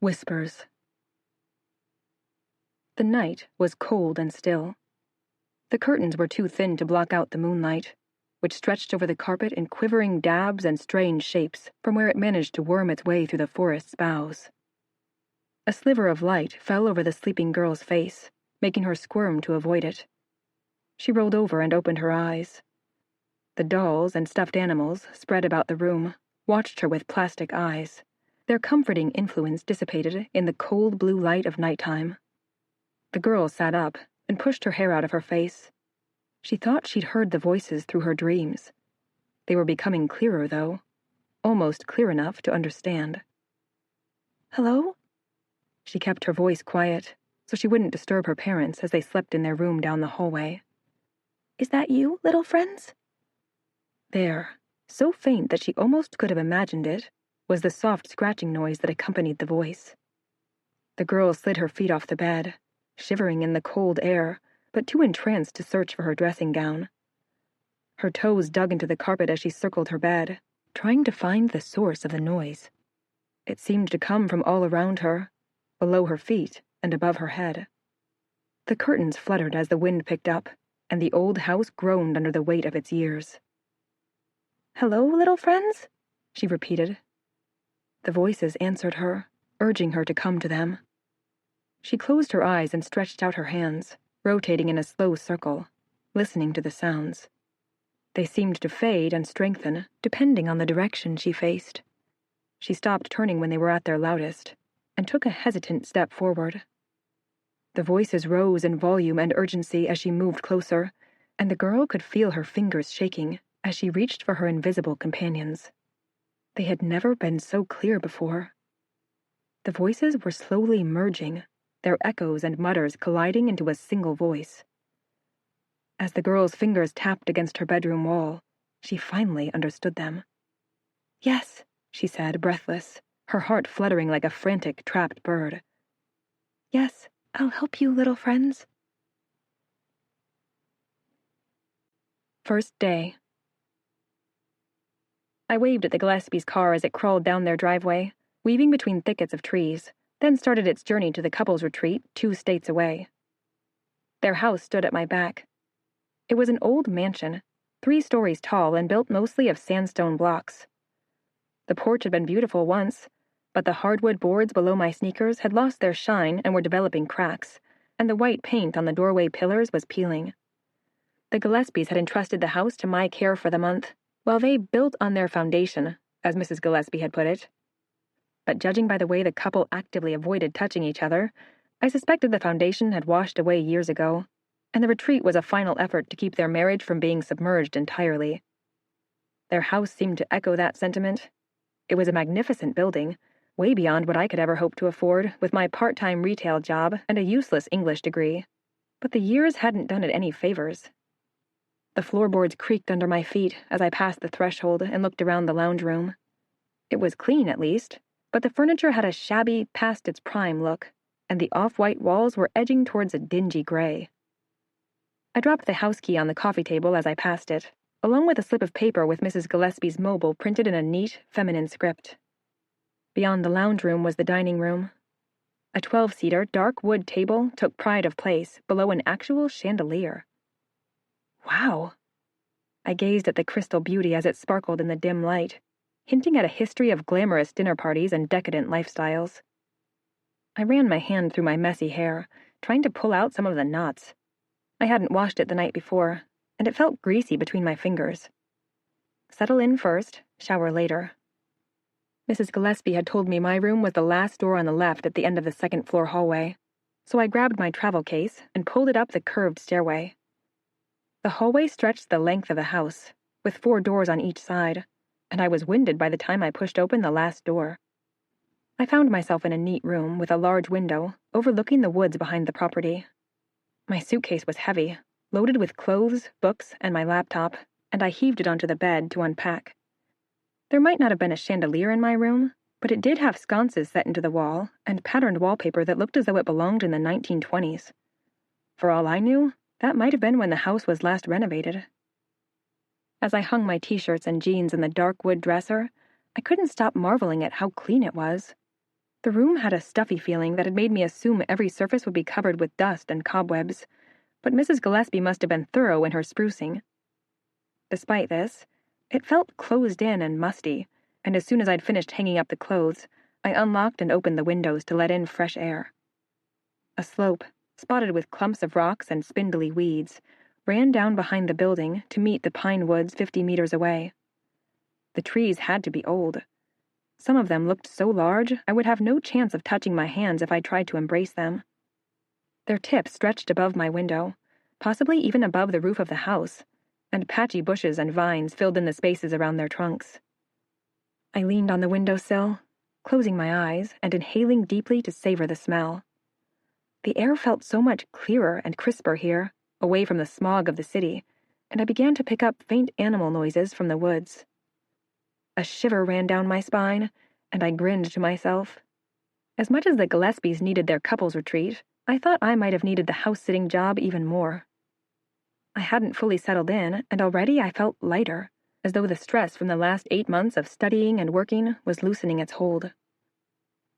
Whispers. The night was cold and still. The curtains were too thin to block out the moonlight, which stretched over the carpet in quivering dabs and strange shapes from where it managed to worm its way through the forest's boughs. A sliver of light fell over the sleeping girl's face, making her squirm to avoid it. She rolled over and opened her eyes. The dolls and stuffed animals spread about the room watched her with plastic eyes, their comforting influence dissipated in the cold blue light of nighttime. The girl sat up and pushed her hair out of her face. She thought she'd heard the voices through her dreams. They were becoming clearer, though, almost clear enough to understand. "Hello?" She kept her voice quiet, so she wouldn't disturb her parents as they slept in their room down the hallway. "Is that you, little friends?" There, so faint that she almost could have imagined it, was the soft scratching noise that accompanied the voice. The girl slid her feet off the bed, shivering in the cold air, but too entranced to search for her dressing gown. Her toes dug into the carpet as she circled her bed, trying to find the source of the noise. It seemed to come from all around her, below her feet and above her head. The curtains fluttered as the wind picked up, and the old house groaned under the weight of its years. "Hello, little friends?" she repeated. The voices answered her, urging her to come to them. She closed her eyes and stretched out her hands, rotating in a slow circle, listening to the sounds. They seemed to fade and strengthen, depending on the direction she faced. She stopped turning when they were at their loudest, and took a hesitant step forward. The voices rose in volume and urgency as she moved closer, and the girl could feel her fingers shaking as she reached for her invisible companions. They had never been so clear before. The voices were slowly merging, their echoes and mutters colliding into a single voice. As the girl's fingers tapped against her bedroom wall, she finally understood them. "Yes," she said, breathless, her heart fluttering like a frantic, trapped bird. "Yes, I'll help you, little friends." First day. I waved at the Gillespies' car as it crawled down their driveway, weaving between thickets of trees, then started its journey to the couple's retreat 2 states away. Their house stood at my back. It was an old mansion, 3 stories tall and built mostly of sandstone blocks. The porch had been beautiful once, but the hardwood boards below my sneakers had lost their shine and were developing cracks, and the white paint on the doorway pillars was peeling. The Gillespies had entrusted the house to my care for the month, while they built on their foundation, as Mrs. Gillespie had put it. But judging by the way the couple actively avoided touching each other, I suspected the foundation had washed away years ago, and the retreat was a final effort to keep their marriage from being submerged entirely. Their house seemed to echo that sentiment. It was a magnificent building, way beyond what I could ever hope to afford with my part-time retail job and a useless English degree. But the years hadn't done it any favors. The floorboards creaked under my feet as I passed the threshold and looked around the lounge room. It was clean, at least, but the furniture had a shabby, past its prime look, and the off-white walls were edging towards a dingy gray. I dropped the house key on the coffee table as I passed it, along with a slip of paper with Mrs. Gillespie's mobile printed in a neat, feminine script. Beyond the lounge room was the dining room. A 12-seater, dark wood table took pride of place below an actual chandelier. Wow! I gazed at the crystal beauty as it sparkled in the dim light, hinting at a history of glamorous dinner parties and decadent lifestyles. I ran my hand through my messy hair, trying to pull out some of the knots. I hadn't washed it the night before, and it felt greasy between my fingers. Settle in first, shower later. Mrs. Gillespie had told me my room was the last door on the left at the end of the second-floor hallway, so I grabbed my travel case and pulled it up the curved stairway. The hallway stretched the length of the house, with 4 doors on each side, and I was winded by the time I pushed open the last door. I found myself in a neat room with a large window overlooking the woods behind the property. My suitcase was heavy, loaded with clothes, books, and my laptop, and I heaved it onto the bed to unpack. There might not have been a chandelier in my room, but it did have sconces set into the wall and patterned wallpaper that looked as though it belonged in the 1920s. For all I knew, that might have been when the house was last renovated. As I hung my t-shirts and jeans in the dark wood dresser, I couldn't stop marveling at how clean it was. The room had a stuffy feeling that had made me assume every surface would be covered with dust and cobwebs, but Mrs. Gillespie must have been thorough in her sprucing. Despite this, it felt closed in and musty, and as soon as I'd finished hanging up the clothes, I unlocked and opened the windows to let in fresh air. A slope, spotted with clumps of rocks and spindly weeds, ran down behind the building to meet the pine woods 50 meters away. The trees had to be old. Some of them looked so large I would have no chance of touching my hands if I tried to embrace them. Their tips stretched above my window, possibly even above the roof of the house, and patchy bushes and vines filled in the spaces around their trunks. I leaned on the windowsill, closing my eyes and inhaling deeply to savor the smell. The air felt so much clearer and crisper here, away from the smog of the city, and I began to pick up faint animal noises from the woods. A shiver ran down my spine, and I grinned to myself. As much as the Gillespies needed their couples retreat, I thought I might have needed the house-sitting job even more. I hadn't fully settled in, and already I felt lighter, as though the stress from the last 8 months of studying and working was loosening its hold.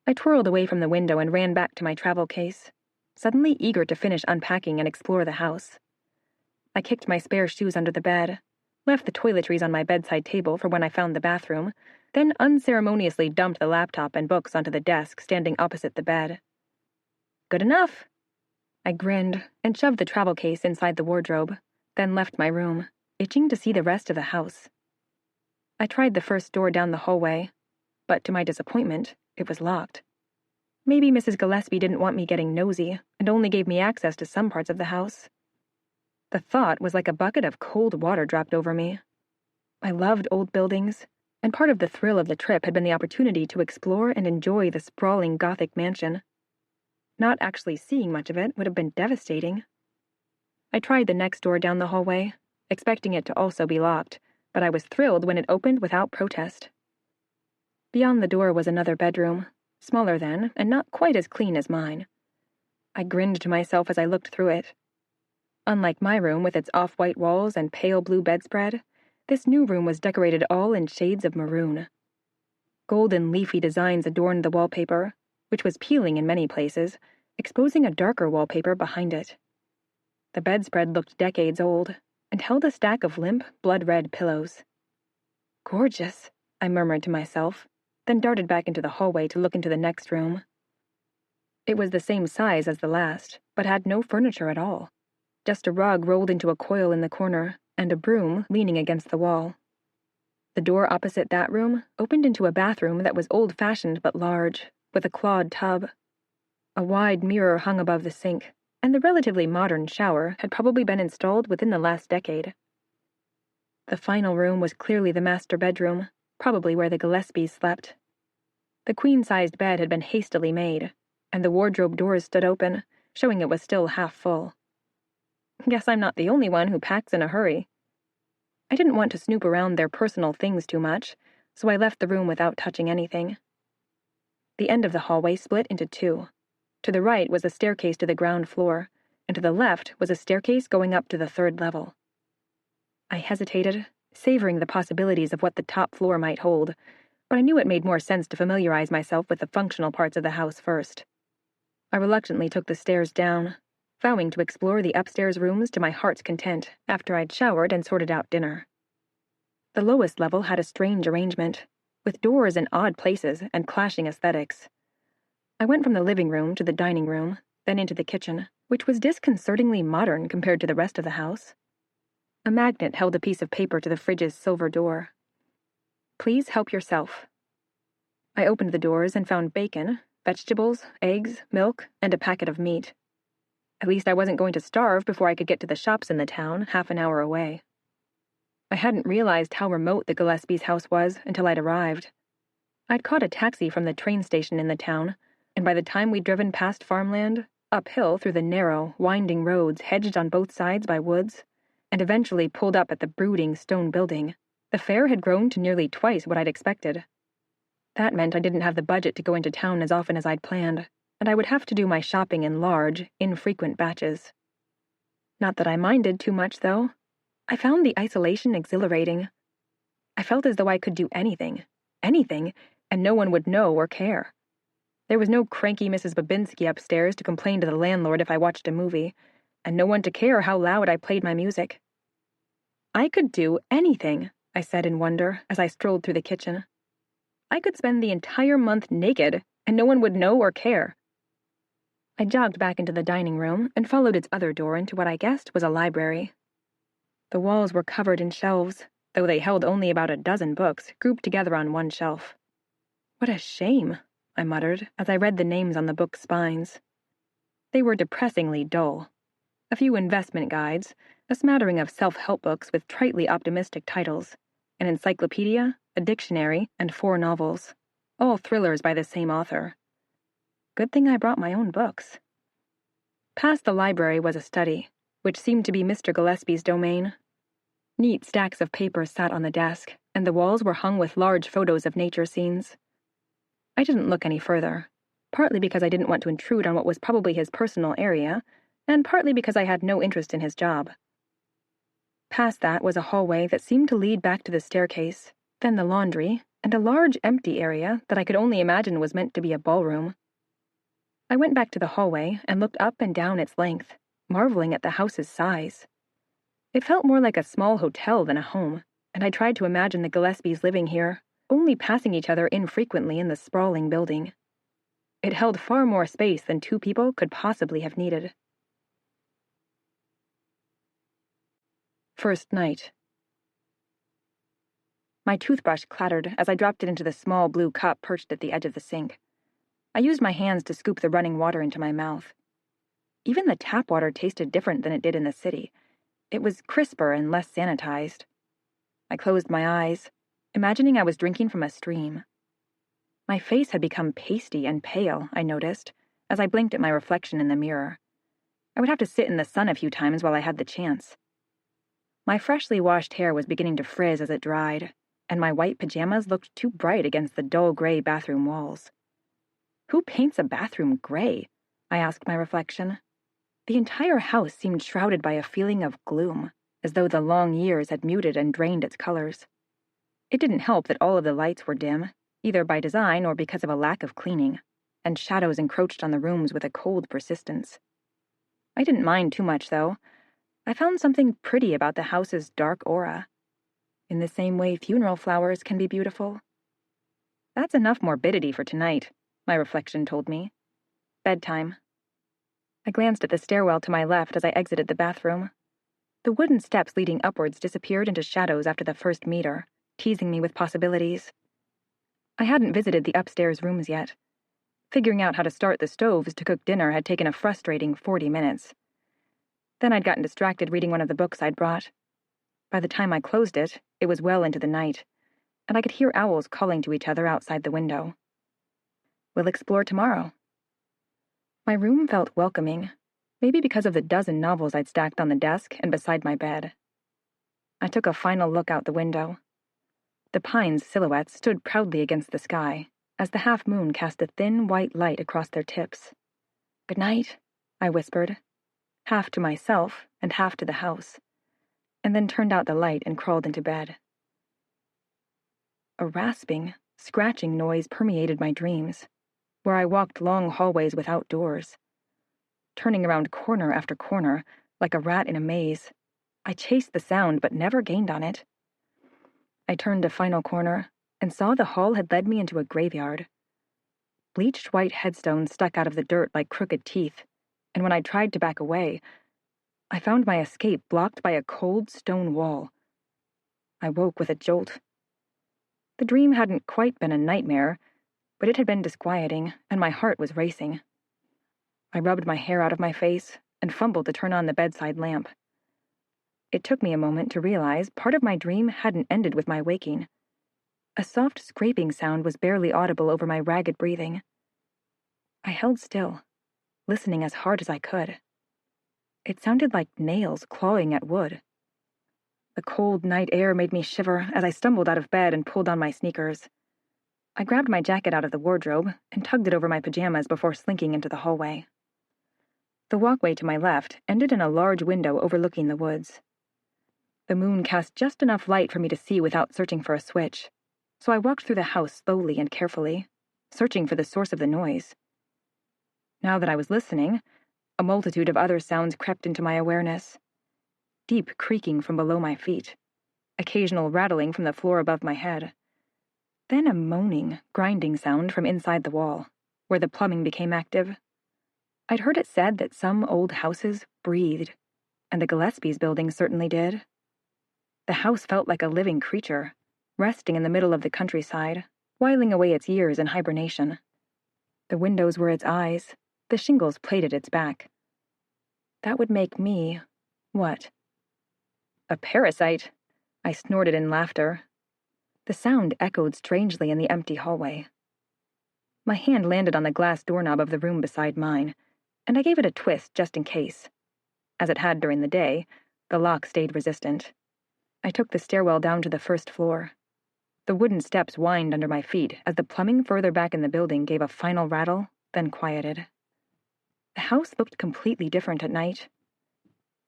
I twirled away from the window and ran back to my travel case, suddenly eager to finish unpacking and explore the house. I kicked my spare shoes under the bed, left the toiletries on my bedside table for when I found the bathroom, then unceremoniously dumped the laptop and books onto the desk standing opposite the bed. Good enough! I grinned and shoved the travel case inside the wardrobe, then left my room, itching to see the rest of the house. I tried the first door down the hallway, but to my disappointment, it was locked. Maybe Mrs. Gillespie didn't want me getting nosy and only gave me access to some parts of the house. The thought was like a bucket of cold water dropped over me. I loved old buildings, and part of the thrill of the trip had been the opportunity to explore and enjoy the sprawling Gothic mansion. Not actually seeing much of it would have been devastating. I tried the next door down the hallway, expecting it to also be locked, but I was thrilled when it opened without protest. Beyond the door was another bedroom, smaller than, and not quite as clean as mine. I grinned to myself as I looked through it. Unlike my room with its off-white walls and pale blue bedspread, this new room was decorated all in shades of maroon. Golden leafy designs adorned the wallpaper, which was peeling in many places, exposing a darker wallpaper behind it. The bedspread looked decades old, and held a stack of limp, blood-red pillows. Gorgeous, I murmured to myself, then darted back into the hallway to look into the next room. It was the same size as the last, but had no furniture at all. Just a rug rolled into a coil in the corner, and a broom leaning against the wall. The door opposite that room opened into a bathroom that was old-fashioned but large, with a clawed tub. A wide mirror hung above the sink, and the relatively modern shower had probably been installed within the last decade. The final room was clearly the master bedroom, probably where the Gillespies slept. The queen-sized bed had been hastily made, and the wardrobe doors stood open, showing it was still half full. Guess I'm not the only one who packs in a hurry. I didn't want to snoop around their personal things too much, so I left the room without touching anything. The end of the hallway split into two. To the right was a staircase to the ground floor, and to the left was a staircase going up to the 3rd level. I hesitated, savoring the possibilities of what the top floor might hold, but I knew it made more sense to familiarize myself with the functional parts of the house first. I reluctantly took the stairs down, vowing to explore the upstairs rooms to my heart's content after I'd showered and sorted out dinner. The lowest level had a strange arrangement, with doors in odd places and clashing aesthetics. I went from the living room to the dining room, then into the kitchen, which was disconcertingly modern compared to the rest of the house. A magnet held a piece of paper to the fridge's silver door. Please help yourself. I opened the doors and found bacon, vegetables, eggs, milk, and a packet of meat. At least I wasn't going to starve before I could get to the shops in the town, half an hour away. I hadn't realized how remote the Gillespies' house was until I'd arrived. I'd caught a taxi from the train station in the town, and by the time we'd driven past farmland, uphill through the narrow, winding roads hedged on both sides by woods, and eventually pulled up at the brooding stone building, the fare had grown to nearly twice what I'd expected. That meant I didn't have the budget to go into town as often as I'd planned, and I would have to do my shopping in large, infrequent batches. Not that I minded too much, though. I found the isolation exhilarating. I felt as though I could do anything, and no one would know or care. There was no cranky Mrs. Babinski upstairs to complain to the landlord if I watched a movie, and no one to care how loud I played my music. I could do anything, I said in wonder as I strolled through the kitchen. I could spend the entire month naked, and no one would know or care. I jogged back into the dining room and followed its other door into what I guessed was a library. The walls were covered in shelves, though they held only about a dozen books grouped together on one shelf. What a shame, I muttered as I read the names on the book's spines. They were depressingly dull. A few investment guides, a smattering of self-help books with tritely optimistic titles, an encyclopedia, a dictionary, and 4 novels, all thrillers by the same author. Good thing I brought my own books. Past the library was a study, which seemed to be Mr. Gillespie's domain. Neat stacks of papers sat on the desk, and the walls were hung with large photos of nature scenes. I didn't look any further, partly because I didn't want to intrude on what was probably his personal area, and partly because I had no interest in his job. Past that was a hallway that seemed to lead back to the staircase, then the laundry, and a large empty area that I could only imagine was meant to be a ballroom. I went back to the hallway and looked up and down its length, marveling at the house's size. It felt more like a small hotel than a home, and I tried to imagine the Gillespies living here, only passing each other infrequently in the sprawling building. It held far more space than 2 people could possibly have needed. First night. My toothbrush clattered as I dropped it into the small blue cup perched at the edge of the sink. I used my hands to scoop the running water into my mouth. Even the tap water tasted different than it did in the city. It was crisper and less sanitized. I closed my eyes, imagining I was drinking from a stream. My face had become pasty and pale, I noticed, as I blinked at my reflection in the mirror. I would have to sit in the sun a few times while I had the chance. My freshly washed hair was beginning to frizz as it dried, and my white pajamas looked too bright against the dull gray bathroom walls. Who paints a bathroom gray? I asked my reflection. The entire house seemed shrouded by a feeling of gloom, as though the long years had muted and drained its colors. It didn't help that all of the lights were dim, either by design or because of a lack of cleaning, and shadows encroached on the rooms with a cold persistence. I didn't mind too much, though. I found something pretty about the house's dark aura. In the same way funeral flowers can be beautiful. That's enough morbidity for tonight, my reflection told me. Bedtime. I glanced at the stairwell to my left as I exited the bathroom. The wooden steps leading upwards disappeared into shadows after the first meter, teasing me with possibilities. I hadn't visited the upstairs rooms yet. Figuring out how to start the stoves to cook dinner had taken a frustrating 40 minutes. Then I'd gotten distracted reading one of the books I'd brought. By the time I closed it, it was well into the night, and I could hear owls calling to each other outside the window. We'll explore tomorrow. My room felt welcoming, maybe because of the dozen novels I'd stacked on the desk and beside my bed. I took a final look out the window. The pines' silhouettes stood proudly against the sky as the half-moon cast a thin white light across their tips. "Good night," I whispered, half to myself and half to the house, and then turned out the light and crawled into bed. A rasping, scratching noise permeated my dreams, where I walked long hallways without doors. Turning around corner after corner, like a rat in a maze, I chased the sound but never gained on it. I turned a final corner and saw the hall had led me into a graveyard. Bleached white headstones stuck out of the dirt like crooked teeth, and when I tried to back away, I found my escape blocked by a cold stone wall. I woke with a jolt. The dream hadn't quite been a nightmare, but it had been disquieting, and my heart was racing. I rubbed my hair out of my face and fumbled to turn on the bedside lamp. It took me a moment to realize part of my dream hadn't ended with my waking. A soft scraping sound was barely audible over my ragged breathing. I held still, listening as hard as I could. It sounded like nails clawing at wood. The cold night air made me shiver as I stumbled out of bed and pulled on my sneakers. I grabbed my jacket out of the wardrobe and tugged it over my pajamas before slinking into the hallway. The walkway to my left ended in a large window overlooking the woods. The moon cast just enough light for me to see without searching for a switch, so I walked through the house slowly and carefully, searching for the source of the noise. Now that I was listening, a multitude of other sounds crept into my awareness. Deep creaking from below my feet, occasional rattling from the floor above my head, then a moaning, grinding sound from inside the wall, where the plumbing became active. I'd heard it said that some old houses breathed, and the Gillespie's building certainly did. The house felt like a living creature, resting in the middle of the countryside, whiling away its years in hibernation. The windows were its eyes, the shingles plated its back. That would make me, what? A parasite, I snorted in laughter. The sound echoed strangely in the empty hallway. My hand landed on the glass doorknob of the room beside mine, and I gave it a twist just in case. As it had during the day, the lock stayed resistant. I took the stairwell down to the first floor. The wooden steps whined under my feet as the plumbing further back in the building gave a final rattle, then quieted. The house looked completely different at night.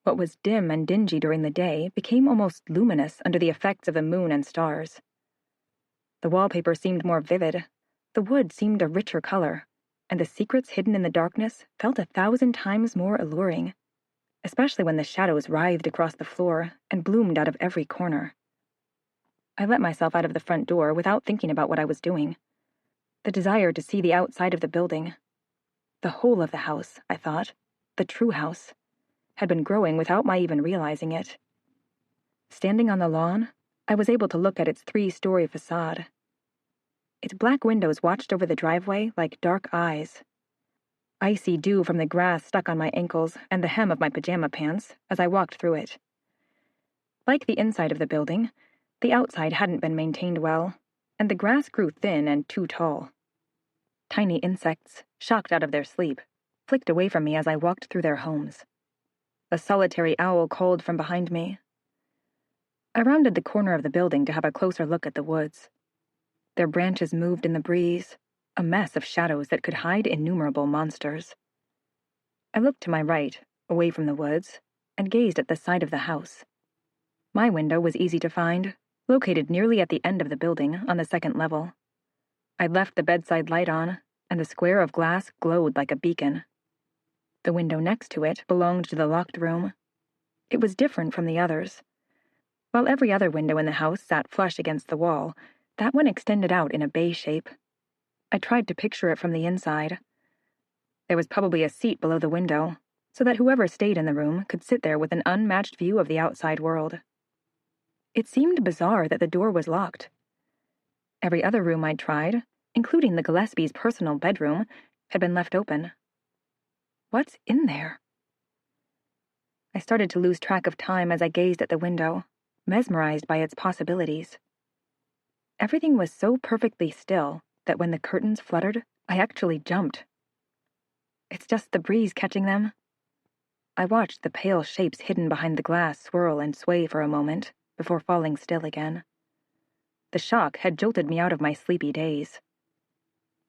What was dim and dingy during the day became almost luminous under the effects of the moon and stars. The wallpaper seemed more vivid, the wood seemed a richer color, and the secrets hidden in the darkness felt 1,000 times more alluring, especially when the shadows writhed across the floor and bloomed out of every corner. I let myself out of the front door without thinking about what I was doing. The desire to see the outside of the building, the whole of the house, I thought, the true house, had been growing without my even realizing it. Standing on the lawn, I was able to look at its 3-story facade. Its black windows watched over the driveway like dark eyes. Icy dew from the grass stuck on my ankles and the hem of my pajama pants as I walked through it. Like the inside of the building, the outside hadn't been maintained well, and the grass grew thin and too tall. Tiny insects, shocked out of their sleep, flicked away from me as I walked through their homes. A solitary owl called from behind me. I rounded the corner of the building to have a closer look at the woods. Their branches moved in the breeze, a mess of shadows that could hide innumerable monsters. I looked to my right, away from the woods, and gazed at the side of the house. My window was easy to find, located nearly at the end of the building on the second level. I'd left the bedside light on, and the square of glass glowed like a beacon. The window next to it belonged to the locked room. It was different from the others. While every other window in the house sat flush against the wall, that one extended out in a bay shape. I tried to picture it from the inside. There was probably a seat below the window, so that whoever stayed in the room could sit there with an unmatched view of the outside world. It seemed bizarre that the door was locked. Every other room I'd tried, including the Gillespie's personal bedroom, had been left open. What's in there? I started to lose track of time as I gazed at the window, mesmerized by its possibilities. Everything was so perfectly still that when the curtains fluttered, I actually jumped. It's just the breeze catching them. I watched the pale shapes hidden behind the glass swirl and sway for a moment before falling still again. The shock had jolted me out of my sleepy daze.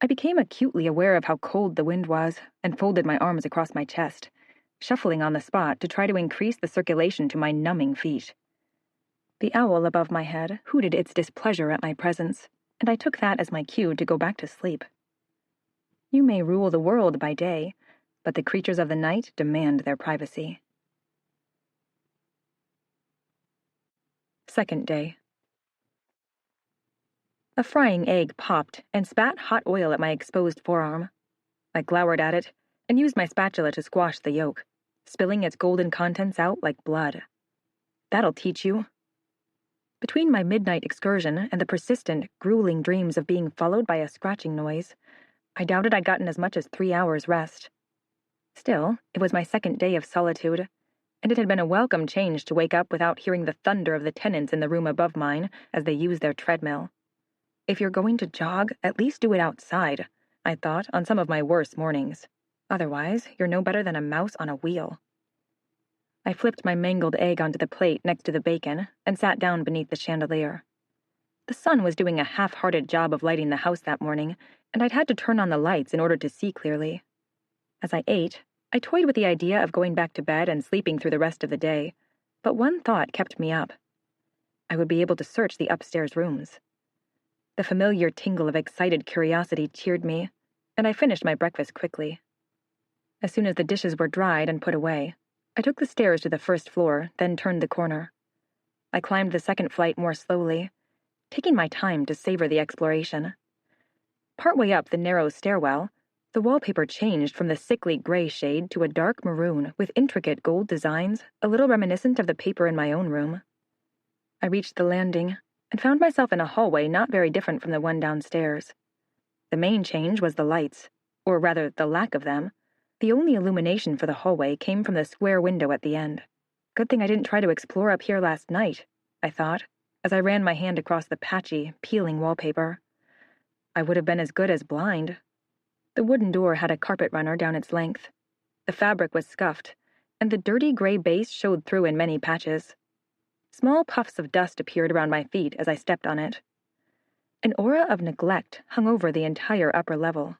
I became acutely aware of how cold the wind was and folded my arms across my chest, shuffling on the spot to try to increase the circulation to my numbing feet. The owl above my head hooted its displeasure at my presence, and I took that as my cue to go back to sleep. You may rule the world by day, but the creatures of the night demand their privacy. Second day. A frying egg popped and spat hot oil at my exposed forearm. I glowered at it and used my spatula to squash the yolk, spilling its golden contents out like blood. That'll teach you. Between my midnight excursion and the persistent, grueling dreams of being followed by a scratching noise, I doubted I'd gotten as much as 3 hours rest. Still, it was my second day of solitude, and it had been a welcome change to wake up without hearing the thunder of the tenants in the room above mine as they used their treadmill. If you're going to jog, at least do it outside, I thought on some of my worst mornings. Otherwise, you're no better than a mouse on a wheel. I flipped my mangled egg onto the plate next to the bacon and sat down beneath the chandelier. The sun was doing a half-hearted job of lighting the house that morning, and I'd had to turn on the lights in order to see clearly. As I ate, I toyed with the idea of going back to bed and sleeping through the rest of the day, but one thought kept me up. I would be able to search the upstairs rooms. The familiar tingle of excited curiosity cheered me, and I finished my breakfast quickly. As soon as the dishes were dried and put away, I took the stairs to the first floor, then turned the corner. I climbed the second flight more slowly, taking my time to savor the exploration. Partway up the narrow stairwell, the wallpaper changed from the sickly gray shade to a dark maroon with intricate gold designs, a little reminiscent of the paper in my own room. I reached the landing and found myself in a hallway not very different from the one downstairs. The main change was the lights, or rather the lack of them. The only illumination for the hallway came from the square window at the end. Good thing I didn't try to explore up here last night, I thought, as I ran my hand across the patchy, peeling wallpaper. I would have been as good as blind. The wooden door had a carpet runner down its length. The fabric was scuffed, and the dirty gray base showed through in many patches. Small puffs of dust appeared around my feet as I stepped on it. An aura of neglect hung over the entire upper level.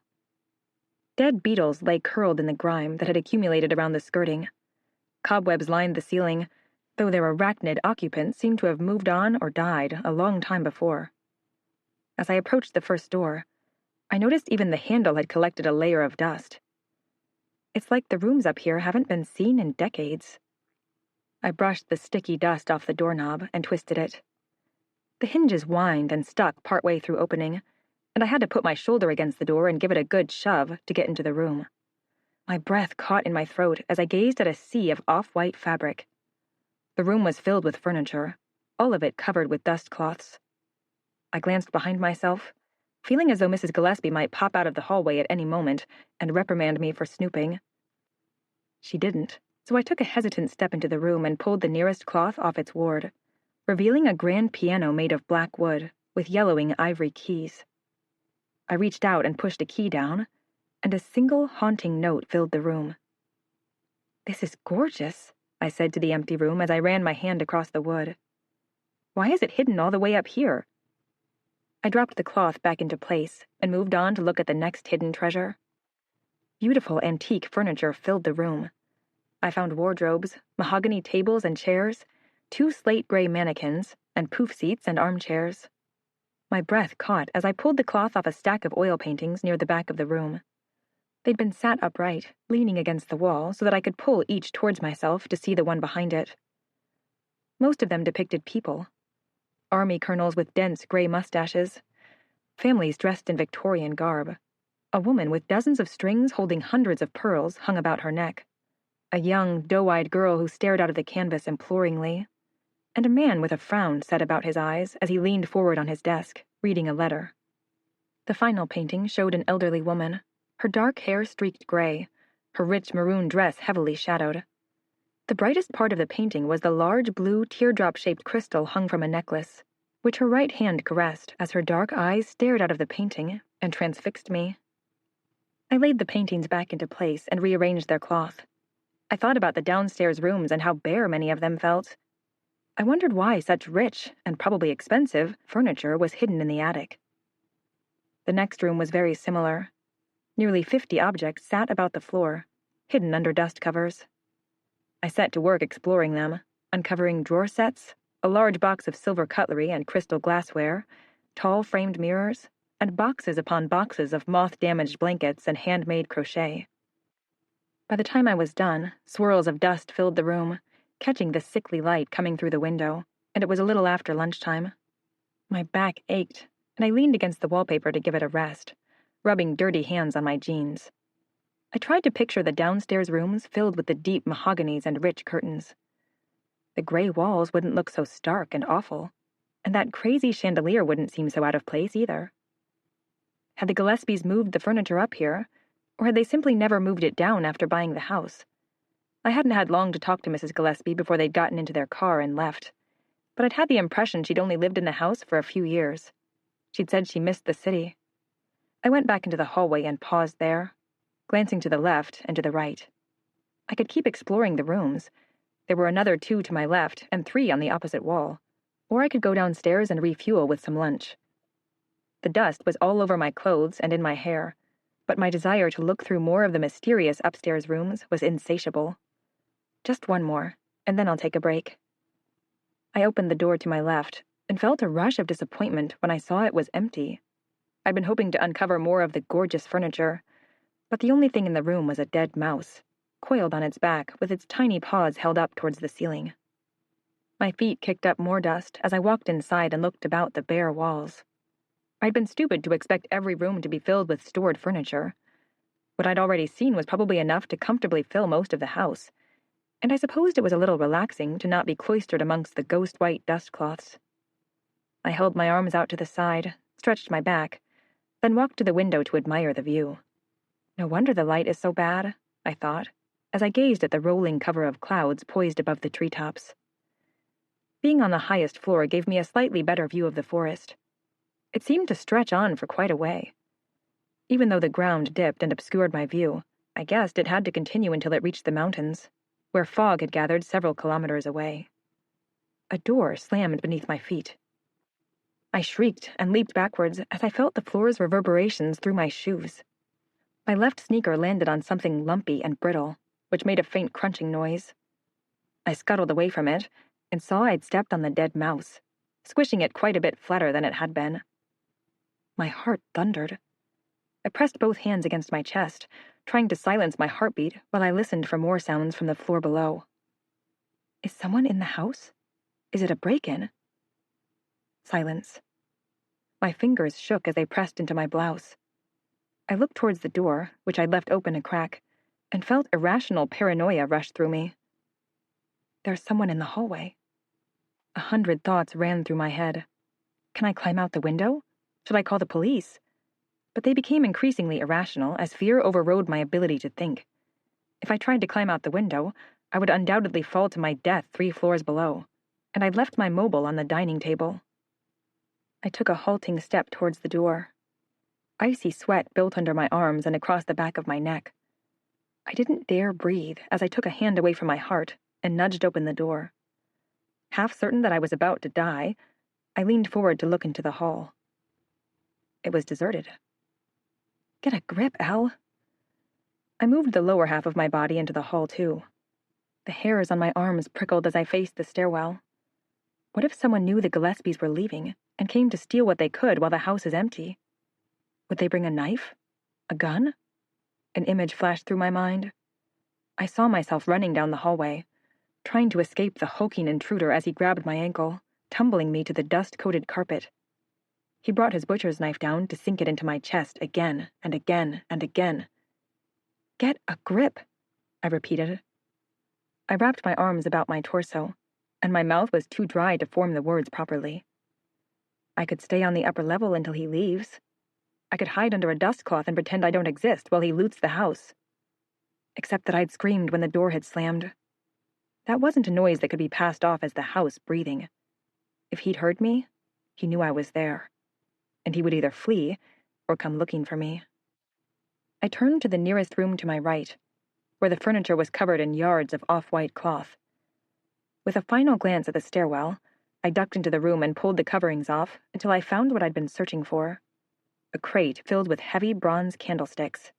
Dead beetles lay curled in the grime that had accumulated around the skirting. Cobwebs lined the ceiling, though their arachnid occupants seemed to have moved on or died a long time before. As I approached the first door, I noticed even the handle had collected a layer of dust. It's like the rooms up here haven't been seen in decades. I brushed the sticky dust off the doorknob and twisted it. The hinges whined and stuck partway through opening, and I had to put my shoulder against the door and give it a good shove to get into the room. My breath caught in my throat as I gazed at a sea of off-white fabric. The room was filled with furniture, all of it covered with dust cloths. I glanced behind myself, feeling as though Mrs. Gillespie might pop out of the hallway at any moment and reprimand me for snooping. She didn't, so I took a hesitant step into the room and pulled the nearest cloth off its ward, revealing a grand piano made of black wood with yellowing ivory keys. I reached out and pushed a key down, and a single haunting note filled the room. "This is gorgeous," I said to the empty room as I ran my hand across the wood. "Why is it hidden all the way up here?" I dropped the cloth back into place and moved on to look at the next hidden treasure. Beautiful antique furniture filled the room. I found wardrobes, mahogany tables and chairs, 2 slate-gray mannequins, and poof seats and armchairs. My breath caught as I pulled the cloth off a stack of oil paintings near the back of the room. They'd been sat upright, leaning against the wall so that I could pull each towards myself to see the one behind it. Most of them depicted people. Army colonels with dense gray mustaches, families dressed in Victorian garb, a woman with dozens of strings holding hundreds of pearls hung about her neck, a young, doe-eyed girl who stared out of the canvas imploringly, and a man with a frown set about his eyes as he leaned forward on his desk, reading a letter. The final painting showed an elderly woman, her dark hair streaked gray, her rich maroon dress heavily shadowed. The brightest part of the painting was the large blue teardrop-shaped crystal hung from a necklace, which her right hand caressed as her dark eyes stared out of the painting and transfixed me. I laid the paintings back into place and rearranged their cloth. I thought about the downstairs rooms and how bare many of them felt. I wondered why such rich, and probably expensive, furniture was hidden in the attic. The next room was very similar. Nearly 50 objects sat about the floor, hidden under dust covers. I set to work exploring them, uncovering drawer sets, a large box of silver cutlery and crystal glassware, tall framed mirrors, and boxes upon boxes of moth-damaged blankets and handmade crochet. By the time I was done, swirls of dust filled the room, catching the sickly light coming through the window, and it was a little after lunchtime. My back ached, and I leaned against the wallpaper to give it a rest, rubbing dirty hands on my jeans. I tried to picture the downstairs rooms filled with the deep mahoganies and rich curtains. The gray walls wouldn't look so stark and awful, and that crazy chandelier wouldn't seem so out of place either. Had the Gillespies moved the furniture up here, or had they simply never moved it down after buying the house? I hadn't had long to talk to Mrs. Gillespie before they'd gotten into their car and left, but I'd had the impression she'd only lived in the house for a few years. She'd said she missed the city. I went back into the hallway and paused there, glancing to the left and to the right. I could keep exploring the rooms. There were another 2 to my left and 3 on the opposite wall, or I could go downstairs and refuel with some lunch. The dust was all over my clothes and in my hair, but my desire to look through more of the mysterious upstairs rooms was insatiable. Just one more, and then I'll take a break. I opened the door to my left, and felt a rush of disappointment when I saw it was empty. I'd been hoping to uncover more of the gorgeous furniture, but the only thing in the room was a dead mouse, coiled on its back with its tiny paws held up towards the ceiling. My feet kicked up more dust as I walked inside and looked about the bare walls. I'd been stupid to expect every room to be filled with stored furniture. What I'd already seen was probably enough to comfortably fill most of the house, and I supposed it was a little relaxing to not be cloistered amongst the ghost-white dust cloths. I held my arms out to the side, stretched my back, then walked to the window to admire the view. No wonder the light is so bad, I thought, as I gazed at the rolling cover of clouds poised above the treetops. Being on the highest floor gave me a slightly better view of the forest. It seemed to stretch on for quite a way. Even though the ground dipped and obscured my view, I guessed it had to continue until it reached the mountains, where fog had gathered several kilometers away. A door slammed beneath my feet. I shrieked and leaped backwards as I felt the floor's reverberations through my shoes. My left sneaker landed on something lumpy and brittle, which made a faint crunching noise. I scuttled away from it and saw I'd stepped on the dead mouse, squishing it quite a bit flatter than it had been. My heart thundered. I pressed both hands against my chest, trying to silence my heartbeat while I listened for more sounds from the floor below. Is someone in the house? Is it a break-in? Silence. My fingers shook as they pressed into my blouse. I looked towards the door, which I'd left open a crack, and felt irrational paranoia rush through me. There's someone in the hallway. 100 thoughts ran through my head. Can I climb out the window? Should I call the police? But they became increasingly irrational as fear overrode my ability to think. If I tried to climb out the window, I would undoubtedly fall to my death 3 floors below, and I'd left my mobile on the dining table. I took a halting step towards the door. Icy sweat built under my arms and across the back of my neck. I didn't dare breathe as I took a hand away from my heart and nudged open the door. Half certain that I was about to die, I leaned forward to look into the hall. It was deserted. Get a grip, Elle. I moved the lower half of my body into the hall, too. The hairs on my arms prickled as I faced the stairwell. What if someone knew the Gillespies were leaving and came to steal what they could while the house is empty? Would they bring a knife? A gun? An image flashed through my mind. I saw myself running down the hallway, trying to escape the hulking intruder as he grabbed my ankle, tumbling me to the dust-coated carpet. He brought his butcher's knife down to sink it into my chest again and again and again. Get a grip, I repeated. I wrapped my arms about my torso, and my mouth was too dry to form the words properly. I could stay on the upper level until he leaves. I could hide under a dust cloth and pretend I don't exist while he loots the house. Except that I'd screamed when the door had slammed. That wasn't a noise that could be passed off as the house breathing. If he'd heard me, he knew I was there, and he would either flee or come looking for me. I turned to the nearest room to my right, where the furniture was covered in yards of off-white cloth. With a final glance at the stairwell, I ducked into the room and pulled the coverings off until I found what I'd been searching for. A crate filled with heavy bronze candlesticks.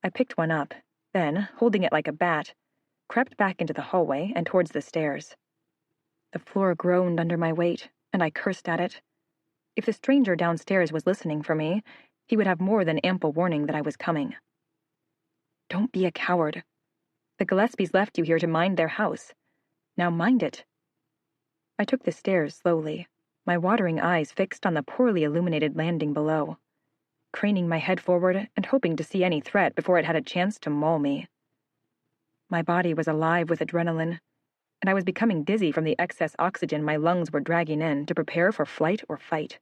I picked one up, then, holding it like a bat, crept back into the hallway and towards the stairs. The floor groaned under my weight, and I cursed at it. If the stranger downstairs was listening for me, he would have more than ample warning that I was coming. Don't be a coward. The Gillespies left you here to mind their house. Now mind it. I took the stairs slowly, my watering eyes fixed on the poorly illuminated landing below, craning my head forward and hoping to see any threat before it had a chance to maul me. My body was alive with adrenaline, and I was becoming dizzy from the excess oxygen my lungs were dragging in to prepare for flight or fight.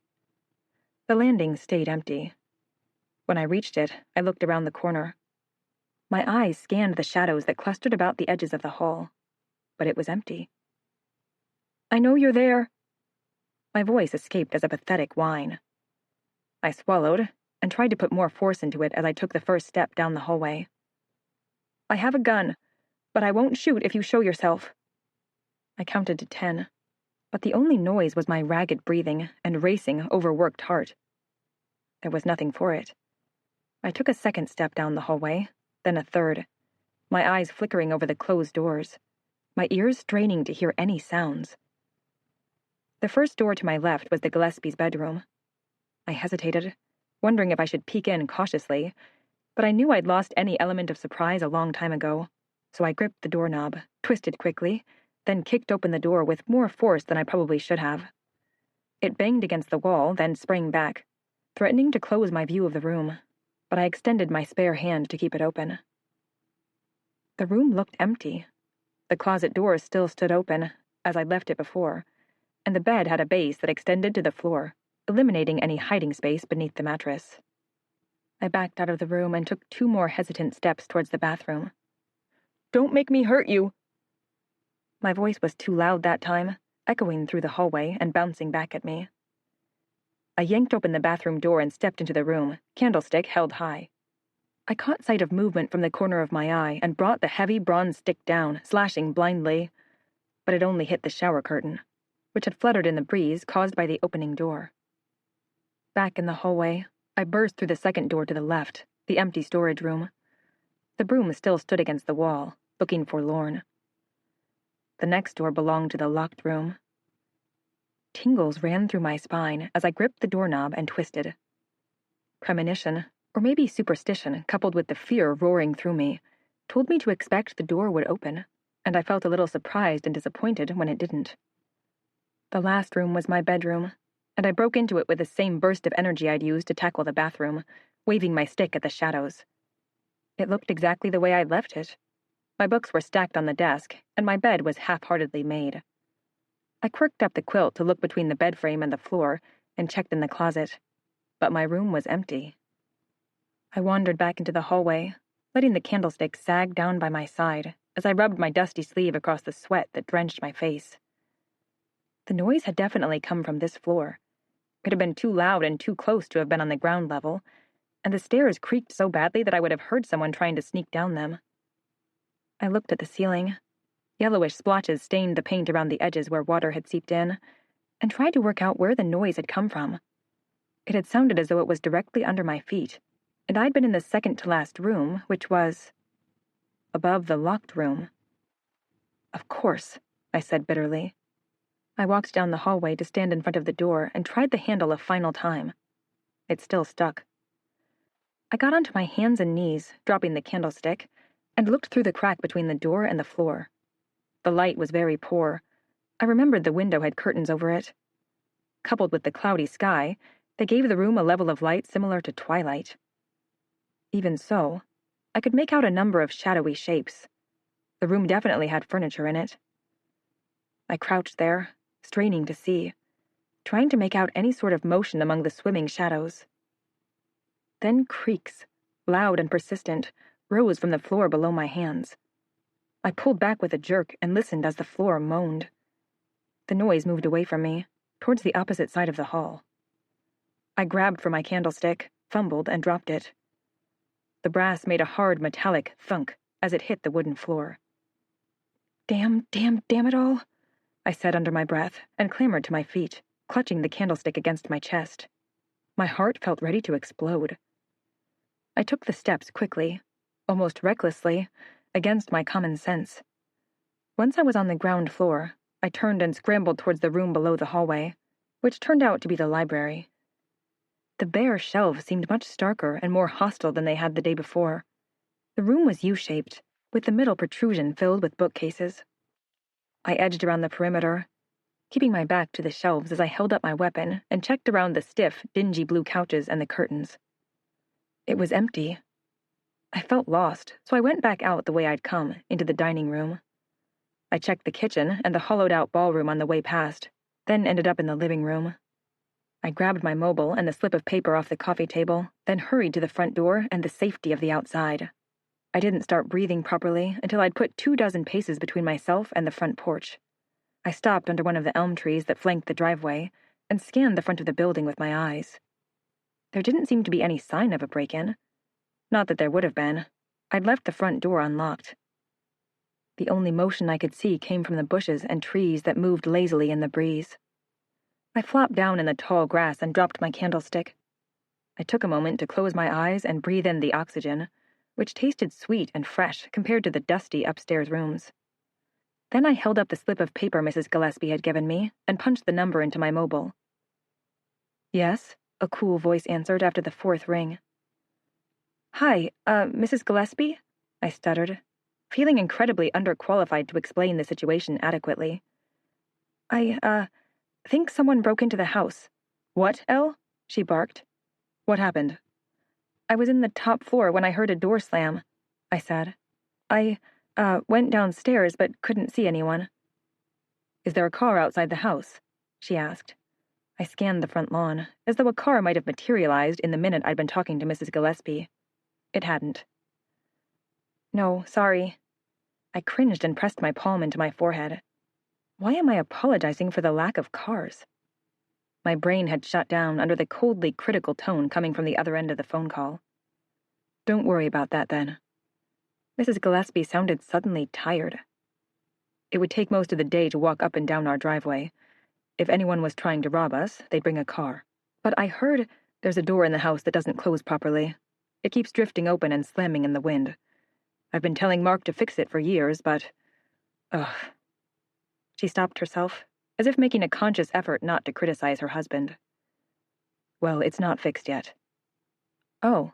The landing stayed empty. When I reached it, I looked around the corner. My eyes scanned the shadows that clustered about the edges of the hall, but it was empty. I know you're there. My voice escaped as a pathetic whine. I swallowed and tried to put more force into it as I took the first step down the hallway. I have a gun, but I won't shoot if you show yourself. I counted to 10, but the only noise was my ragged breathing and racing, overworked heart. There was nothing for it. I took a second step down the hallway, then a third, my eyes flickering over the closed doors, my ears straining to hear any sounds. The first door to my left was the Gillespie's bedroom. I hesitated, wondering if I should peek in cautiously, but I knew I'd lost any element of surprise a long time ago, so I gripped the doorknob, twisted quickly, then kicked open the door with more force than I probably should have. It banged against the wall, then sprang back, threatening to close my view of the room, but I extended my spare hand to keep it open. The room looked empty. The closet door still stood open, as I'd left it before, and the bed had a base that extended to the floor, eliminating any hiding space beneath the mattress. I backed out of the room and took 2 more hesitant steps towards the bathroom. "Don't make me hurt you!" My voice was too loud that time, echoing through the hallway and bouncing back at me. I yanked open the bathroom door and stepped into the room, candlestick held high. I caught sight of movement from the corner of my eye and brought the heavy bronze stick down, slashing blindly, but it only hit the shower curtain, which had fluttered in the breeze caused by the opening door. Back in the hallway, I burst through the second door to the left, the empty storage room. The broom still stood against the wall, looking forlorn. The next door belonged to the locked room. Tingles ran through my spine as I gripped the doorknob and twisted. Premonition, or maybe superstition, coupled with the fear roaring through me, told me to expect the door would open, and I felt a little surprised and disappointed when it didn't. The last room was my bedroom, and I broke into it with the same burst of energy I'd used to tackle the bathroom, waving my stick at the shadows. It looked exactly the way I'd left it. My books were stacked on the desk, and my bed was half-heartedly made. I quirked up the quilt to look between the bed frame and the floor and checked in the closet, but my room was empty. I wandered back into the hallway, letting the candlestick sag down by my side as I rubbed my dusty sleeve across the sweat that drenched my face. The noise had definitely come from this floor. It had been too loud and too close to have been on the ground level, and the stairs creaked so badly that I would have heard someone trying to sneak down them. I looked at the ceiling. Yellowish splotches stained the paint around the edges where water had seeped in, and tried to work out where the noise had come from. It had sounded as though it was directly under my feet, and I'd been in the second-to-last room, which was above the locked room. "Of course," I said bitterly. I walked down the hallway to stand in front of the door and tried the handle a final time. It still stuck. I got onto my hands and knees, dropping the candlestick, and looked through the crack between the door and the floor. The light was very poor. I remembered the window had curtains over it. Coupled with the cloudy sky, they gave the room a level of light similar to twilight. Even so, I could make out a number of shadowy shapes. The room definitely had furniture in it. I crouched there, straining to see, trying to make out any sort of motion among the swimming shadows. Then creaks, loud and persistent, rose from the floor below my hands. I pulled back with a jerk and listened as the floor moaned. The noise moved away from me, towards the opposite side of the hall. I grabbed for my candlestick, fumbled, and dropped it. The brass made a hard metallic thunk as it hit the wooden floor. Damn it all," I said under my breath and clambered to my feet, clutching the candlestick against my chest. My heart felt ready to explode. I took the steps quickly, almost recklessly, against my common sense. Once I was on the ground floor, I turned and scrambled towards the room below the hallway, which turned out to be the library. The bare shelves seemed much starker and more hostile than they had the day before. The room was U-shaped, with the middle protrusion filled with bookcases. I edged around the perimeter, keeping my back to the shelves as I held up my weapon and checked around the stiff, dingy blue couches and the curtains. It was empty. I felt lost, so I went back out the way I'd come, into the dining room. I checked the kitchen and the hollowed-out ballroom on the way past, then ended up in the living room. I grabbed my mobile and the slip of paper off the coffee table, then hurried to the front door and the safety of the outside. I didn't start breathing properly until I'd put 24 paces between myself and the front porch. I stopped under one of the elm trees that flanked the driveway and scanned the front of the building with my eyes. There didn't seem to be any sign of a break-in. Not that there would have been. I'd left the front door unlocked. The only motion I could see came from the bushes and trees that moved lazily in the breeze. I flopped down in the tall grass and dropped my candlestick. I took a moment to close my eyes and breathe in the oxygen, which tasted sweet and fresh compared to the dusty upstairs rooms. Then I held up the slip of paper Mrs. Gillespie had given me and punched the number into my mobile. "Yes," a cool voice answered after the fourth ring. "Hi, Mrs. Gillespie?" I stuttered, feeling incredibly underqualified to explain the situation adequately. I think someone broke into the house." "What, Elle?" she barked. "What happened?" "I was in the top floor when I heard a door slam," I said. I went downstairs but couldn't see anyone." "Is there a car outside the house?" she asked. I scanned the front lawn, as though a car might have materialized in the minute I'd been talking to Mrs. Gillespie. It hadn't. "No, sorry." I cringed and pressed my palm into my forehead. Why am I apologizing for the lack of cars? My brain had shut down under the coldly critical tone coming from the other end of the phone call. "Don't worry about that, then." Mrs. Gillespie sounded suddenly tired. "It would take most of the day to walk up and down our driveway. If anyone was trying to rob us, they'd bring a car. But I heard there's a door in the house that doesn't close properly. It keeps drifting open and slamming in the wind. I've been telling Mark to fix it for years, but... Ugh." She stopped herself, as if making a conscious effort not to criticize her husband. "Well, it's not fixed yet." "Oh."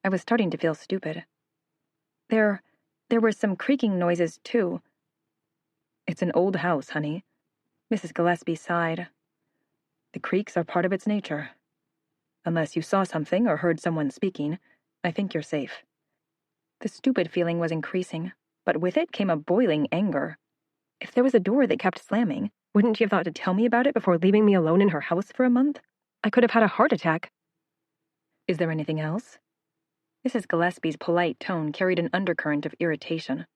I was starting to feel stupid. There were some creaking noises, too." "It's an old house, honey." Mrs. Gillespie sighed. "The creaks are part of its nature. Unless you saw something or heard someone speaking, I think you're safe." The stupid feeling was increasing, but with it came a boiling anger. If there was a door that kept slamming, wouldn't she have thought to tell me about it before leaving me alone in her house for a month? I could have had a heart attack. "Is there anything else?" Mrs. Gillespie's polite tone carried an undercurrent of irritation.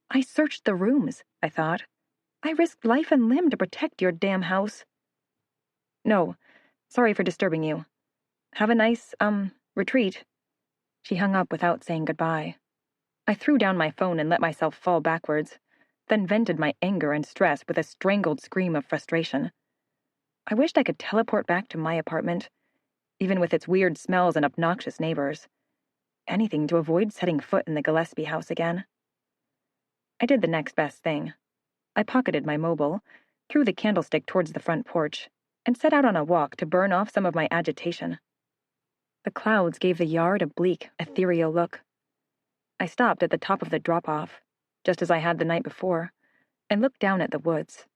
"I searched the rooms," I thought. "I risked life and limb to protect your damn house." "No, sorry for disturbing you. Have a nice, retreat." She hung up without saying goodbye. I threw down my phone and let myself fall backwards, then vented my anger and stress with a strangled scream of frustration. I wished I could teleport back to my apartment, even with its weird smells and obnoxious neighbors. Anything to avoid setting foot in the Gillespie house again. I did the next best thing. I pocketed my mobile, threw the candlestick towards the front porch, and set out on a walk to burn off some of my agitation. The clouds gave the yard a bleak, ethereal look. I stopped at the top of the drop-off, just as I had the night before, and looked down at the woods.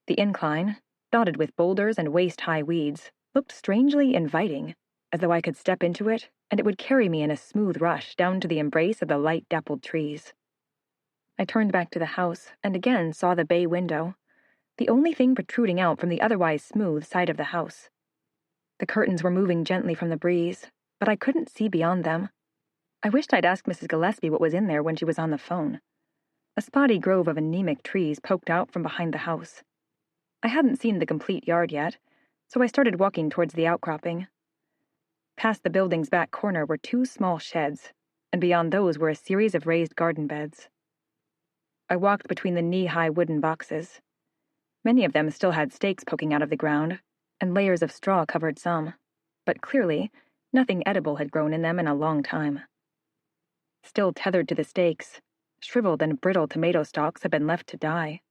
The incline, dotted with boulders and waist-high weeds, looked strangely inviting, as though I could step into it, and it would carry me in a smooth rush down to the embrace of the light-dappled trees. I turned back to the house and again saw the bay window, the only thing protruding out from the otherwise smooth side of the house. The curtains were moving gently from the breeze, but I couldn't see beyond them. I wished I'd asked Mrs. Gillespie what was in there when she was on the phone. A spotty grove of anemic trees poked out from behind the house. I hadn't seen the complete yard yet, so I started walking towards the outcropping. Past the building's back corner were 2 small sheds, and beyond those were a series of raised garden beds. I walked between the knee-high wooden boxes. Many of them still had stakes poking out of the ground, and layers of straw covered some, but clearly nothing edible had grown in them in a long time. Still tethered to the stakes, shriveled and brittle tomato stalks had been left to die.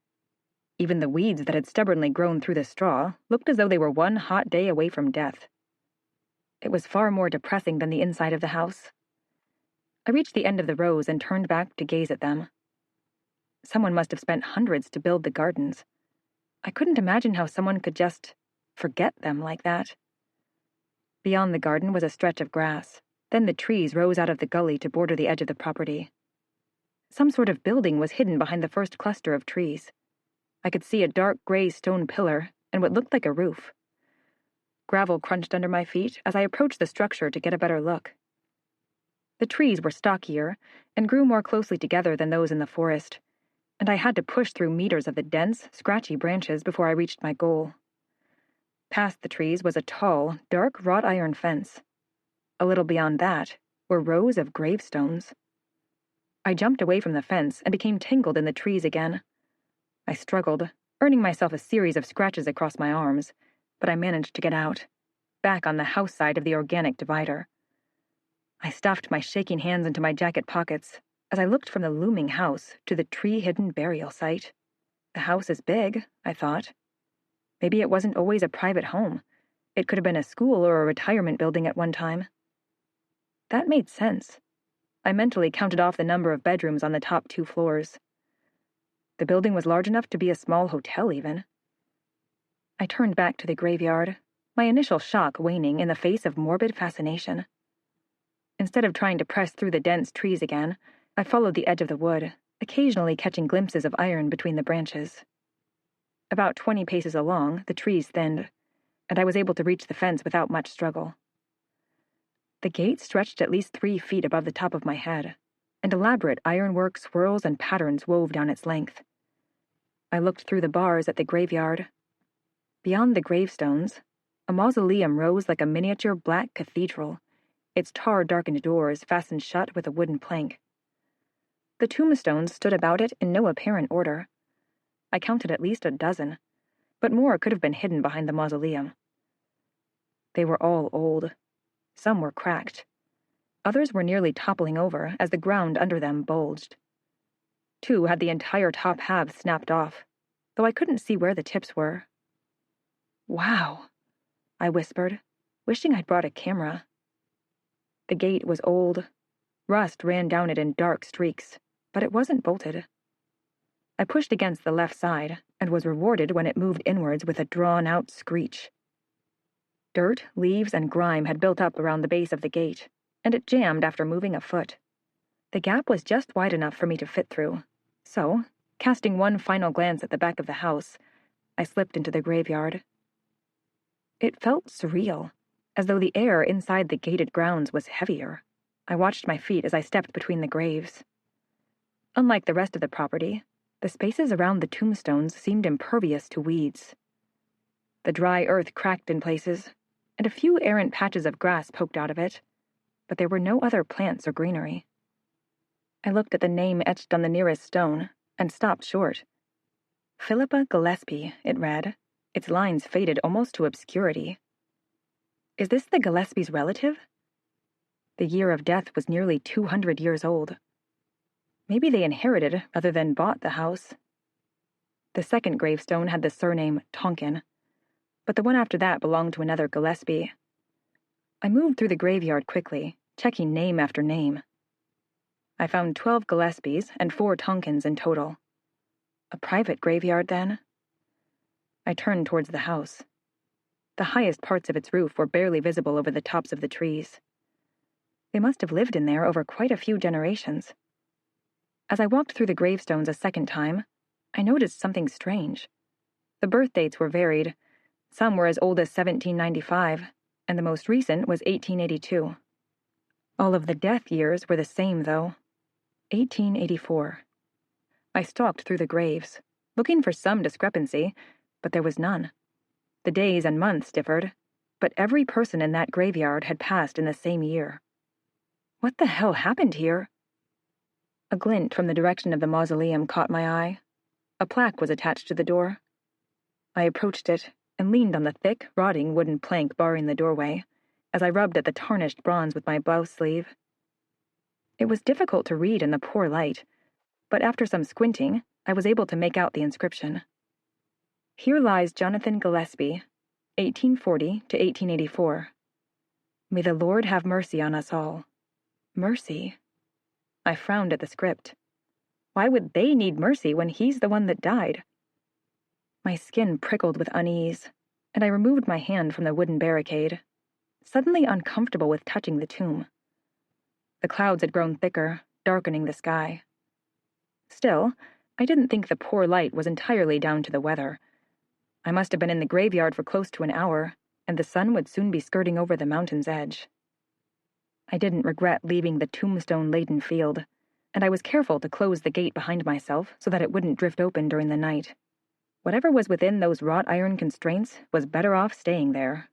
Even the weeds that had stubbornly grown through the straw looked as though they were one hot day away from death. It was far more depressing than the inside of the house. I reached the end of the rows and turned back to gaze at them. Someone must have spent hundreds to build the gardens. I couldn't imagine how someone could just forget them like that. Beyond the garden was a stretch of grass. Then the trees rose out of the gully to border the edge of the property. Some sort of building was hidden behind the first cluster of trees. I could see a dark gray stone pillar and what looked like a roof. Gravel crunched under my feet as I approached the structure to get a better look. The trees were stockier and grew more closely together than those in the forest, and I had to push through meters of the dense, scratchy branches before I reached my goal. Past the trees was a tall, dark wrought iron fence. A little beyond that were rows of gravestones. I jumped away from the fence and became tangled in the trees again. I struggled, earning myself a series of scratches across my arms, but I managed to get out, back on the house side of the organic divider. I stuffed my shaking hands into my jacket pockets, as I looked from the looming house to the tree-hidden burial site. The house is big, I thought. Maybe it wasn't always a private home. It could have been a school or a retirement building at one time. That made sense. I mentally counted off the number of bedrooms on the top 2 floors. The building was large enough to be a small hotel, even. I turned back to the graveyard, my initial shock waning in the face of morbid fascination. Instead of trying to press through the dense trees again, I followed the edge of the wood, occasionally catching glimpses of iron between the branches. About 20 paces along, the trees thinned, and I was able to reach the fence without much struggle. The gate stretched at least 3 feet above the top of my head, and elaborate ironwork swirls and patterns wove down its length. I looked through the bars at the graveyard. Beyond the gravestones, a mausoleum rose like a miniature black cathedral, its tar-darkened doors fastened shut with a wooden plank. The tombstones stood about it in no apparent order. I counted at least a dozen, but more could have been hidden behind the mausoleum. They were all old. Some were cracked. Others were nearly toppling over as the ground under them bulged. 2 had the entire top halves snapped off, though I couldn't see where the tips were. "Wow," I whispered, wishing I'd brought a camera. The gate was old. Rust ran down it in dark streaks, but it wasn't bolted. I pushed against the left side and was rewarded when it moved inwards with a drawn-out screech. Dirt, leaves, and grime had built up around the base of the gate, and it jammed after moving a foot. The gap was just wide enough for me to fit through, so, casting one final glance at the back of the house, I slipped into the graveyard. It felt surreal, as though the air inside the gated grounds was heavier. I watched my feet as I stepped between the graves. Unlike the rest of the property, the spaces around the tombstones seemed impervious to weeds. The dry earth cracked in places, and a few errant patches of grass poked out of it, but there were no other plants or greenery. I looked at the name etched on the nearest stone, and stopped short. Philippa Gillespie, it read, its lines faded almost to obscurity. Is this the Gillespies' relative? The year of death was nearly 200 years old. Maybe they inherited rather than bought the house. The second gravestone had the surname Tonkin, but the one after that belonged to another Gillespie. I moved through the graveyard quickly, checking name after name. I found 12 Gillespies and 4 Tonkins in total. A private graveyard, then? I turned towards the house. The highest parts of its roof were barely visible over the tops of the trees. They must have lived in there over quite a few generations. As I walked through the gravestones a second time, I noticed something strange. The birth dates were varied. Some were as old as 1795, and the most recent was 1882. All of the death years were the same, though. 1884. I stalked through the graves, looking for some discrepancy, but there was none. The days and months differed, but every person in that graveyard had passed in the same year. What the hell happened here? A glint from the direction of the mausoleum caught my eye. A plaque was attached to the door. I approached it and leaned on the thick, rotting wooden plank barring the doorway as I rubbed at the tarnished bronze with my blouse sleeve. It was difficult to read in the poor light, but after some squinting, I was able to make out the inscription. Here lies Jonathan Gillespie, 1840 to 1884. May the Lord have mercy on us all. Mercy? I frowned at the script. Why would they need mercy when he's the one that died? My skin prickled with unease, and I removed my hand from the wooden barricade, suddenly uncomfortable with touching the tomb. The clouds had grown thicker, darkening the sky. Still, I didn't think the poor light was entirely down to the weather. I must have been in the graveyard for close to an hour, and the sun would soon be skirting over the mountain's edge. I didn't regret leaving the tombstone-laden field, and I was careful to close the gate behind myself so that it wouldn't drift open during the night. Whatever was within those wrought iron constraints was better off staying there.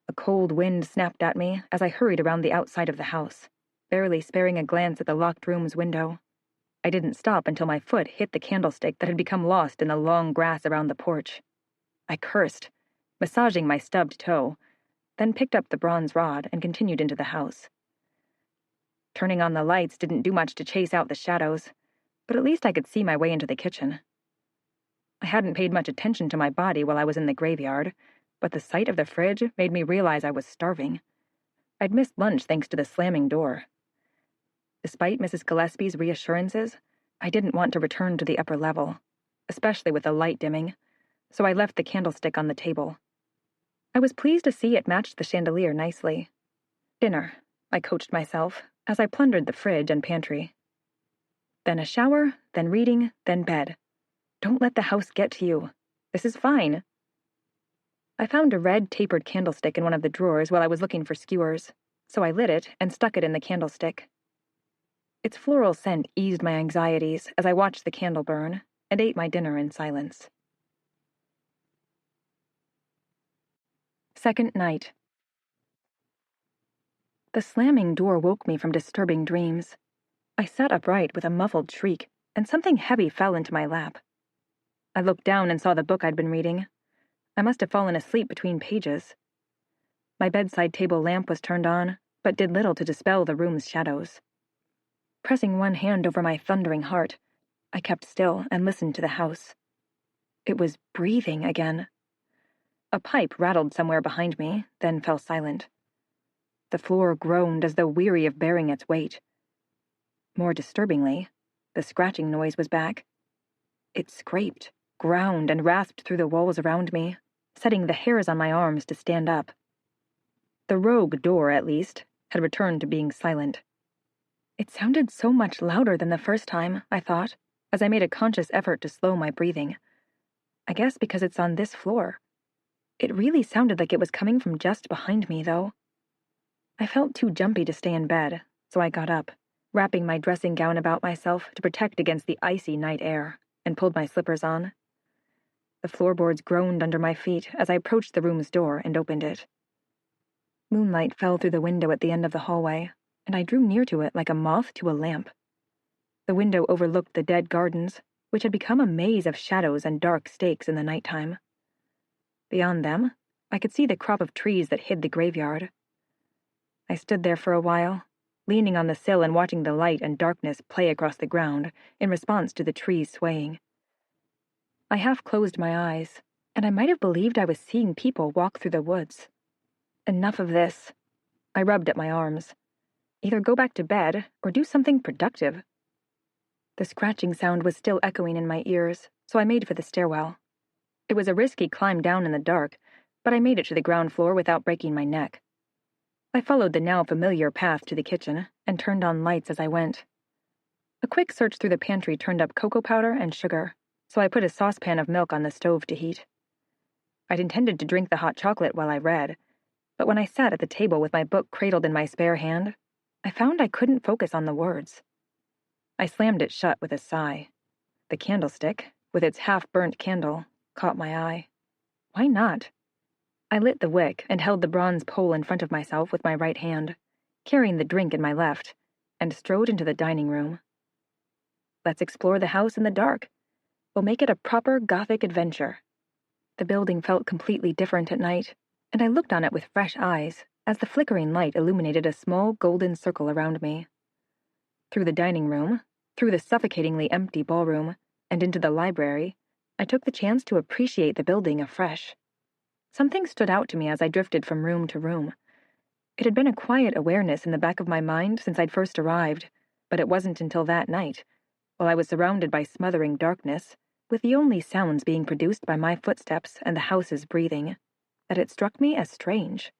A cold wind snapped at me as I hurried around the outside of the house, barely sparing a glance at the locked room's window. I didn't stop until my foot hit the candlestick that had become lost in the long grass around the porch. I cursed, massaging my stubbed toe, then picked up the bronze rod and continued into the house. Turning on the lights didn't do much to chase out the shadows, but at least I could see my way into the kitchen. I hadn't paid much attention to my body while I was in the graveyard, but the sight of the fridge made me realize I was starving. I'd missed lunch thanks to the slamming door. Despite Mrs. Gillespie's reassurances, I didn't want to return to the upper level, especially with the light dimming, so I left the candlestick on the table. I was pleased to see it matched the chandelier nicely. Dinner, I coached myself, as I plundered the fridge and pantry. Then a shower, then reading, then bed. Don't let the house get to you. This is fine. I found a red tapered candlestick in one of the drawers while I was looking for skewers, so I lit it and stuck it in the candlestick. Its floral scent eased my anxieties as I watched the candle burn and ate my dinner in silence. Second night. The slamming door woke me from disturbing dreams. I sat upright with a muffled shriek, and something heavy fell into my lap. I looked down and saw the book I'd been reading. I must have fallen asleep between pages. My bedside table lamp was turned on, but did little to dispel the room's shadows. Pressing one hand over my thundering heart, I kept still and listened to the house. It was breathing again. A pipe rattled somewhere behind me, then fell silent. The floor groaned as though weary of bearing its weight. More disturbingly, the scratching noise was back. It scraped, ground, and rasped through the walls around me, setting the hairs on my arms to stand up. The rogue door, at least, had returned to being silent. It sounded so much louder than the first time, I thought, as I made a conscious effort to slow my breathing. I guess because it's on this floor. It really sounded like it was coming from just behind me, though. I felt too jumpy to stay in bed, so I got up, wrapping my dressing gown about myself to protect against the icy night air, and pulled my slippers on. The floorboards groaned under my feet as I approached the room's door and opened it. Moonlight fell through the window at the end of the hallway, and I drew near to it like a moth to a lamp. The window overlooked the dead gardens, which had become a maze of shadows and dark stakes in the nighttime. Beyond them, I could see the crop of trees that hid the graveyard. I stood there for a while, leaning on the sill and watching the light and darkness play across the ground in response to the trees swaying. I half closed my eyes, and I might have believed I was seeing people walk through the woods. Enough of this. I rubbed at my arms. Either go back to bed or do something productive. The scratching sound was still echoing in my ears, so I made for the stairwell. It was a risky climb down in the dark, but I made it to the ground floor without breaking my neck. I followed the now familiar path to the kitchen and turned on lights as I went. A quick search through the pantry turned up cocoa powder and sugar, so I put a saucepan of milk on the stove to heat. I'd intended to drink the hot chocolate while I read, but when I sat at the table with my book cradled in my spare hand, I found I couldn't focus on the words. I slammed it shut with a sigh. The candlestick, with its half-burnt candle, caught my eye. Why not? I lit the wick and held the bronze pole in front of myself with my right hand, carrying the drink in my left, and strode into the dining room. Let's explore the house in the dark. We'll make it a proper Gothic adventure. The building felt completely different at night, and I looked on it with fresh eyes as the flickering light illuminated a small golden circle around me. Through the dining room, through the suffocatingly empty ballroom, and into the library, I took the chance to appreciate the building afresh. Something stood out to me as I drifted from room to room. It had been a quiet awareness in the back of my mind since I'd first arrived, but it wasn't until that night, while I was surrounded by smothering darkness, with the only sounds being produced by my footsteps and the house's breathing, that it struck me as strange.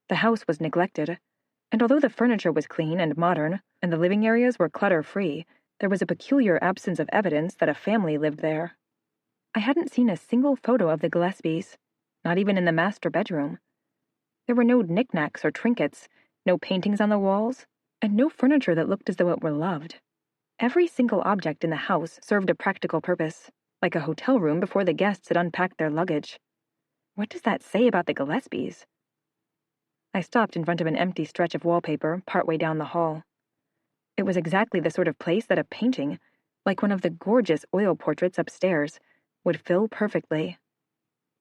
The house was neglected, and although the furniture was clean and modern, and the living areas were clutter-free, there was a peculiar absence of evidence that a family lived there. I hadn't seen a single photo of the Gillespies, not even in the master bedroom. There were no knickknacks or trinkets, no paintings on the walls, and no furniture that looked as though it were loved. Every single object in the house served a practical purpose, like a hotel room before the guests had unpacked their luggage. What does that say about the Gillespies? I stopped in front of an empty stretch of wallpaper partway down the hall. It was exactly the sort of place that a painting, like one of the gorgeous oil portraits upstairs, would fill perfectly.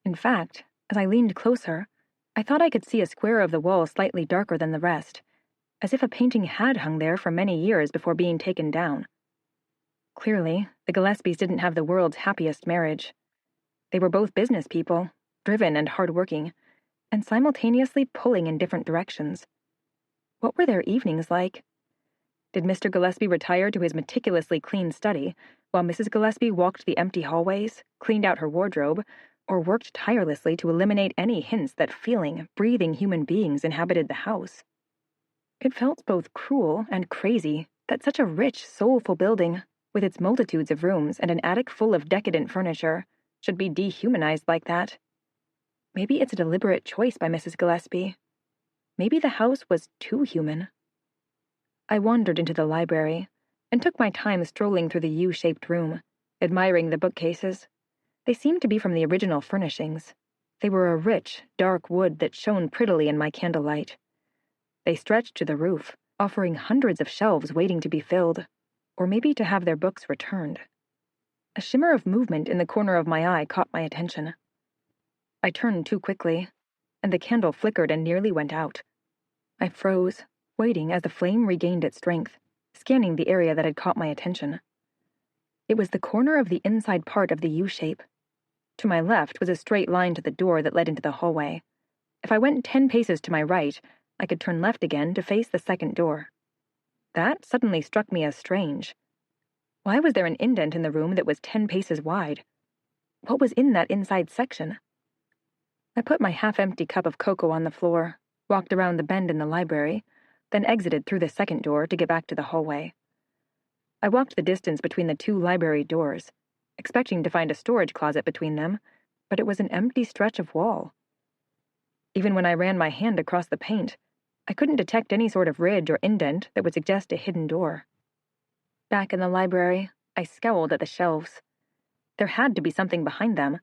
In fact, as I leaned closer, I thought I could see a square of the wall slightly darker than the rest, as if a painting had hung there for many years before being taken down. Clearly, the Gillespies didn't have the world's happiest marriage. They were both business people, driven and hardworking, and simultaneously pulling in different directions. What were their evenings like? Did Mr. Gillespie retire to his meticulously clean study, while Mrs. Gillespie walked the empty hallways, cleaned out her wardrobe, or worked tirelessly to eliminate any hints that feeling, breathing human beings inhabited the house? It felt both cruel and crazy that such a rich, soulful building, with its multitudes of rooms and an attic full of decadent furniture, should be dehumanized like that. Maybe it's a deliberate choice by Mrs. Gillespie. Maybe the house was too human. I wandered into the library and took my time strolling through the U-shaped room, admiring the bookcases. They seemed to be from the original furnishings. They were a rich, dark wood that shone prettily in my candlelight. They stretched to the roof, offering hundreds of shelves waiting to be filled, or maybe to have their books returned. A shimmer of movement in the corner of my eye caught my attention. I turned too quickly, and the candle flickered and nearly went out. I froze, waiting as the flame regained its strength, scanning the area that had caught my attention. It was the corner of the inside part of the U-shape. To my left was a straight line to the door that led into the hallway. If I went 10 paces to my right, I could turn left again to face the second door. That suddenly struck me as strange. Why was there an indent in the room that was 10 paces wide? What was in that inside section? I put my half-empty cup of cocoa on the floor, walked around the bend in the library, then exited through the second door to get back to the hallway. I walked the distance between the 2 library doors, expecting to find a storage closet between them, but it was an empty stretch of wall. Even when I ran my hand across the paint, I couldn't detect any sort of ridge or indent that would suggest a hidden door. Back in the library, I scowled at the shelves. There had to be something behind them.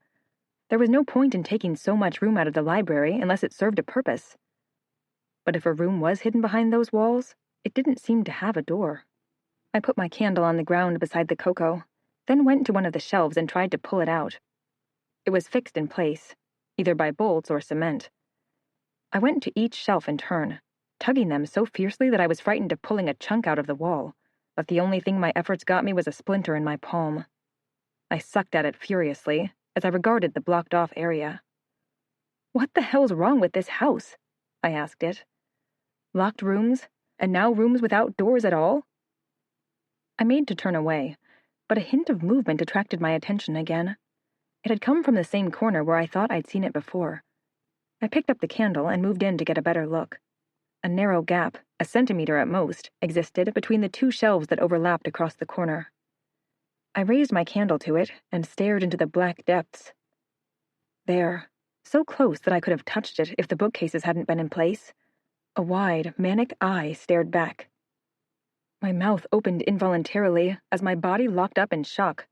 There was no point in taking so much room out of the library unless it served a purpose. But if a room was hidden behind those walls, it didn't seem to have a door. I put my candle on the ground beside the cocoa, then went to one of the shelves and tried to pull it out. It was fixed in place, either by bolts or cement. I went to each shelf in turn, tugging them so fiercely that I was frightened of pulling a chunk out of the wall, but the only thing my efforts got me was a splinter in my palm. I sucked at it furiously as I regarded the blocked-off area. What the hell's wrong with this house? I asked it. Locked rooms, and now rooms without doors at all? I made to turn away, but a hint of movement attracted my attention again. It had come from the same corner where I thought I'd seen it before. I picked up the candle and moved in to get a better look. A narrow gap, a centimeter at most, existed between the 2 shelves that overlapped across the corner. I raised my candle to it and stared into the black depths. There, so close that I could have touched it if the bookcases hadn't been in place, a wide, manic eye stared back. My mouth opened involuntarily as my body locked up in shock.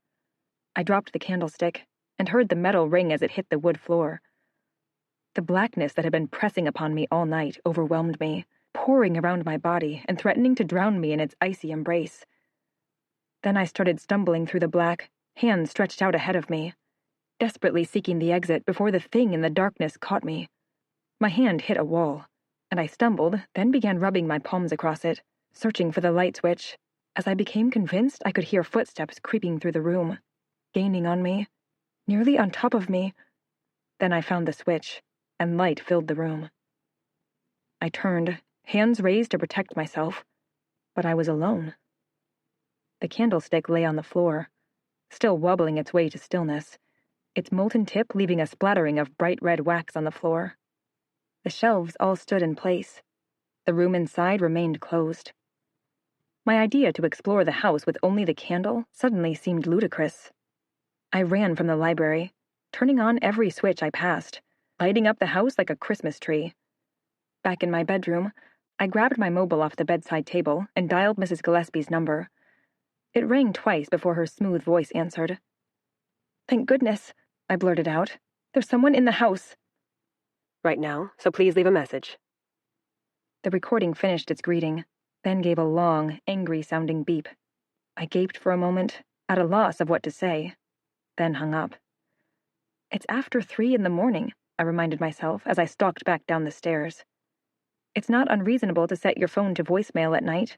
I dropped the candlestick and heard the metal ring as it hit the wood floor. The blackness that had been pressing upon me all night overwhelmed me, pouring around my body and threatening to drown me in its icy embrace. Then I started stumbling through the black, hands stretched out ahead of me, desperately seeking the exit before the thing in the darkness caught me. My hand hit a wall, and I stumbled, then began rubbing my palms across it, searching for the light switch, as I became convinced I could hear footsteps creeping through the room, gaining on me, nearly on top of me. Then I found the switch, and light filled the room. I turned, hands raised to protect myself, but I was alone. The candlestick lay on the floor, still wobbling its way to stillness, its molten tip leaving a splattering of bright red wax on the floor. The shelves all stood in place. The room inside remained closed. My idea to explore the house with only the candle suddenly seemed ludicrous. I ran from the library, turning on every switch I passed, lighting up the house like a Christmas tree. Back in my bedroom, I grabbed my mobile off the bedside table and dialed Mrs. Gillespie's number. It rang twice before her smooth voice answered. "Thank goodness," I blurted out. "There's someone in the house." "Right now, so please leave a message." The recording finished its greeting, then gave a long, angry-sounding beep. I gaped for a moment, at a loss of what to say, then hung up. It's after 3 in the morning, I reminded myself as I stalked back down the stairs. It's not unreasonable to set your phone to voicemail at night.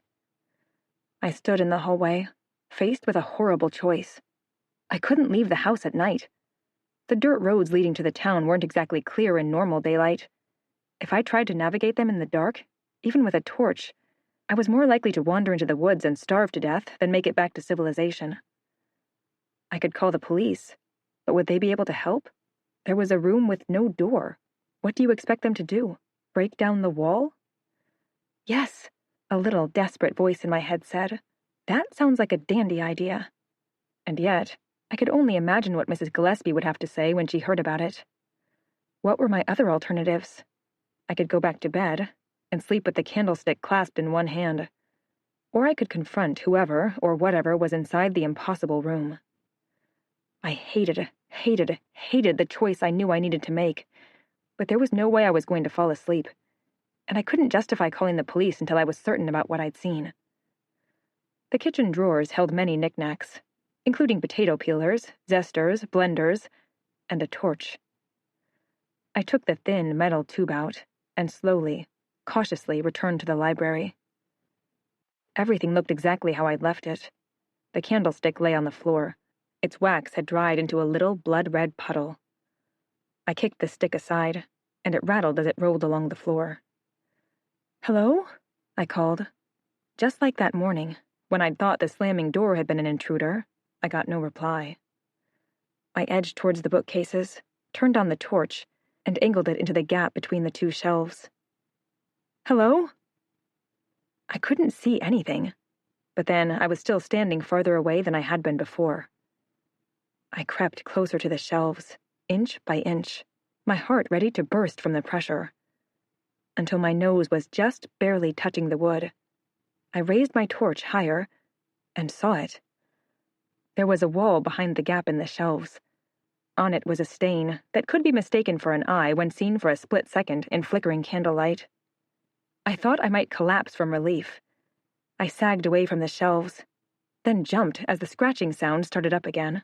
I stood in the hallway, faced with a horrible choice. I couldn't leave the house at night. The dirt roads leading to the town weren't exactly clear in normal daylight. If I tried to navigate them in the dark, even with a torch, I was more likely to wander into the woods and starve to death than make it back to civilization. I could call the police, but would they be able to help? There was a room with no door. What do you expect them to do? Break down the wall? Yes, a little desperate voice in my head said. That sounds like a dandy idea. And yet, I could only imagine what Mrs. Gillespie would have to say when she heard about it. What were my other alternatives? I could go back to bed and sleep with the candlestick clasped in one hand. Or I could confront whoever or whatever was inside the impossible room. I hated the choice I knew I needed to make, but there was no way I was going to fall asleep, and I couldn't justify calling the police until I was certain about what I'd seen. The kitchen drawers held many knickknacks, including potato peelers, zesters, blenders, and a torch. I took the thin metal tube out and slowly, cautiously returned to the library. Everything looked exactly how I'd left it. The candlestick lay on the floor. Its wax had dried into a little blood-red puddle. I kicked the stick aside, and it rattled as it rolled along the floor. "Hello?" I called. Just like that morning, when I'd thought the slamming door had been an intruder, I got no reply. I edged towards the bookcases, turned on the torch, and angled it into the gap between the two shelves. "Hello?" I couldn't see anything, but then I was still standing farther away than I had been before. I crept closer to the shelves, inch by inch, my heart ready to burst from the pressure, until my nose was just barely touching the wood. I raised my torch higher and saw it. There was a wall behind the gap in the shelves. On it was a stain that could be mistaken for an eye when seen for a split second in flickering candlelight. I thought I might collapse from relief. I sagged away from the shelves, then jumped as the scratching sound started up again.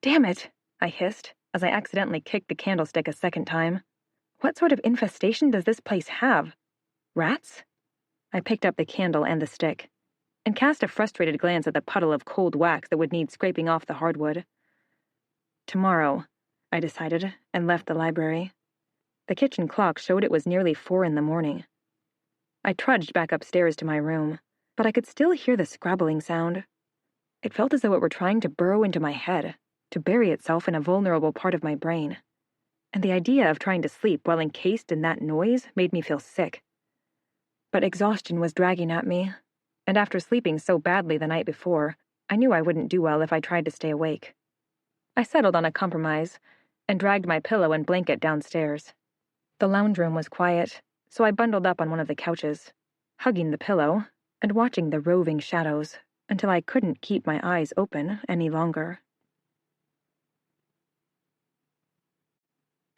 "Damn it," I hissed as I accidentally kicked the candlestick a second time. "What sort of infestation does this place have? Rats?" I picked up the candle and the stick, and cast a frustrated glance at the puddle of cold wax that would need scraping off the hardwood. Tomorrow, I decided, and left the library. The kitchen clock showed it was nearly 4 in the morning. I trudged back upstairs to my room, but I could still hear the scrabbling sound. It felt as though it were trying to burrow into my head, to bury itself in a vulnerable part of my brain. And the idea of trying to sleep while encased in that noise made me feel sick. But exhaustion was dragging at me, and after sleeping so badly the night before, I knew I wouldn't do well if I tried to stay awake. I settled on a compromise and dragged my pillow and blanket downstairs. The lounge room was quiet, so I bundled up on one of the couches, hugging the pillow and watching the roving shadows until I couldn't keep my eyes open any longer.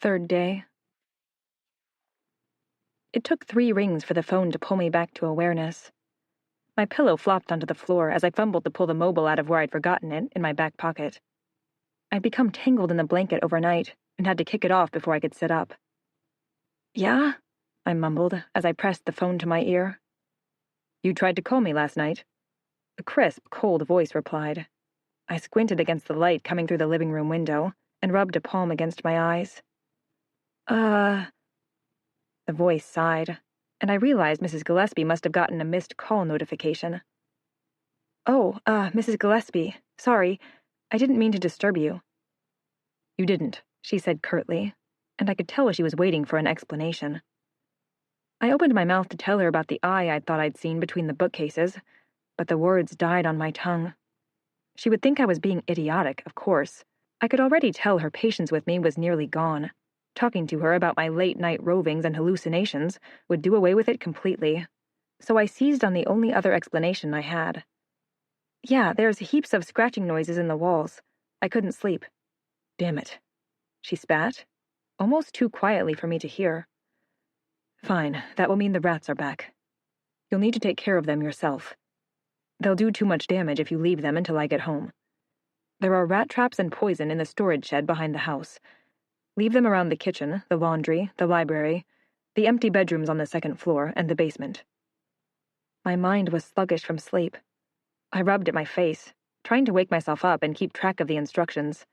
Third day. It took 3 rings for the phone to pull me back to awareness. My pillow flopped onto the floor as I fumbled to pull the mobile out of where I'd forgotten it in my back pocket. I'd become tangled in the blanket overnight and had to kick it off before I could sit up. "Yeah?" I mumbled as I pressed the phone to my ear. "You tried to call me last night?" A crisp, cold voice replied. I squinted against the light coming through the living room window and rubbed a palm against my eyes. The voice sighed, and I realized Mrs. Gillespie must have gotten a missed call notification. "Oh, Mrs. Gillespie, sorry, I didn't mean to disturb you." "You didn't," she said curtly, and I could tell she was waiting for an explanation. I opened my mouth to tell her about the eye I thought I'd seen between the bookcases, but the words died on my tongue. She would think I was being idiotic, of course. I could already tell her patience with me was nearly gone. Talking to her about my late-night rovings and hallucinations would do away with it completely. So I seized on the only other explanation I had. "Yeah, there's heaps of scratching noises in the walls. I couldn't sleep." "Damn it," she spat, almost too quietly for me to hear. "Fine, that will mean the rats are back. You'll need to take care of them yourself. They'll do too much damage if you leave them until I get home. There are rat traps and poison in the storage shed behind the house. Leave them around the kitchen, the laundry, the library, The empty bedrooms on the second floor and the basement. My mind was sluggish from sleep. I rubbed at my face, trying to wake myself up and keep track of the instructions.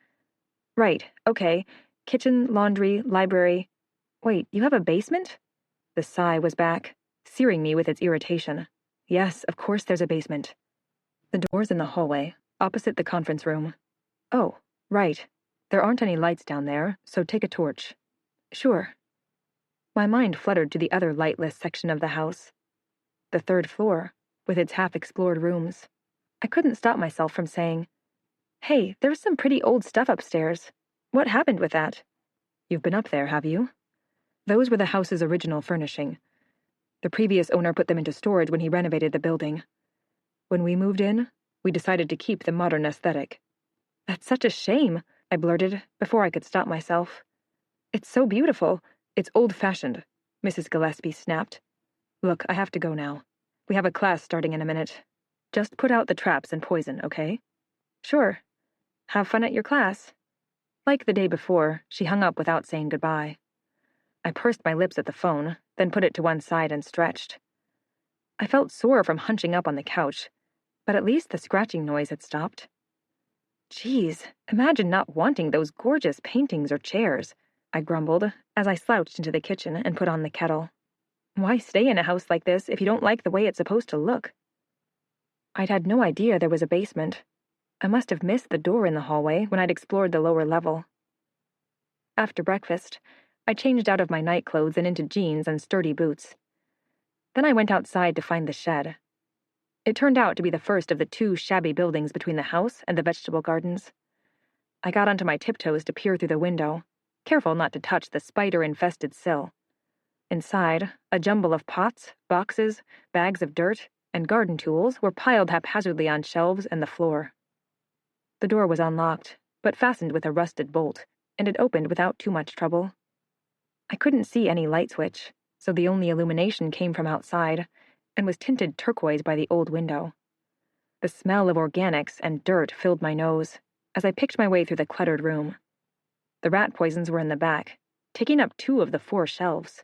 Right, okay. Kitchen, laundry, library. Wait, you have a basement? The sigh was back, searing me with its irritation. Yes, of course there's a basement. The door's in the hallway, opposite the conference room. Oh, right. There aren't any lights down there, so take a torch. Sure. My mind fluttered to the other lightless section of the house. The third floor, with its half-explored rooms. I couldn't stop myself from saying, "Hey, there's some pretty old stuff upstairs. What happened with that?" You've been up there, have you? Those were the house's original furnishing. The previous owner put them into storage when he renovated the building. When we moved in, we decided to keep the modern aesthetic. That's such a shame, I blurted, before I could stop myself. It's so beautiful. It's old-fashioned, Mrs. Gillespie snapped. Look, I have to go now. We have a class starting in a minute. Just put out the traps and poison, okay? Sure. Have fun at your class. Like the day before, she hung up without saying goodbye. I pursed my lips at the phone, then put it to one side and stretched. I felt sore from hunching up on the couch, but at least the scratching noise had stopped. Geez, imagine not wanting those gorgeous paintings or chairs, I grumbled as I slouched into the kitchen and put on the kettle. Why stay in a house like this if you don't like the way it's supposed to look? I'd had no idea there was a basement. I must have missed the door in the hallway when I'd explored the lower level. After breakfast, I changed out of my night clothes and into jeans and sturdy boots. Then I went outside to find the shed. It turned out to be the first of the two shabby buildings between the house and the vegetable gardens. I got onto my tiptoes to peer through the window, careful not to touch the spider-infested sill. Inside, a jumble of pots, boxes, bags of dirt, and garden tools were piled haphazardly on shelves and the floor. The door was unlocked, but fastened with a rusted bolt, and it opened without too much trouble. I couldn't see any light switch, so the only illumination came from outside, and was tinted turquoise by the old window. The smell of organics and dirt filled my nose as I picked my way through the cluttered room. The rat poisons were in the back, taking up 2 of the 4 shelves.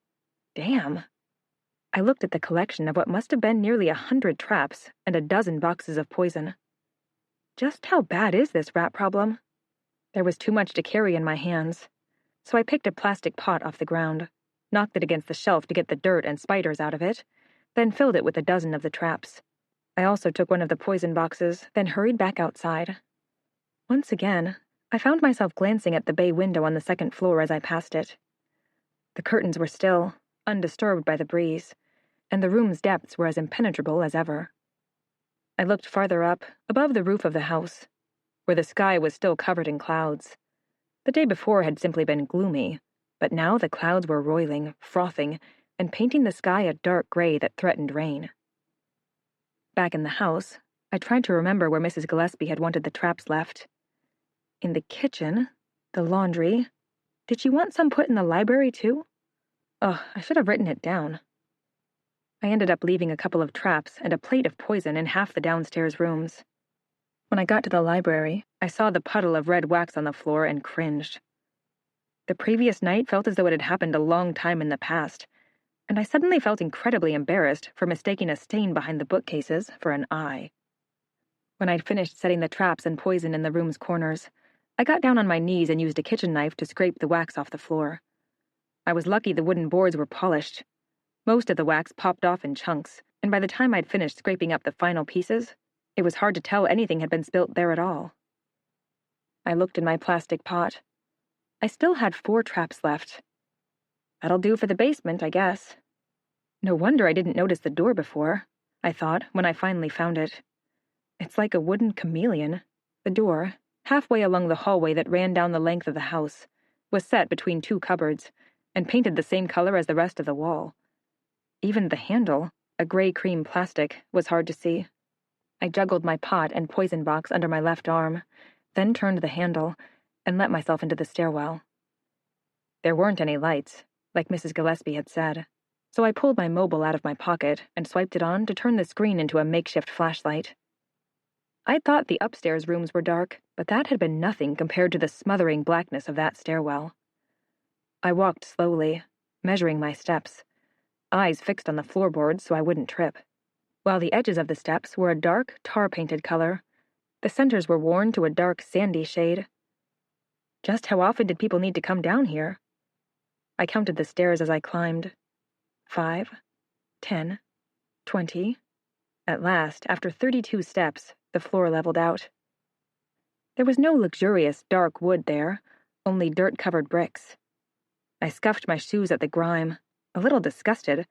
Damn. I looked at the collection of what must have been nearly 100 traps and a dozen boxes of poison. Just how bad is this rat problem? There was too much to carry in my hands, so I picked a plastic pot off the ground, knocked it against the shelf to get the dirt and spiders out of it, then filled it with a dozen of the traps. I also took one of the poison boxes, then hurried back outside. Once again, I found myself glancing at the bay window on the second floor as I passed it. The curtains were still, undisturbed by the breeze, and the room's depths were as impenetrable as ever. I looked farther up, above the roof of the house, where the sky was still covered in clouds. The day before had simply been gloomy, but now the clouds were roiling, frothing, and painting the sky a dark gray that threatened rain. Back in the house, I tried to remember where Mrs. Gillespie had wanted the traps left. In the kitchen, the laundry. Did she want some put in the library, too? Ugh, I should have written it down. I ended up leaving a couple of traps and a plate of poison in half the downstairs rooms. When I got to the library, I saw the puddle of red wax on the floor and cringed. The previous night felt as though it had happened a long time in the past, and I suddenly felt incredibly embarrassed for mistaking a stain behind the bookcases for an eye. When I'd finished setting the traps and poison in the room's corners, I got down on my knees and used a kitchen knife to scrape the wax off the floor. I was lucky the wooden boards were polished. Most of the wax popped off in chunks, and by the time I'd finished scraping up the final pieces, it was hard to tell anything had been spilt there at all. I looked in my plastic pot. I still had 4 traps left. That'll do for the basement, I guess. No wonder I didn't notice the door before, I thought when I finally found it. It's like a wooden chameleon. The door, halfway along the hallway that ran down the length of the house, was set between 2 cupboards, and painted the same color as the rest of the wall. Even the handle, a gray-cream plastic, was hard to see. I juggled my pot and poison box under my left arm, then turned the handle, and let myself into the stairwell. There weren't any lights, like Mrs. Gillespie had said, so I pulled my mobile out of my pocket and swiped it on to turn the screen into a makeshift flashlight. I'd thought the upstairs rooms were dark, but that had been nothing compared to the smothering blackness of that stairwell. I walked slowly, measuring my steps, eyes fixed on the floorboards so I wouldn't trip. While the edges of the steps were a dark, tar-painted color, the centers were worn to a dark, sandy shade. Just how often did people need to come down here? I counted the stairs as I climbed. 5, 10, 20. At last, after 32 steps, the floor leveled out. There was no luxurious, dark wood there, only dirt-covered bricks. I scuffed my shoes at the grime, a little disgusted,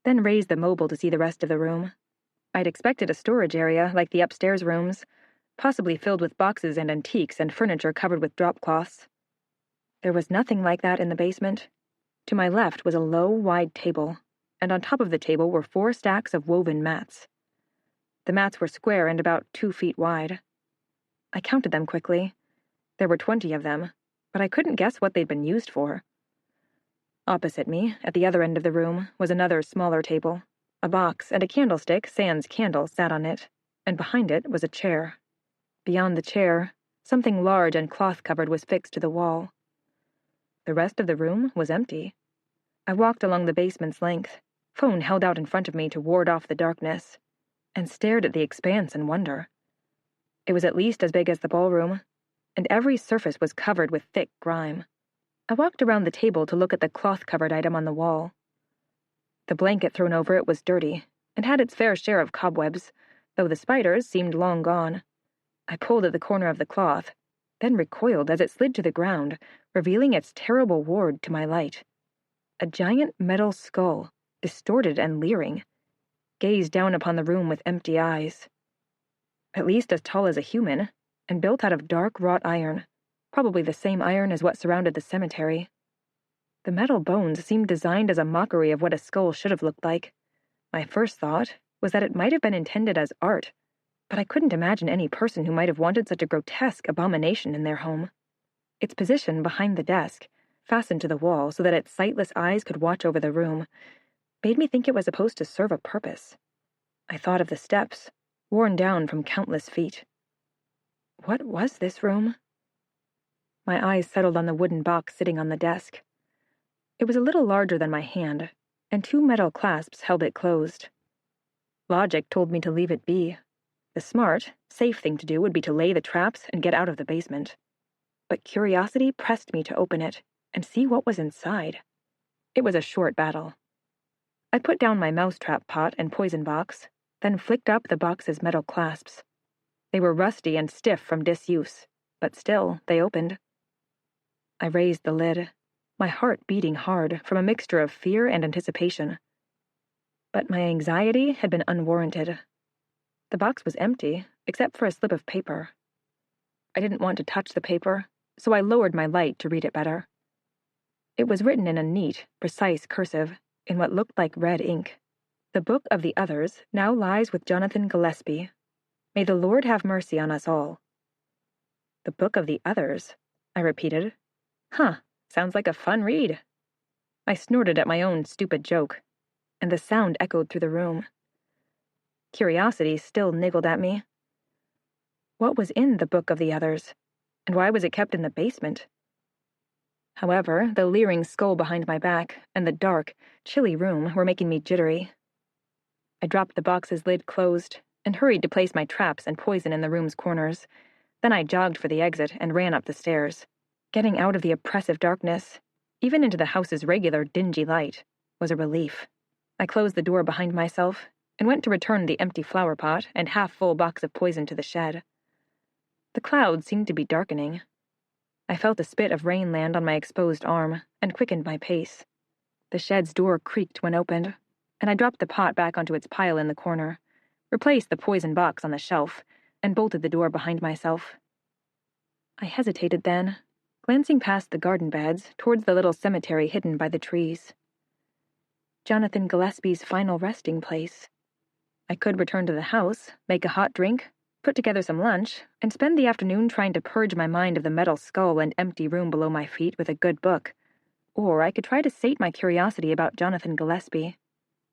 then raised the mobile to see the rest of the room. I'd expected a storage area like the upstairs rooms, possibly filled with boxes and antiques and furniture covered with drop cloths. There was nothing like that in the basement. To my left was a low, wide table, and on top of the table were 4 stacks of woven mats. The mats were square and about 2 feet wide. I counted them quickly. There were 20 of them, but I couldn't guess what they'd been used for. Opposite me, at the other end of the room, was another smaller table. A box and a candlestick sans candle sat on it, and behind it was a chair. Beyond the chair, something large and cloth-covered was fixed to the wall. The rest of the room was empty. I walked along the basement's length, phone held out in front of me to ward off the darkness, and stared at the expanse in wonder. It was at least as big as the ballroom, and every surface was covered with thick grime. I walked around the table to look at the cloth-covered item on the wall. The blanket thrown over it was dirty, and had its fair share of cobwebs, though the spiders seemed long gone. I pulled at the corner of the cloth, then recoiled as it slid to the ground, revealing its terrible ward to my light. A giant metal skull, distorted and leering, gazed down upon the room with empty eyes. At least as tall as a human, and built out of dark wrought iron, probably the same iron as what surrounded the cemetery. The metal bones seemed designed as a mockery of what a skull should have looked like. My first thought was that it might have been intended as art, but I couldn't imagine any person who might have wanted such a grotesque abomination in their home. Its position behind the desk, fastened to the wall so that its sightless eyes could watch over the room, made me think it was supposed to serve a purpose. I thought of the steps, worn down from countless feet. What was this room? My eyes settled on the wooden box sitting on the desk. It was a little larger than my hand, and 2 metal clasps held it closed. Logic told me to leave it be. The smart, safe thing to do would be to lay the traps and get out of the basement. But curiosity pressed me to open it and see what was inside. It was a short battle. I put down my mousetrap pot and poison box, then flicked up the box's metal clasps. They were rusty and stiff from disuse, but still, they opened. I raised the lid, my heart beating hard from a mixture of fear and anticipation. But my anxiety had been unwarranted. The box was empty, except for a slip of paper. I didn't want to touch the paper, so I lowered my light to read it better. It was written in a neat, precise cursive, in what looked like red ink. The book of the others now lies with Jonathan Gillespie. May the Lord have mercy on us all. The book of the others, I repeated. Sounds like a fun read. I snorted at my own stupid joke, and the sound echoed through the room. Curiosity still niggled at me. What was in the book of the others, and why was it kept in the basement? However, the leering skull behind my back and the dark, chilly room were making me jittery. I dropped the box's lid closed and hurried to place my traps and poison in the room's corners. Then I jogged for the exit and ran up the stairs. Getting out of the oppressive darkness, even into the house's regular dingy light, was a relief. I closed the door behind myself and went to return the empty flower pot and half-full box of poison to the shed. The clouds seemed to be darkening. I felt a spit of rain land on my exposed arm and quickened my pace. The shed's door creaked when opened, and I dropped the pot back onto its pile in the corner, replaced the poison box on the shelf, and bolted the door behind myself. I hesitated then, glancing past the garden beds towards the little cemetery hidden by the trees. Jonathan Gillespie's final resting place. I could return to the house, make a hot drink, put together some lunch, and spend the afternoon trying to purge my mind of the metal skull and empty room below my feet with a good book. Or I could try to sate my curiosity about Jonathan Gillespie,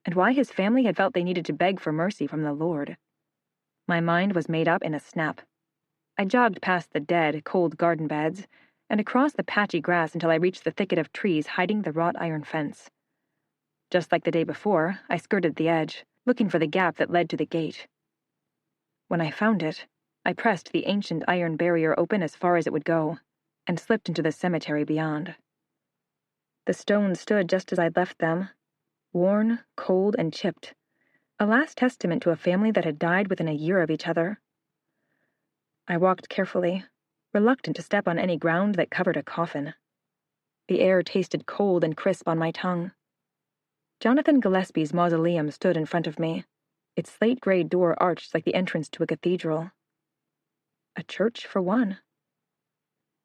and why his family had felt they needed to beg for mercy from the Lord. My mind was made up in a snap. I jogged past the dead, cold garden beds, and across the patchy grass until I reached the thicket of trees hiding the wrought iron fence. Just like the day before, I skirted the edge, looking for the gap that led to the gate. When I found it, I pressed the ancient iron barrier open as far as it would go, and slipped into the cemetery beyond. The stones stood just as I'd left them, worn, cold, and chipped, a last testament to a family that had died within a year of each other. I walked carefully, reluctant to step on any ground that covered a coffin. The air tasted cold and crisp on my tongue. Jonathan Gillespie's mausoleum stood in front of me, its slate-gray door arched like the entrance to a cathedral. A church, for one.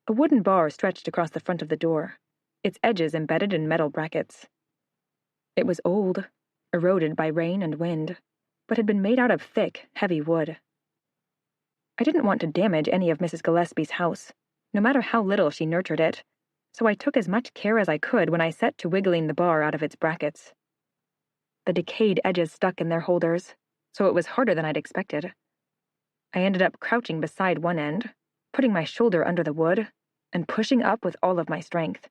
A wooden bar stretched across the front of the door, its edges embedded in metal brackets. It was old, eroded by rain and wind, but had been made out of thick, heavy wood. I didn't want to damage any of Mrs. Gillespie's house, no matter how little she nurtured it, so I took as much care as I could when I set to wiggling the bar out of its brackets. The decayed edges stuck in their holders, so it was harder than I'd expected. I ended up crouching beside one end, putting my shoulder under the wood, and pushing up with all of my strength.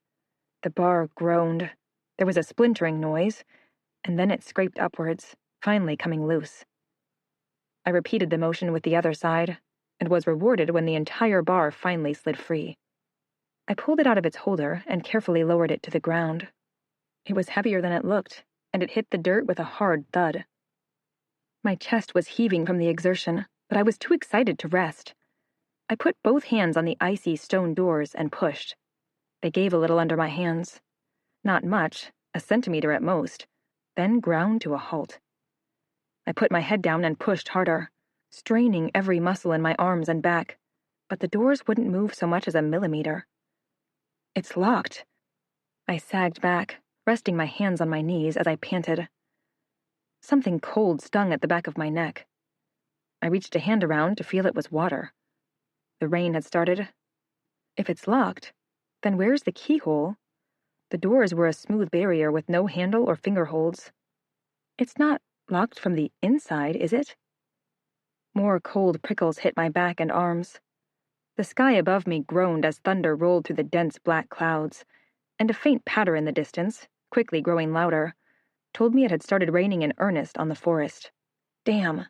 The bar groaned. There was a splintering noise, and then it scraped upwards, finally coming loose. I repeated the motion with the other side, and was rewarded when the entire bar finally slid free. I pulled it out of its holder and carefully lowered it to the ground. It was heavier than it looked, and it hit the dirt with a hard thud. My chest was heaving from the exertion, but I was too excited to rest. I put both hands on the icy stone doors and pushed. They gave a little under my hands. Not much, a centimeter at most, then ground to a halt. I put my head down and pushed harder, straining every muscle in my arms and back, but the doors wouldn't move so much as a millimeter. It's locked. I sagged back, resting my hands on my knees as I panted. Something cold stung at the back of my neck. I reached a hand around to feel it was water. The rain had started. If it's locked, then where's the keyhole? The doors were a smooth barrier with no handle or finger holds. It's not locked from the inside, is it? More cold prickles hit my back and arms. The sky above me groaned as thunder rolled through the dense black clouds, and a faint patter in the distance, quickly growing louder, told me it had started raining in earnest on the forest. Damn.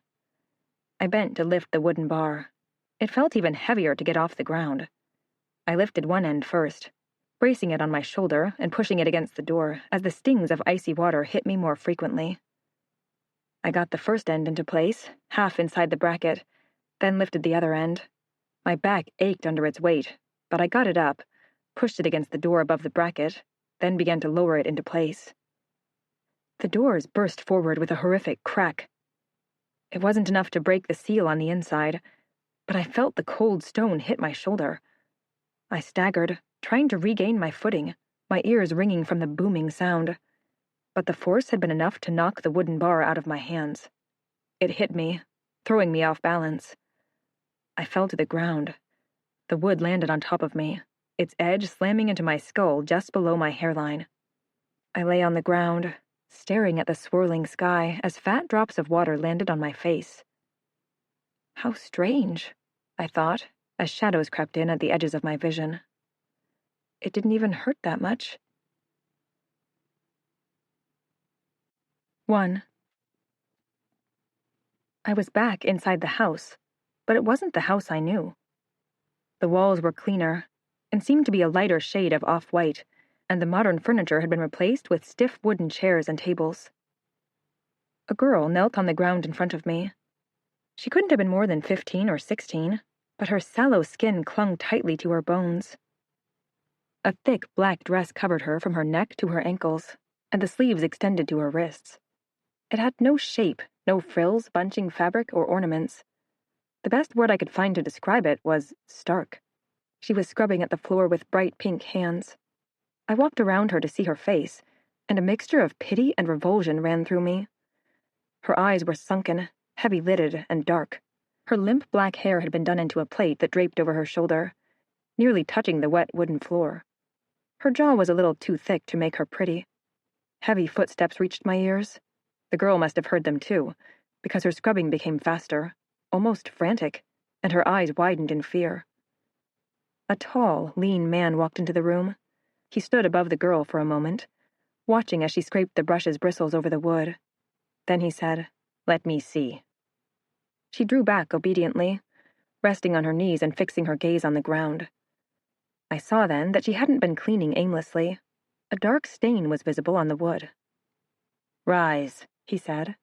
I bent to lift the wooden bar. It felt even heavier to get off the ground. I lifted one end first, bracing it on my shoulder and pushing it against the door as the stings of icy water hit me more frequently. I got the first end into place, half inside the bracket, then lifted the other end. My back ached under its weight, but I got it up, pushed it against the door above the bracket, then began to lower it into place. The doors burst forward with a horrific crack. It wasn't enough to break the seal on the inside, but I felt the cold stone hit my shoulder. I staggered, trying to regain my footing, my ears ringing from the booming sound. But the force had been enough to knock the wooden bar out of my hands. It hit me, throwing me off balance. I fell to the ground. The wood landed on top of me, its edge slamming into my skull just below my hairline. I lay on the ground, staring at the swirling sky as fat drops of water landed on my face. How strange, I thought, as shadows crept in at the edges of my vision. It didn't even hurt that much. 1. I was back inside the house, but it wasn't the house I knew. The walls were cleaner, and seemed to be a lighter shade of off-white, and the modern furniture had been replaced with stiff wooden chairs and tables. A girl knelt on the ground in front of me. She couldn't have been more than 15 or 16, but her sallow skin clung tightly to her bones. A thick black dress covered her from her neck to her ankles, and the sleeves extended to her wrists. It had no shape, no frills, bunching fabric, or ornaments. The best word I could find to describe it was stark. She was scrubbing at the floor with bright pink hands. I walked around her to see her face, and a mixture of pity and revulsion ran through me. Her eyes were sunken, heavy-lidded, and dark. Her limp black hair had been done into a plait that draped over her shoulder, nearly touching the wet wooden floor. Her jaw was a little too thick to make her pretty. Heavy footsteps reached my ears. The girl must have heard them too, because her scrubbing became faster, almost frantic, and her eyes widened in fear. A tall, lean man walked into the room. He stood above the girl for a moment, watching as she scraped the brush's bristles over the wood. Then he said, "Let me see." She drew back obediently, resting on her knees and fixing her gaze on the ground. I saw then that she hadn't been cleaning aimlessly. A dark stain was visible on the wood. "Rise," he said,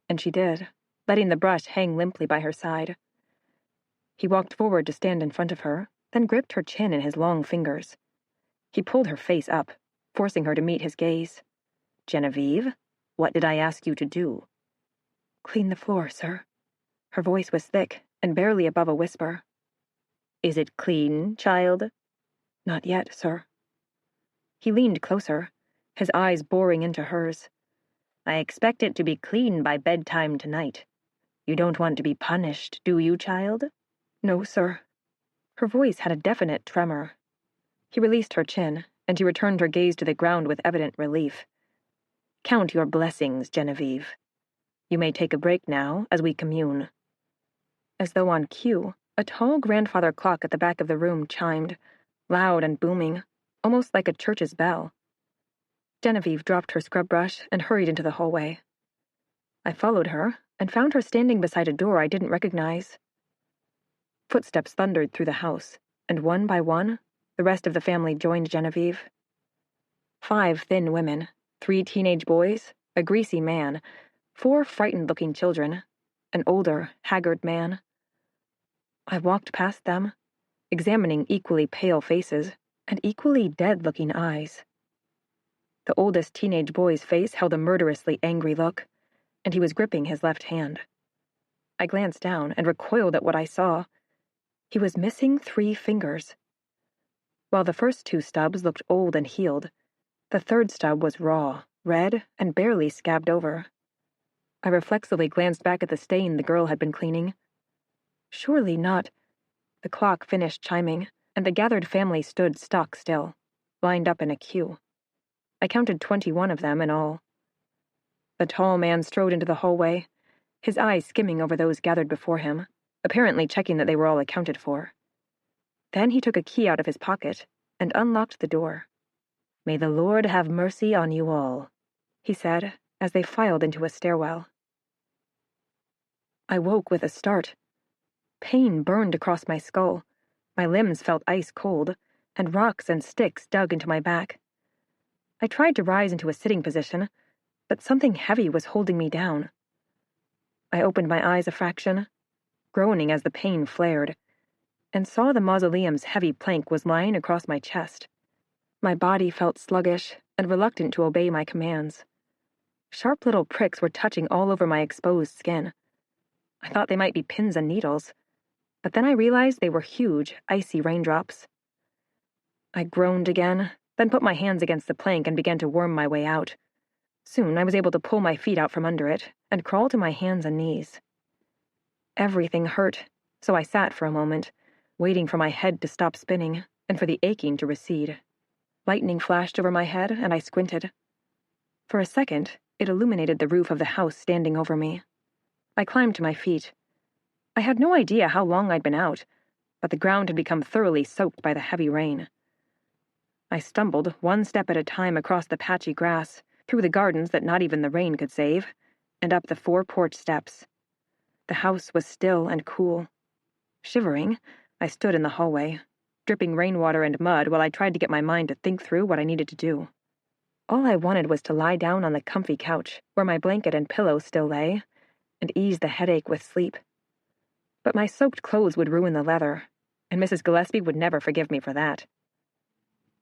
and she did, letting the brush hang limply by her side. He walked forward to stand in front of her, then gripped her chin in his long fingers. He pulled her face up, forcing her to meet his gaze. "Genevieve, what did I ask you to do?" "Clean the floor, sir." Her voice was thick and barely above a whisper. "Is it clean, child?" "Not yet, sir." He leaned closer, his eyes boring into hers. "I expect it to be clean by bedtime tonight. You don't want to be punished, do you, child?" "No, sir." Her voice had a definite tremor. He released her chin, and she returned her gaze to the ground with evident relief. "Count your blessings, Genevieve. You may take a break now, as we commune." As though on cue, a tall grandfather clock at the back of the room chimed, loud and booming, almost like a church's bell. Genevieve dropped her scrub brush and hurried into the hallway. I followed her and found her standing beside a door I didn't recognize. Footsteps thundered through the house, and one by one, the rest of the family joined Genevieve. 5 thin women, 3 teenage boys, a greasy man, 4 frightened-looking children, an older, haggard man. I walked past them, examining equally pale faces and equally dead-looking eyes. The oldest teenage boy's face held a murderously angry look, and he was gripping his left hand. I glanced down and recoiled at what I saw. He was missing 3 fingers. While the first 2 stubs looked old and healed, the third stub was raw, red, and barely scabbed over. I reflexively glanced back at the stain the girl had been cleaning. Surely not. The clock finished chiming, and the gathered family stood stock still, lined up in a queue. I counted 21 of them in all. The tall man strode into the hallway, his eyes skimming over those gathered before him, apparently checking that they were all accounted for. Then he took a key out of his pocket and unlocked the door. "May the Lord have mercy on you all," he said, as they filed into a stairwell. I woke with a start. Pain burned across my skull, my limbs felt ice cold, and rocks and sticks dug into my back. I tried to rise into a sitting position, but something heavy was holding me down. I opened my eyes a fraction, groaning as the pain flared, and saw the mausoleum's heavy plank was lying across my chest. My body felt sluggish and reluctant to obey my commands. Sharp little pricks were touching all over my exposed skin. I thought they might be pins and needles, but then I realized they were huge, icy raindrops. I groaned again, then put my hands against the plank and began to worm my way out. Soon I was able to pull my feet out from under it and crawl to my hands and knees. Everything hurt, so I sat for a moment, waiting for my head to stop spinning and for the aching to recede. Lightning flashed over my head, and I squinted. For a second, it illuminated the roof of the house standing over me. I climbed to my feet. I had no idea how long I'd been out, but the ground had become thoroughly soaked by the heavy rain. I stumbled 1 step at a time across the patchy grass, through the gardens that not even the rain could save, and up the 4 porch steps. The house was still and cool. Shivering, I stood in the hallway, dripping rainwater and mud while I tried to get my mind to think through what I needed to do. All I wanted was to lie down on the comfy couch, where my blanket and pillow still lay, and ease the headache with sleep. But my soaked clothes would ruin the leather, and Mrs. Gillespie would never forgive me for that.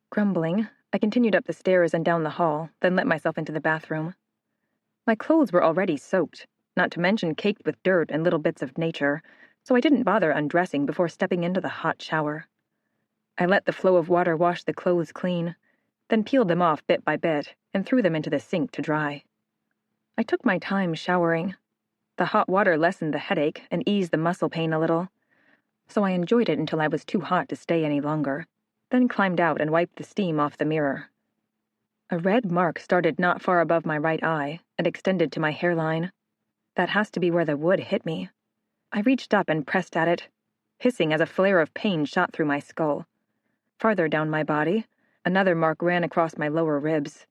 Grumbling, I continued up the stairs and down the hall, then let myself into the bathroom. My clothes were already soaked, not to mention caked with dirt and little bits of nature, so I didn't bother undressing before stepping into the hot shower. I let the flow of water wash the clothes clean, then peeled them off bit by bit and threw them into the sink to dry. I took my time showering. The hot water lessened the headache and eased the muscle pain a little, so I enjoyed it until I was too hot to stay any longer, then climbed out and wiped the steam off the mirror. A red mark started not far above my right eye and extended to my hairline. That has to be where the wood hit me. I reached up and pressed at it, hissing as a flare of pain shot through my skull. Farther down my body, another mark ran across my lower ribs,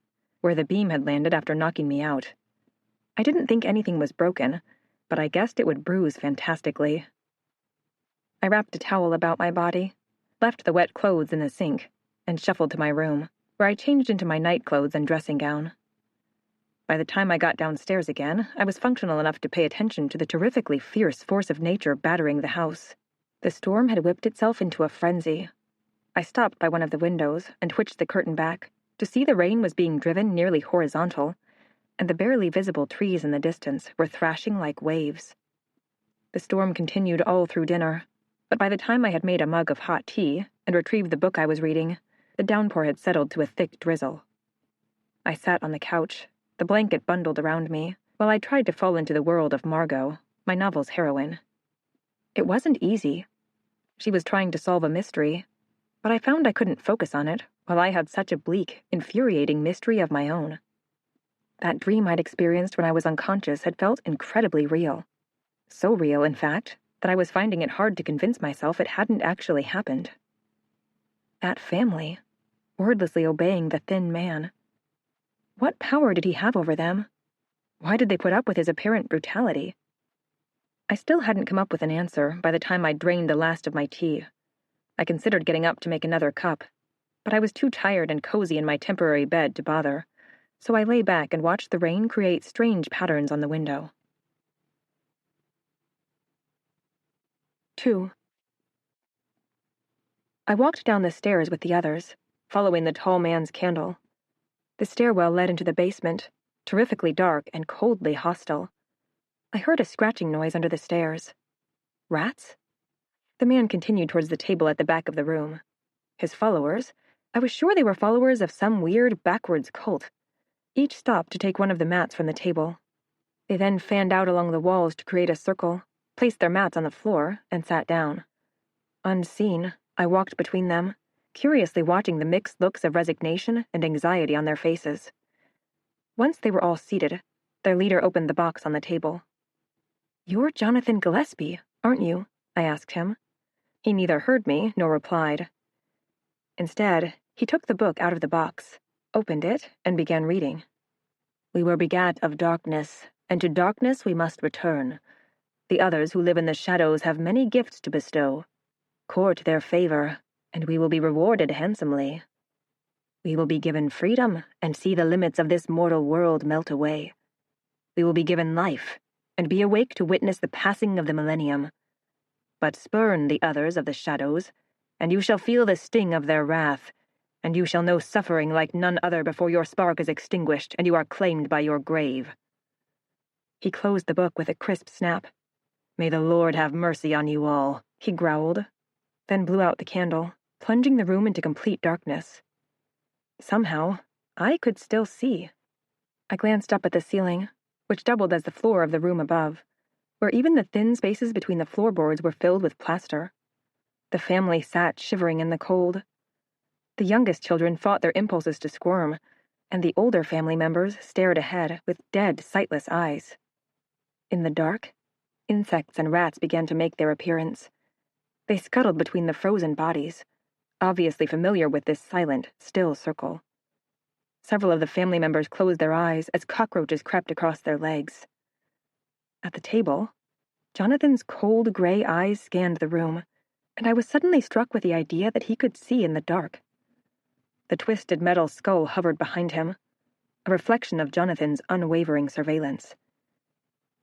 where the beam had landed after knocking me out. I didn't think anything was broken, but I guessed it would bruise fantastically. I wrapped a towel about my body, left the wet clothes in the sink, and shuffled to my room, where I changed into my night clothes and dressing gown. By the time I got downstairs again, I was functional enough to pay attention to the terrifically fierce force of nature battering the house. The storm had whipped itself into a frenzy. I stopped by one of the windows and twitched the curtain back to see the rain was being driven nearly horizontal, and the barely visible trees in the distance were thrashing like waves. The storm continued all through dinner, but by the time I had made a mug of hot tea and retrieved the book I was reading, the downpour had settled to a thick drizzle. I sat on the couch, the blanket bundled around me, while I tried to fall into the world of Margot, my novel's heroine. It wasn't easy. She was trying to solve a mystery, but I found I couldn't focus on it while I had such a bleak, infuriating mystery of my own. That dream I'd experienced when I was unconscious had felt incredibly real. So real, in fact, that I was finding it hard to convince myself it hadn't actually happened. That family, wordlessly obeying the thin man. What power did he have over them? Why did they put up with his apparent brutality? I still hadn't come up with an answer by the time I'd drained the last of my tea. I considered getting up to make another cup, but I was too tired and cozy in my temporary bed to bother, so I lay back and watched the rain create strange patterns on the window. 2. I walked down the stairs with the others, following the tall man's candle. The stairwell led into the basement, terrifically dark and coldly hostile. I heard a scratching noise under the stairs. Rats? The man continued towards the table at the back of the room. His followers? I was sure they were followers of some weird, backwards cult. Each stopped to take one of the mats from the table. They then fanned out along the walls to create a circle, placed their mats on the floor, and sat down. Unseen, I walked between them, curiously watching the mixed looks of resignation and anxiety on their faces. Once they were all seated, their leader opened the box on the table. "You're Jonathan Gillespie, aren't you?" I asked him. He neither heard me nor replied. Instead, he took the book out of the box, opened it, and began reading. "We were begat of darkness, and to darkness we must return. The others who live in the shadows have many gifts to bestow. Court their favor, and we will be rewarded handsomely. We will be given freedom and see the limits of this mortal world melt away. We will be given life and be awake to witness the passing of the millennium. But spurn the others of the shadows, and you shall feel the sting of their wrath, and you shall know suffering like none other before your spark is extinguished and you are claimed by your grave." He closed the book with a crisp snap. "May the Lord have mercy on you all," he growled, then blew out the candle, plunging the room into complete darkness. Somehow, I could still see. I glanced up at the ceiling, which doubled as the floor of the room above, where even the thin spaces between the floorboards were filled with plaster. The family sat shivering in the cold. The youngest children fought their impulses to squirm, and the older family members stared ahead with dead, sightless eyes. In the dark, insects and rats began to make their appearance. They scuttled between the frozen bodies, obviously familiar with this silent, still circle. Several of the family members closed their eyes as cockroaches crept across their legs. At the table, Jonathan's cold gray eyes scanned the room, and I was suddenly struck with the idea that he could see in the dark. The twisted metal skull hovered behind him, a reflection of Jonathan's unwavering surveillance.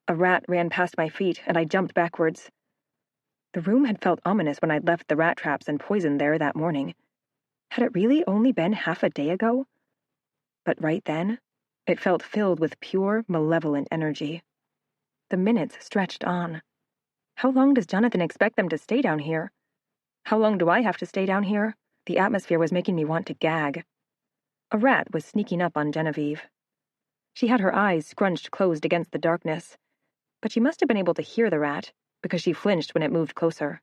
A rat ran past my feet, and I jumped backwards. The room had felt ominous when I'd left the rat traps and poison there that morning. Had it really only been half a day ago? But right then, it felt filled with pure, malevolent energy. The minutes stretched on. How long does Jonathan expect them to stay down here? How long do I have to stay down here? The atmosphere was making me want to gag. A rat was sneaking up on Genevieve. She had her eyes scrunched closed against the darkness, but she must have been able to hear the rat, because she flinched when it moved closer.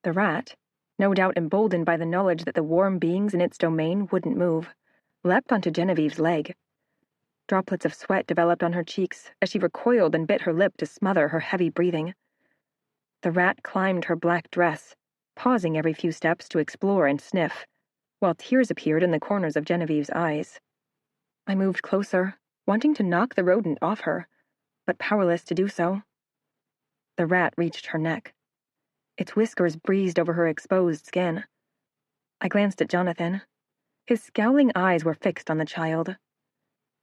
The rat, no doubt emboldened by the knowledge that the warm beings in its domain wouldn't move, leapt onto Genevieve's leg. Droplets of sweat developed on her cheeks as she recoiled and bit her lip to smother her heavy breathing. The rat climbed her black dress, pausing every few steps to explore and sniff, while tears appeared in the corners of Genevieve's eyes. I moved closer, wanting to knock the rodent off her, but powerless to do so. The rat reached her neck. Its whiskers breezed over her exposed skin. I glanced at Jonathan. His scowling eyes were fixed on the child.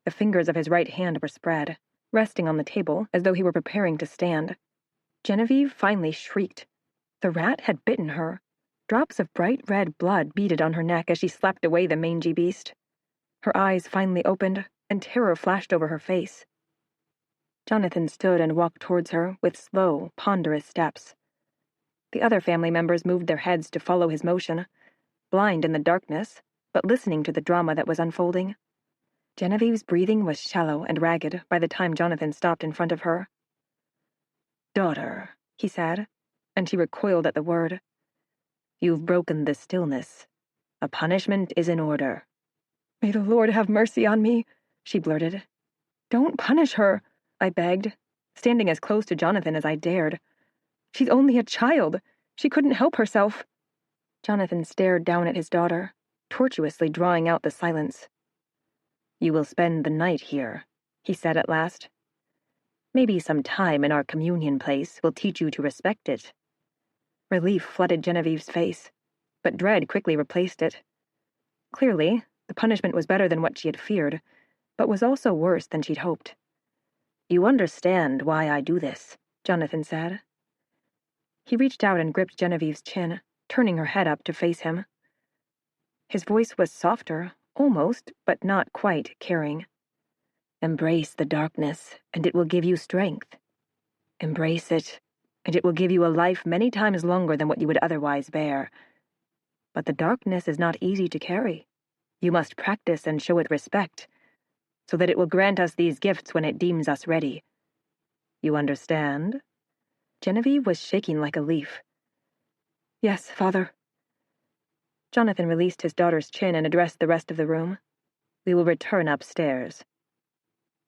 The fingers of his right hand were spread, resting on the table as though he were preparing to stand. Genevieve finally shrieked. The rat had bitten her. Drops of bright red blood beaded on her neck as she slapped away the mangy beast. Her eyes finally opened, and terror flashed over her face. Jonathan stood and walked towards her with slow, ponderous steps. The other family members moved their heads to follow his motion, blind in the darkness, but listening to the drama that was unfolding. Genevieve's breathing was shallow and ragged by the time Jonathan stopped in front of her. "Daughter," he said, and she recoiled at the word. "You've broken the stillness. A punishment is in order." "May the Lord have mercy on me," she blurted. "Don't punish her," I begged, standing as close to Jonathan as I dared. "She's only a child. She couldn't help herself." Jonathan stared down at his daughter, tortuously drawing out the silence. "You will spend the night here," he said at last. "Maybe some time in our communion place will teach you to respect it." Relief flooded Genevieve's face, but dread quickly replaced it. Clearly, the punishment was better than what she had feared, but was also worse than she'd hoped. "You understand why I do this," Jonathan said. He reached out and gripped Genevieve's chin, turning her head up to face him. His voice was softer, almost, but not quite, caring. "Embrace the darkness, and it will give you strength. Embrace it, and it will give you a life many times longer than what you would otherwise bear. But the darkness is not easy to carry. You must practice and show it respect, so that it will grant us these gifts when it deems us ready. You understand?" Genevieve was shaking like a leaf. "Yes, Father." Jonathan released his daughter's chin and addressed the rest of the room. "We will return upstairs."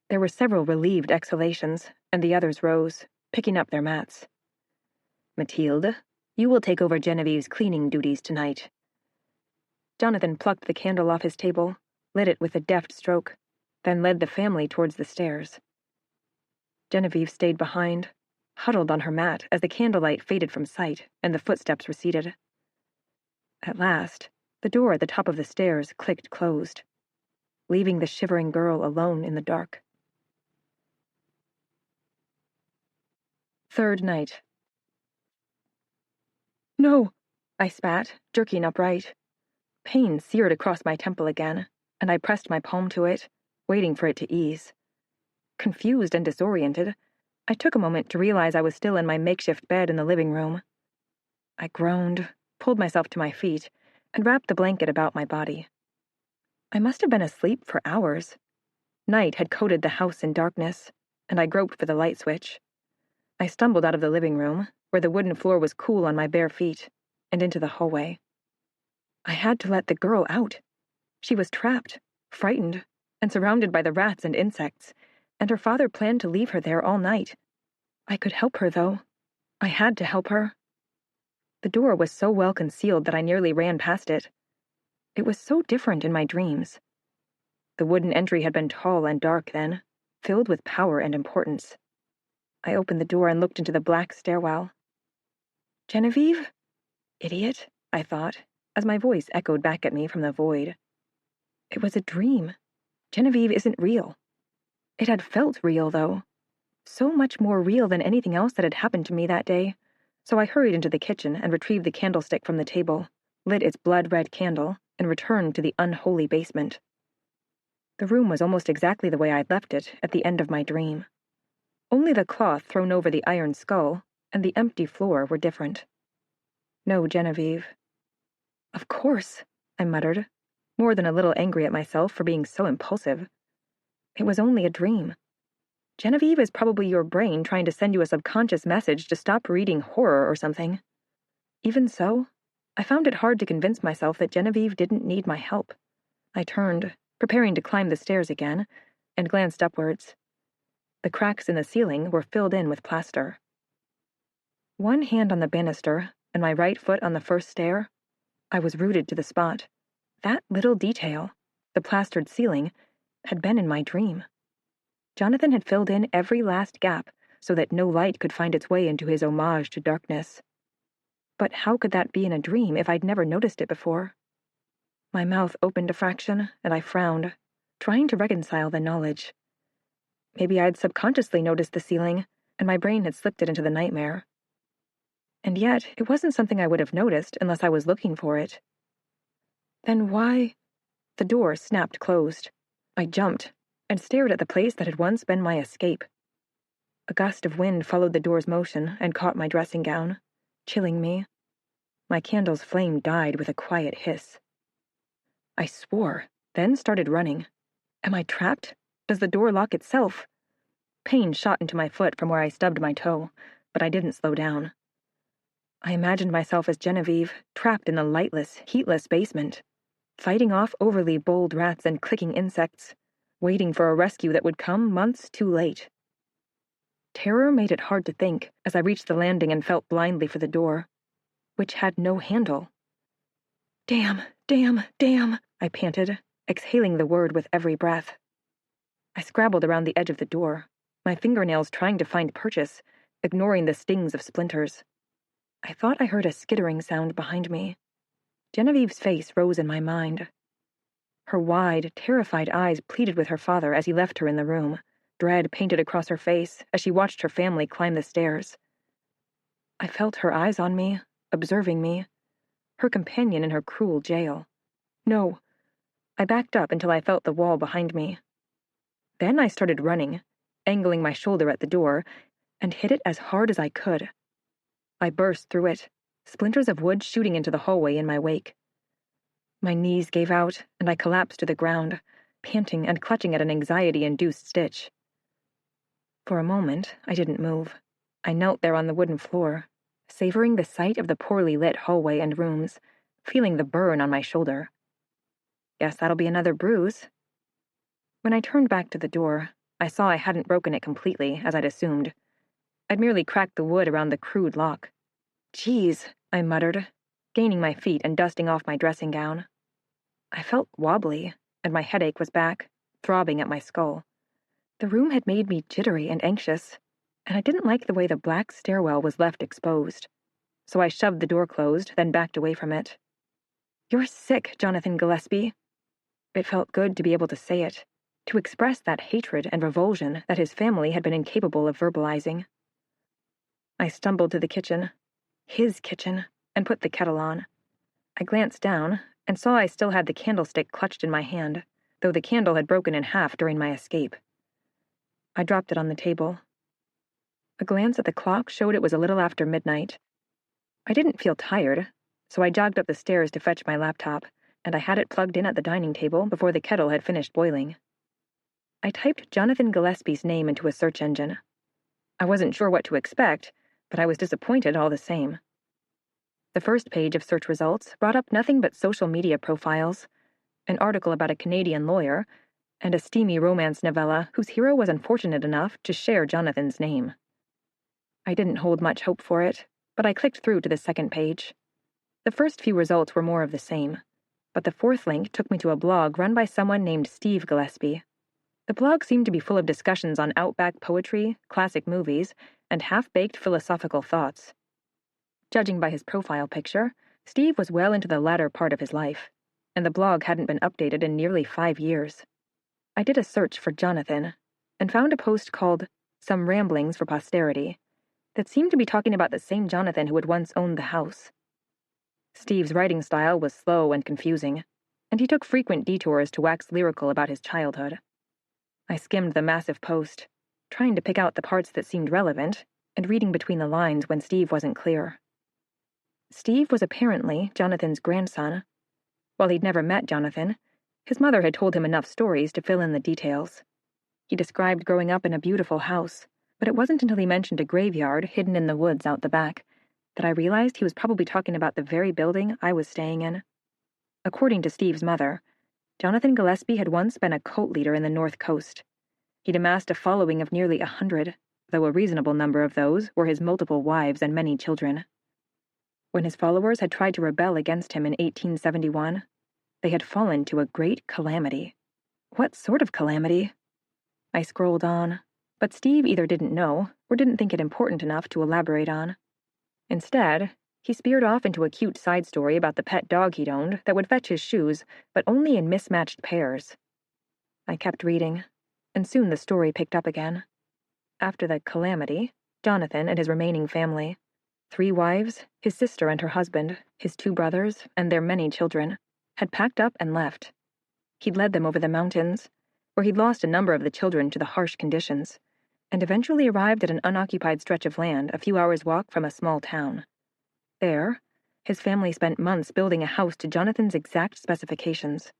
There were several relieved exhalations, and the others rose, picking up their mats. "Mathilde, you will take over Genevieve's cleaning duties tonight." Jonathan plucked the candle off his table, lit it with a deft stroke, then led the family towards the stairs. Genevieve stayed behind, huddled on her mat as the candlelight faded from sight and the footsteps receded. At last, the door at the top of the stairs clicked closed, leaving the shivering girl alone in the dark. Third night. "No," I spat, jerking upright. Pain seared across my temple again, and I pressed my palm to it, waiting for it to ease. Confused and disoriented, I took a moment to realize I was still in my makeshift bed in the living room. I groaned, pulled myself to my feet, and wrapped the blanket about my body. I must have been asleep for hours. Night had coated the house in darkness, and I groped for the light switch. I stumbled out of the living room, where the wooden floor was cool on my bare feet, and into the hallway. I had to let the girl out. She was trapped, frightened, and surrounded by the rats and insects, and her father planned to leave her there all night. I could help her, though. I had to help her. The door was so well concealed that I nearly ran past it. It was so different in my dreams. The wooden entry had been tall and dark then, filled with power and importance. I opened the door and looked into the black stairwell. "Genevieve?" "Idiot," I thought, as my voice echoed back at me from the void. It was a dream. Genevieve isn't real. It had felt real, though. So much more real than anything else that had happened to me that day. So I hurried into the kitchen and retrieved the candlestick from the table, lit its blood-red candle, and returned to the unholy basement. The room was almost exactly the way I'd left it at the end of my dream. Only the cloth thrown over the iron skull and the empty floor were different. No Genevieve. "Of course," I muttered, more than a little angry at myself for being so impulsive. "It was only a dream. Genevieve is probably your brain trying to send you a subconscious message to stop reading horror or something." Even so, I found it hard to convince myself that Genevieve didn't need my help. I turned, preparing to climb the stairs again, and glanced upwards. The cracks in the ceiling were filled in with plaster. One hand on the banister and my right foot on the first stair, I was rooted to the spot. That little detail, the plastered ceiling, had been in my dream. Jonathan had filled in every last gap so that no light could find its way into his homage to darkness. But how could that be in a dream if I'd never noticed it before? My mouth opened a fraction, and I frowned, trying to reconcile the knowledge. Maybe I'd subconsciously noticed the ceiling, and my brain had slipped it into the nightmare. And yet, it wasn't something I would have noticed unless I was looking for it. Then why? The door snapped closed. I jumped and stared at the place that had once been my escape. A gust of wind followed the door's motion and caught my dressing gown, chilling me. My candle's flame died with a quiet hiss. I swore, then started running. Am I trapped? Does the door lock itself? Pain shot into my foot from where I stubbed my toe, but I didn't slow down. I imagined myself as Genevieve, trapped in the lightless, heatless basement, fighting off overly bold rats and clicking insects, waiting for a rescue that would come months too late. Terror made it hard to think as I reached the landing and felt blindly for the door, which had no handle. Damn, damn, damn, I panted, exhaling the word with every breath. I scrabbled around the edge of the door, my fingernails trying to find purchase, ignoring the stings of splinters. I thought I heard a skittering sound behind me. Genevieve's face rose in my mind. Her wide, terrified eyes pleaded with her father as he left her in the room, dread painted across her face as she watched her family climb the stairs. I felt her eyes on me, observing me, her companion in her cruel jail. No. I backed up until I felt the wall behind me. Then I started running, angling my shoulder at the door, and hit it as hard as I could. I burst through it, splinters of wood shooting into the hallway in my wake. My knees gave out, and I collapsed to the ground, panting and clutching at an anxiety-induced stitch. For a moment, I didn't move. I knelt there on the wooden floor, savoring the sight of the poorly lit hallway and rooms, feeling the burn on my shoulder. Guess that'll be another bruise. When I turned back to the door, I saw I hadn't broken it completely, as I'd assumed. I'd merely cracked the wood around the crude lock. Geez, I muttered, gaining my feet and dusting off my dressing gown. I felt wobbly, and my headache was back, throbbing at my skull. The room had made me jittery and anxious, and I didn't like the way the black stairwell was left exposed. So I shoved the door closed, then backed away from it. You're sick, Jonathan Gillespie. It felt good to be able to say it, to express that hatred and revulsion that his family had been incapable of verbalizing. I stumbled to the kitchen, his kitchen, and put the kettle on. I glanced down and saw I still had the candlestick clutched in my hand, though the candle had broken in half during my escape. I dropped it on the table. A glance at the clock showed it was a little after midnight. I didn't feel tired, so I jogged up the stairs to fetch my laptop, and I had it plugged in at the dining table before the kettle had finished boiling. I typed Jonathan Gillespie's name into a search engine. I wasn't sure what to expect, but I was disappointed all the same. The first page of search results brought up nothing but social media profiles, an article about a Canadian lawyer, and a steamy romance novella whose hero was unfortunate enough to share Jonathan's name. I didn't hold much hope for it, but I clicked through to the second page. The first few results were more of the same, but the fourth link took me to a blog run by someone named Steve Gillespie. The blog seemed to be full of discussions on outback poetry, classic movies, and half-baked philosophical thoughts. Judging by his profile picture, Steve was well into the latter part of his life, and the blog hadn't been updated in nearly 5 years. I did a search for Jonathan, and found a post called Some Ramblings for Posterity that seemed to be talking about the same Jonathan who had once owned the house. Steve's writing style was slow and confusing, and he took frequent detours to wax lyrical about his childhood. I skimmed the massive post, trying to pick out the parts that seemed relevant, and reading between the lines when Steve wasn't clear. Steve was apparently Jonathan's grandson. While he'd never met Jonathan, his mother had told him enough stories to fill in the details. He described growing up in a beautiful house, but it wasn't until he mentioned a graveyard hidden in the woods out the back that I realized he was probably talking about the very building I was staying in. According to Steve's mother, Jonathan Gillespie had once been a cult leader in the North Coast. He'd amassed a following of nearly 100, though a reasonable number of those were his multiple wives and many children. When his followers had tried to rebel against him in 1871, they had fallen to a great calamity. What sort of calamity? I scrolled on, but Steve either didn't know or didn't think it important enough to elaborate on. Instead, he speared off into a cute side story about the pet dog he'd owned that would fetch his shoes, but only in mismatched pairs. I kept reading, and soon the story picked up again. After the calamity, Jonathan and his remaining family, 3 wives, his sister and her husband, his 2 brothers, and their many children, had packed up and left. He'd led them over the mountains, where he'd lost a number of the children to the harsh conditions, and eventually arrived at an unoccupied stretch of land a few hours' walk from a small town. There, his family spent months building a house to Jonathan's exact specifications.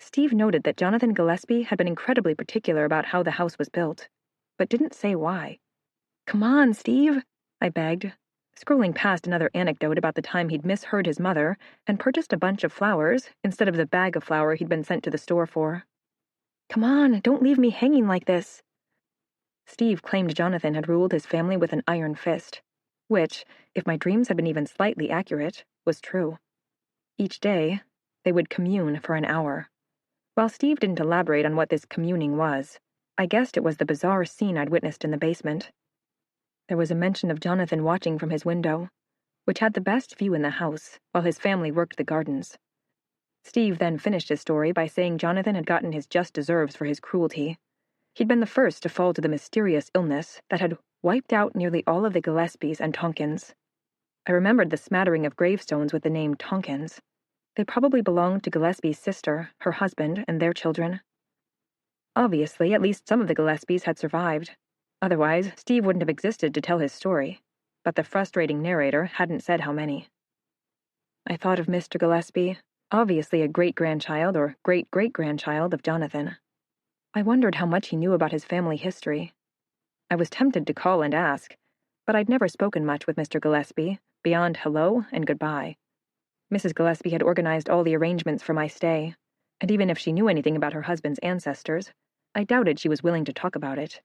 Steve noted that Jonathan Gillespie had been incredibly particular about how the house was built, but didn't say why. "Come on, Steve," I begged, scrolling past another anecdote about the time he'd misheard his mother and purchased a bunch of flowers instead of the bag of flour he'd been sent to the store for. "Come on, don't leave me hanging like this." Steve claimed Jonathan had ruled his family with an iron fist, which, if my dreams had been even slightly accurate, was true. Each day, they would commune for an hour. While Steve didn't elaborate on what this communing was, I guessed it was the bizarre scene I'd witnessed in the basement. There was a mention of Jonathan watching from his window, which had the best view in the house, while his family worked the gardens. Steve then finished his story by saying Jonathan had gotten his just deserves for his cruelty. He'd been the first to fall to the mysterious illness that had wiped out nearly all of the Gillespies and Tonkins. I remembered the smattering of gravestones with the name Tonkins. They probably belonged to Gillespie's sister, her husband, and their children. Obviously, at least some of the Gillespies had survived. Otherwise, Steve wouldn't have existed to tell his story, but the frustrating narrator hadn't said how many. I thought of Mr. Gillespie, obviously a great-grandchild or great-great-grandchild of Jonathan. I wondered how much he knew about his family history. I was tempted to call and ask, but I'd never spoken much with Mr. Gillespie, beyond hello and goodbye. Mrs. Gillespie had organized all the arrangements for my stay, and even if she knew anything about her husband's ancestors, I doubted she was willing to talk about it.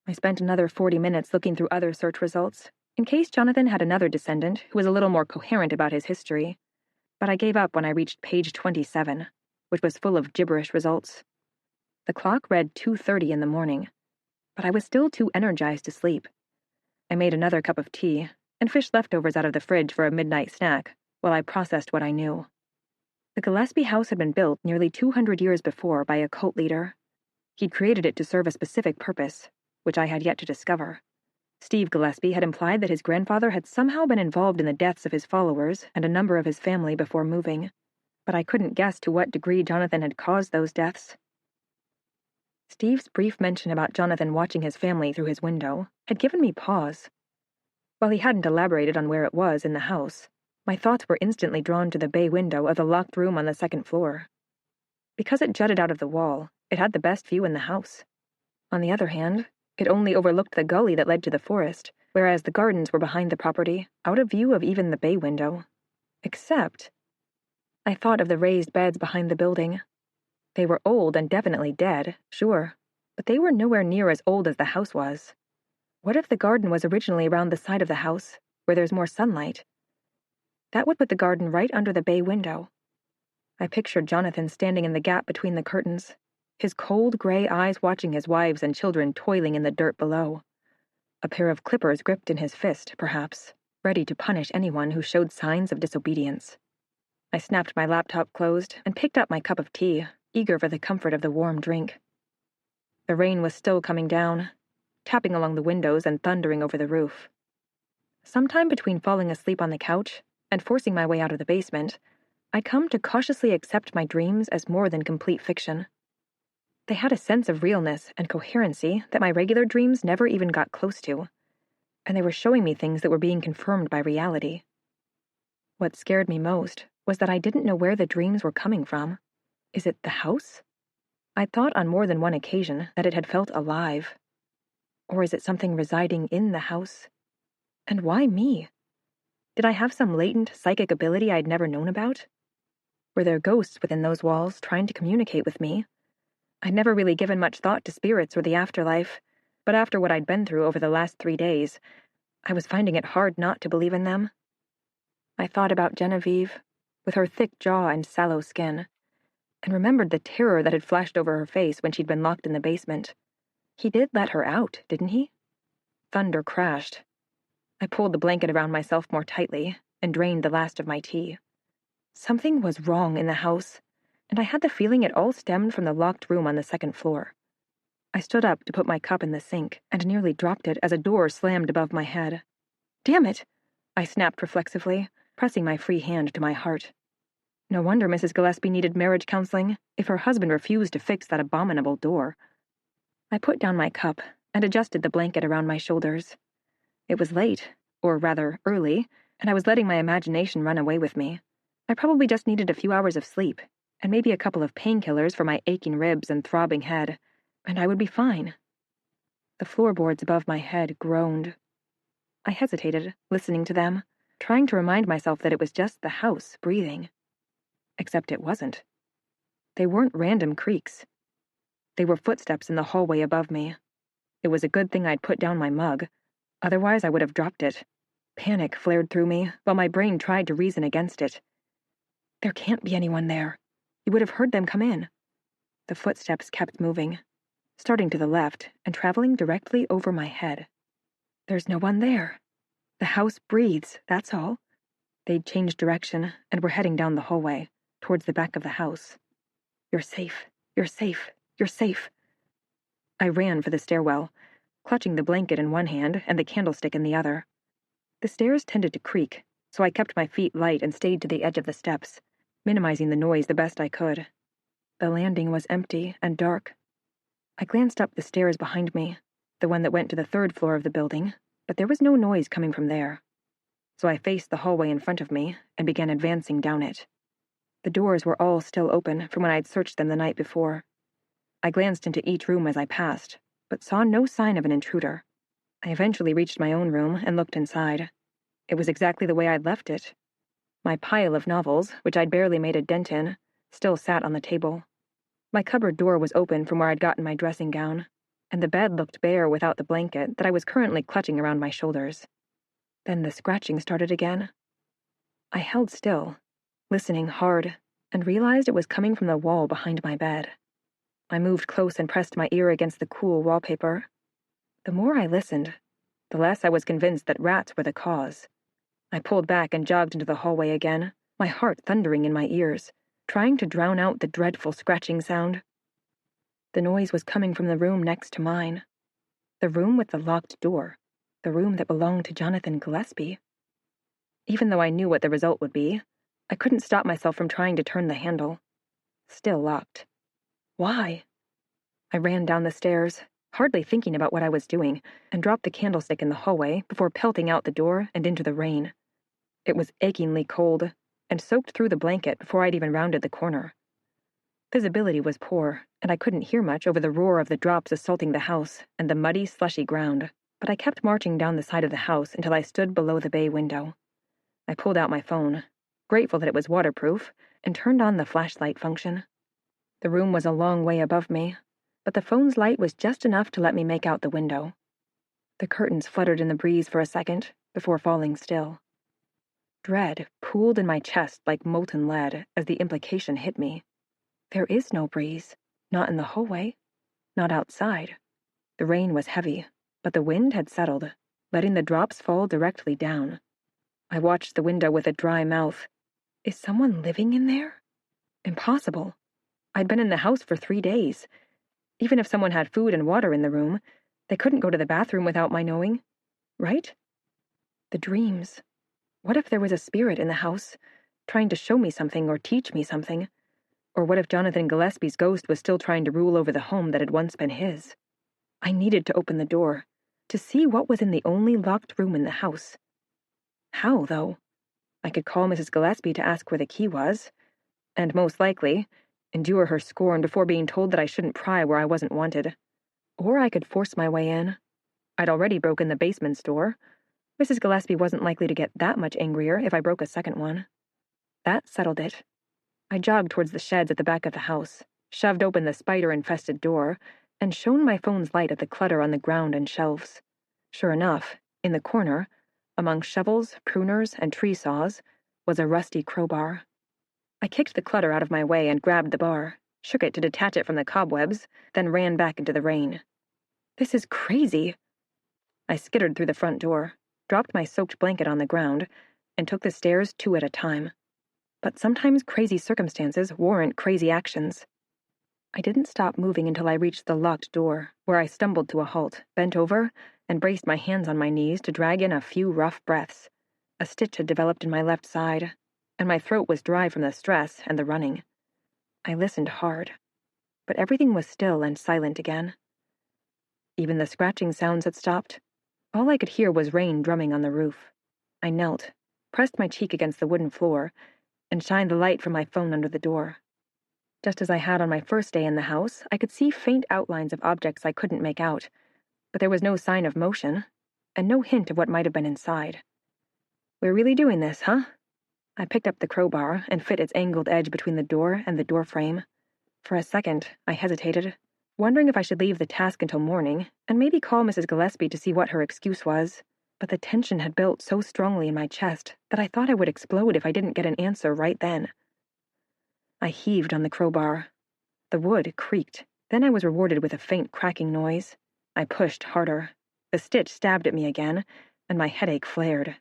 I spent another 40 minutes looking through other search results, in case Jonathan had another descendant who was a little more coherent about his history, but I gave up when I reached page 27, which was full of gibberish results. The clock read 2:30 in the morning, but I was still too energized to sleep. I made another cup of tea and fished leftovers out of the fridge for a midnight snack while I processed what I knew. The Gillespie house had been built nearly 200 years before by a cult leader. He'd created it to serve a specific purpose, which I had yet to discover. Steve Gillespie had implied that his grandfather had somehow been involved in the deaths of his followers and a number of his family before moving, but I couldn't guess to what degree Jonathan had caused those deaths. Steve's brief mention about Jonathan watching his family through his window had given me pause. While he hadn't elaborated on where it was in the house, my thoughts were instantly drawn to the bay window of the locked room on the 2nd floor. Because it jutted out of the wall, it had the best view in the house. On the other hand, it only overlooked the gully that led to the forest, whereas the gardens were behind the property, out of view of even the bay window. Except, I thought of the raised beds behind the building. They were old and definitely dead, sure, but they were nowhere near as old as the house was. What if the garden was originally around the side of the house, where there's more sunlight? That would put the garden right under the bay window. I pictured Jonathan standing in the gap between the curtains, his cold gray eyes watching his wives and children toiling in the dirt below. A pair of clippers gripped in his fist, perhaps, ready to punish anyone who showed signs of disobedience. I snapped my laptop closed and picked up my cup of tea, eager for the comfort of the warm drink. The rain was still coming down, tapping along the windows and thundering over the roof. Sometime between falling asleep on the couch and forcing my way out of the basement, I'd come to cautiously accept my dreams as more than complete fiction. They had a sense of realness and coherency that my regular dreams never even got close to, and they were showing me things that were being confirmed by reality. What scared me most was that I didn't know where the dreams were coming from. Is it the house? I'd thought on more than one occasion that it had felt alive. Or is it something residing in the house? And why me? Did I have some latent psychic ability I'd never known about? Were there ghosts within those walls trying to communicate with me? I'd never really given much thought to spirits or the afterlife, but after what I'd been through over the last 3 days, I was finding it hard not to believe in them. I thought about Genevieve, with her thick jaw and sallow skin, and remembered the terror that had flashed over her face when she'd been locked in the basement. He did let her out, didn't he? Thunder crashed. I pulled the blanket around myself more tightly and drained the last of my tea. Something was wrong in the house, and I had the feeling it all stemmed from the locked room on the second floor. I stood up to put my cup in the sink and nearly dropped it as a door slammed above my head. Damn it! I snapped reflexively, pressing my free hand to my heart. No wonder Mrs. Gillespie needed marriage counseling if her husband refused to fix that abominable door. I put down my cup and adjusted the blanket around my shoulders. It was late, or rather early, and I was letting my imagination run away with me. I probably just needed a few hours of sleep, and maybe a couple of painkillers for my aching ribs and throbbing head, and I would be fine. The floorboards above my head groaned. I hesitated, listening to them, trying to remind myself that it was just the house breathing. Except it wasn't. They weren't random creaks. They were footsteps in the hallway above me. It was a good thing I'd put down my mug. Otherwise, I would have dropped it. Panic flared through me while my brain tried to reason against it. There can't be anyone there. You would have heard them come in. The footsteps kept moving, starting to the left and traveling directly over my head. There's no one there. The house breathes, that's all. They'd changed direction and were heading down the hallway, towards the back of the house. You're safe. You're safe. You're safe. I ran for the stairwell, clutching the blanket in one hand and the candlestick in the other. The stairs tended to creak, so I kept my feet light and stayed to the edge of the steps, minimizing the noise the best I could. The landing was empty and dark. I glanced up the stairs behind me, the one that went to the third floor of the building, but there was no noise coming from there. So I faced the hallway in front of me and began advancing down it. The doors were all still open from when I'd searched them the night before. I glanced into each room as I passed, but saw no sign of an intruder. I eventually reached my own room and looked inside. It was exactly the way I'd left it. My pile of novels, which I'd barely made a dent in, still sat on the table. My cupboard door was open from where I'd gotten my dressing gown, and the bed looked bare without the blanket that I was currently clutching around my shoulders. Then the scratching started again. I held still, listening hard, and realized it was coming from the wall behind my bed. I moved close and pressed my ear against the cool wallpaper. The more I listened, the less I was convinced that rats were the cause. I pulled back and jogged into the hallway again, my heart thundering in my ears, trying to drown out the dreadful scratching sound. The noise was coming from the room next to mine. The room with the locked door. The room that belonged to Jonathan Gillespie. Even though I knew what the result would be, I couldn't stop myself from trying to turn the handle. Still locked. Why? I ran down the stairs, hardly thinking about what I was doing, and dropped the candlestick in the hallway before pelting out the door and into the rain. It was achingly cold, and soaked through the blanket before I'd even rounded the corner. Visibility was poor, and I couldn't hear much over the roar of the drops assaulting the house and the muddy, slushy ground, but I kept marching down the side of the house until I stood below the bay window. I pulled out my phone, grateful that it was waterproof, and turned on the flashlight function. The room was a long way above me, but the phone's light was just enough to let me make out the window. The curtains fluttered in the breeze for a second before falling still. Dread pooled in my chest like molten lead as the implication hit me. There is no breeze, not in the hallway, not outside. The rain was heavy, but the wind had settled, letting the drops fall directly down. I watched the window with a dry mouth. Is someone living in there? Impossible. I'd been in the house for 3 days. Even if someone had food and water in the room, they couldn't go to the bathroom without my knowing, right? The dreams. What if there was a spirit in the house, trying to show me something or teach me something? Or what if Jonathan Gillespie's ghost was still trying to rule over the home that had once been his? I needed to open the door, to see what was in the only locked room in the house. How, though? I could call Mrs. Gillespie to ask where the key was, and most likely endure her scorn before being told that I shouldn't pry where I wasn't wanted. Or I could force my way in. I'd already broken the basement's door. Mrs. Gillespie wasn't likely to get that much angrier if I broke a second one. That settled it. I jogged towards the sheds at the back of the house, shoved open the spider-infested door, and shone my phone's light at the clutter on the ground and shelves. Sure enough, in the corner, among shovels, pruners, and tree saws, was a rusty crowbar. I kicked the clutter out of my way and grabbed the bar, shook it to detach it from the cobwebs, then ran back into the rain. This is crazy. I skittered through the front door, dropped my soaked blanket on the ground, and took the stairs 2 at a time. But sometimes crazy circumstances warrant crazy actions. I didn't stop moving until I reached the locked door, where I stumbled to a halt, bent over, and braced my hands on my knees to drag in a few rough breaths. A stitch had developed in my left side, and my throat was dry from the stress and the running. I listened hard, but everything was still and silent again. Even the scratching sounds had stopped. All I could hear was rain drumming on the roof. I knelt, pressed my cheek against the wooden floor, and shined the light from my phone under the door. Just as I had on my first day in the house, I could see faint outlines of objects I couldn't make out, but there was no sign of motion, and no hint of what might have been inside. We're really doing this, huh? I picked up the crowbar and fit its angled edge between the door and the door frame. For a second, I hesitated, wondering if I should leave the task until morning, and maybe call Mrs. Gillespie to see what her excuse was, but the tension had built so strongly in my chest that I thought I would explode if I didn't get an answer right then. I heaved on the crowbar. The wood creaked. Then I was rewarded with a faint cracking noise. I pushed harder. The stitch stabbed at me again, and my headache flared.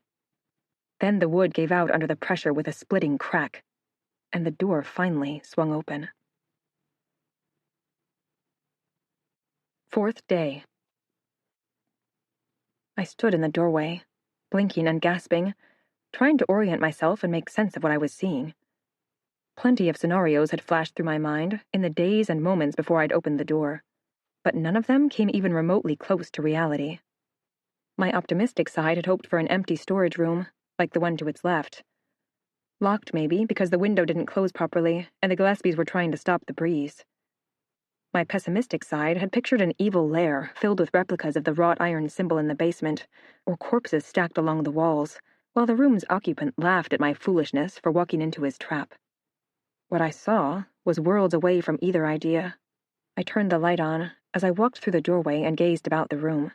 Then the wood gave out under the pressure with a splitting crack, and the door finally swung open. 4th day. I stood in the doorway, blinking and gasping, trying to orient myself and make sense of what I was seeing. Plenty of scenarios had flashed through my mind in the days and moments before I'd opened the door, but none of them came even remotely close to reality. My optimistic side had hoped for an empty storage room, like the one to its left. Locked, maybe, because the window didn't close properly and the Gillespies were trying to stop the breeze. My pessimistic side had pictured an evil lair filled with replicas of the wrought iron symbol in the basement, or corpses stacked along the walls, while the room's occupant laughed at my foolishness for walking into his trap. What I saw was worlds away from either idea. I turned the light on as I walked through the doorway and gazed about the room.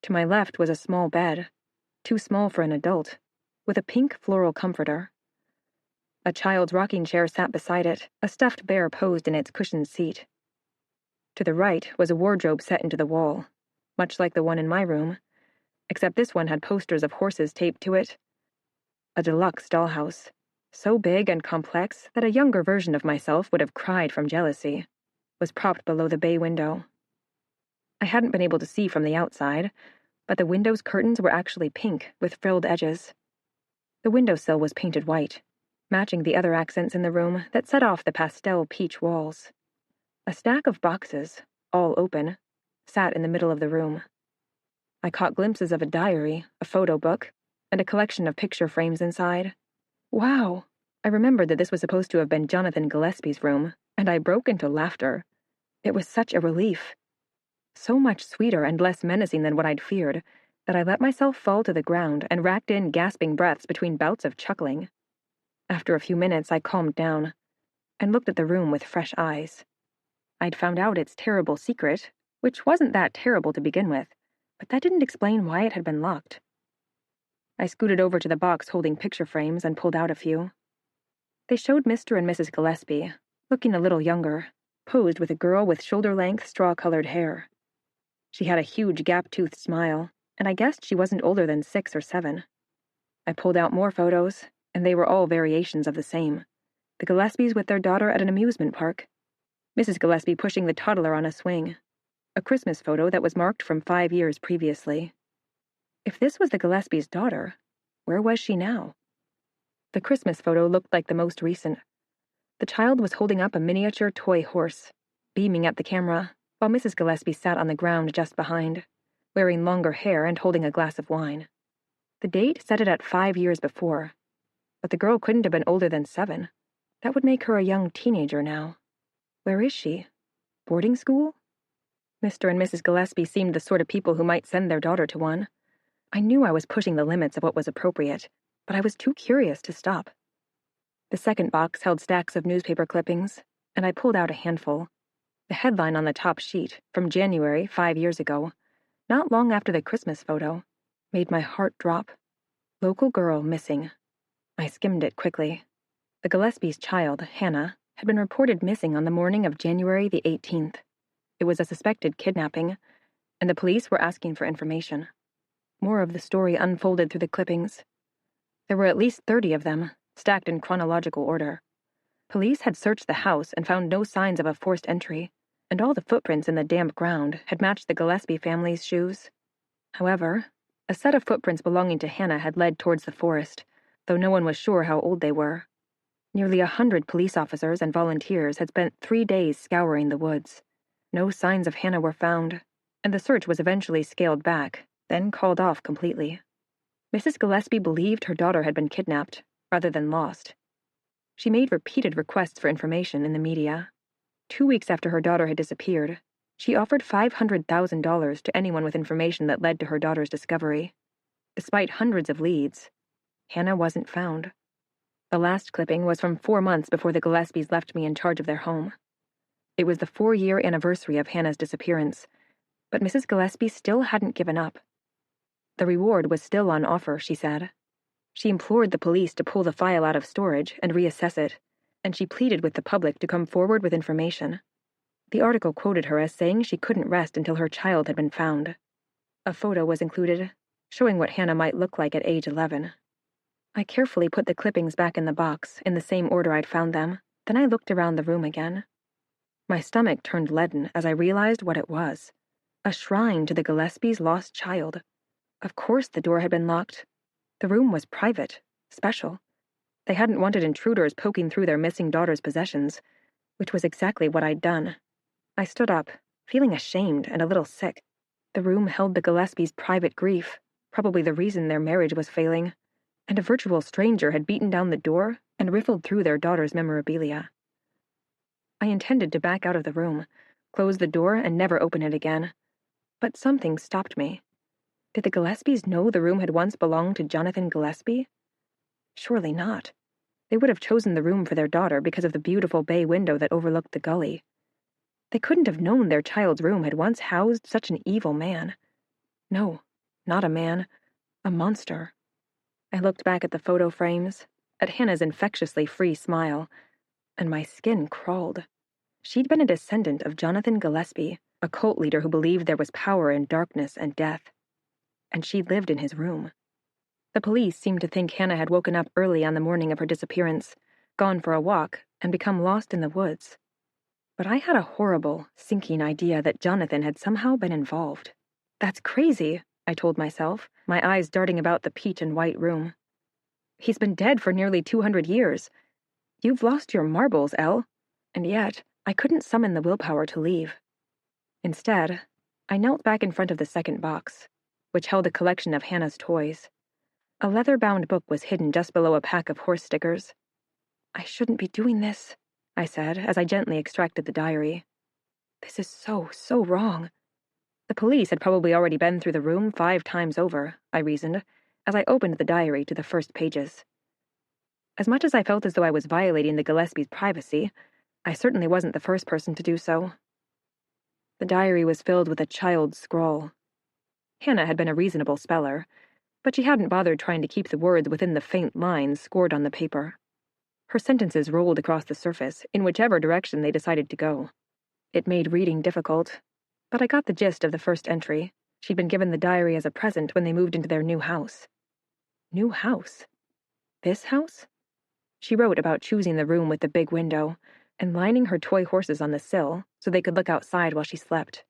To my left was a small bed, too small for an adult, with a pink floral comforter. A child's rocking chair sat beside it, a stuffed bear posed in its cushioned seat. To the right was a wardrobe set into the wall, much like the one in my room, except this one had posters of horses taped to it. A deluxe dollhouse, so big and complex that a younger version of myself would have cried from jealousy, was propped below the bay window. I hadn't been able to see from the outside, but the window's curtains were actually pink with frilled edges. The windowsill was painted white, matching the other accents in the room that set off the pastel peach walls. A stack of boxes, all open, sat in the middle of the room. I caught glimpses of a diary, a photo book, and a collection of picture frames inside. Wow! I remembered that this was supposed to have been Jonathan Gillespie's room, and I broke into laughter. It was such a relief. So much sweeter and less menacing than what I'd feared, that I let myself fall to the ground and racked in gasping breaths between bouts of chuckling. After a few minutes, I calmed down and looked at the room with fresh eyes. I'd found out its terrible secret, which wasn't that terrible to begin with, but that didn't explain why it had been locked. I scooted over to the box holding picture frames and pulled out a few. They showed Mr. and Mrs. Gillespie, looking a little younger, posed with a girl with shoulder-length, straw-colored hair. She had a huge gap-toothed smile, and I guessed she wasn't older than 6 or 7. I pulled out more photos, and they were all variations of the same. The Gillespies with their daughter at an amusement park. Mrs. Gillespie pushing the toddler on a swing. A Christmas photo that was marked from 5 years previously. If this was the Gillespies' daughter, where was she now? The Christmas photo looked like the most recent. The child was holding up a miniature toy horse, beaming at the camera, while Mrs. Gillespie sat on the ground just behind, wearing longer hair and holding a glass of wine. The date set it at 5 years before, but the girl couldn't have been older than 7. That would make her a young teenager now. Where is she? Boarding school? Mr. and Mrs. Gillespie seemed the sort of people who might send their daughter to one. I knew I was pushing the limits of what was appropriate, but I was too curious to stop. The second box held stacks of newspaper clippings, and I pulled out a handful. The headline on the top sheet, from January 5 years ago, not long after the Christmas photo, made my heart drop. Local girl missing. I skimmed it quickly. The Gillespies' child, Hannah, had been reported missing on the morning of January the 18th. It was a suspected kidnapping, and the police were asking for information. More of the story unfolded through the clippings. There were at least 30 of them, stacked in chronological order. Police had searched the house and found no signs of a forced entry, and all the footprints in the damp ground had matched the Gillespie family's shoes. However, a set of footprints belonging to Hannah had led towards the forest, though no one was sure how old they were. Nearly 100 police officers and volunteers had spent 3 days scouring the woods. No signs of Hannah were found, and the search was eventually scaled back, then called off completely. Mrs. Gillespie believed her daughter had been kidnapped, rather than lost. She made repeated requests for information in the media. 2 weeks after her daughter had disappeared, she offered $500,000 to anyone with information that led to her daughter's discovery. Despite hundreds of leads, Hannah wasn't found. The last clipping was from 4 months before the Gillespies left me in charge of their home. It was the 4-year anniversary of Hannah's disappearance, but Mrs. Gillespie still hadn't given up. The reward was still on offer, she said. She implored the police to pull the file out of storage and reassess it, and she pleaded with the public to come forward with information. The article quoted her as saying she couldn't rest until her child had been found. A photo was included, showing what Hannah might look like at age 11. I carefully put the clippings back in the box in the same order I'd found them, then I looked around the room again. My stomach turned leaden as I realized what it was. A shrine to the Gillespies' lost child. Of course the door had been locked. The room was private, special. They hadn't wanted intruders poking through their missing daughter's possessions, which was exactly what I'd done. I stood up, feeling ashamed and a little sick. The room held the Gillespies' private grief, probably the reason their marriage was failing, and a virtual stranger had beaten down the door and riffled through their daughter's memorabilia. I intended to back out of the room, close the door and never open it again, but something stopped me. Did the Gillespies know the room had once belonged to Jonathan Gillespie? Surely not. They would have chosen the room for their daughter because of the beautiful bay window that overlooked the gully. They couldn't have known their child's room had once housed such an evil man. No, not a man, a monster. I looked back at the photo frames, at Hannah's infectiously free smile, and my skin crawled. She'd been a descendant of Jonathan Gillespie, a cult leader who believed there was power in darkness and death. And she lived in his room. The police seemed to think Hannah had woken up early on the morning of her disappearance, gone for a walk, and become lost in the woods. But I had a horrible, sinking idea that Jonathan had somehow been involved. That's crazy, I told myself, my eyes darting about the peach and white room. He's been dead for nearly 200 years. You've lost your marbles, Elle. And yet, I couldn't summon the willpower to leave. Instead, I knelt back in front of the second box, which held a collection of Hannah's toys. A leather-bound book was hidden just below a pack of horse stickers. I shouldn't be doing this, I said as I gently extracted the diary. This is so wrong. The police had probably already been through the room 5 times over, I reasoned, as I opened the diary to the first pages. As much as I felt as though I was violating the Gillespies' privacy, I certainly wasn't the first person to do so. The diary was filled with a child's scrawl. Hannah had been a reasonable speller, but she hadn't bothered trying to keep the words within the faint lines scored on the paper. Her sentences rolled across the surface in whichever direction they decided to go. It made reading difficult, but I got the gist of the first entry. She'd been given the diary as a present when they moved into their new house. New house? This house? She wrote about choosing the room with the big window and lining her toy horses on the sill so they could look outside while she slept.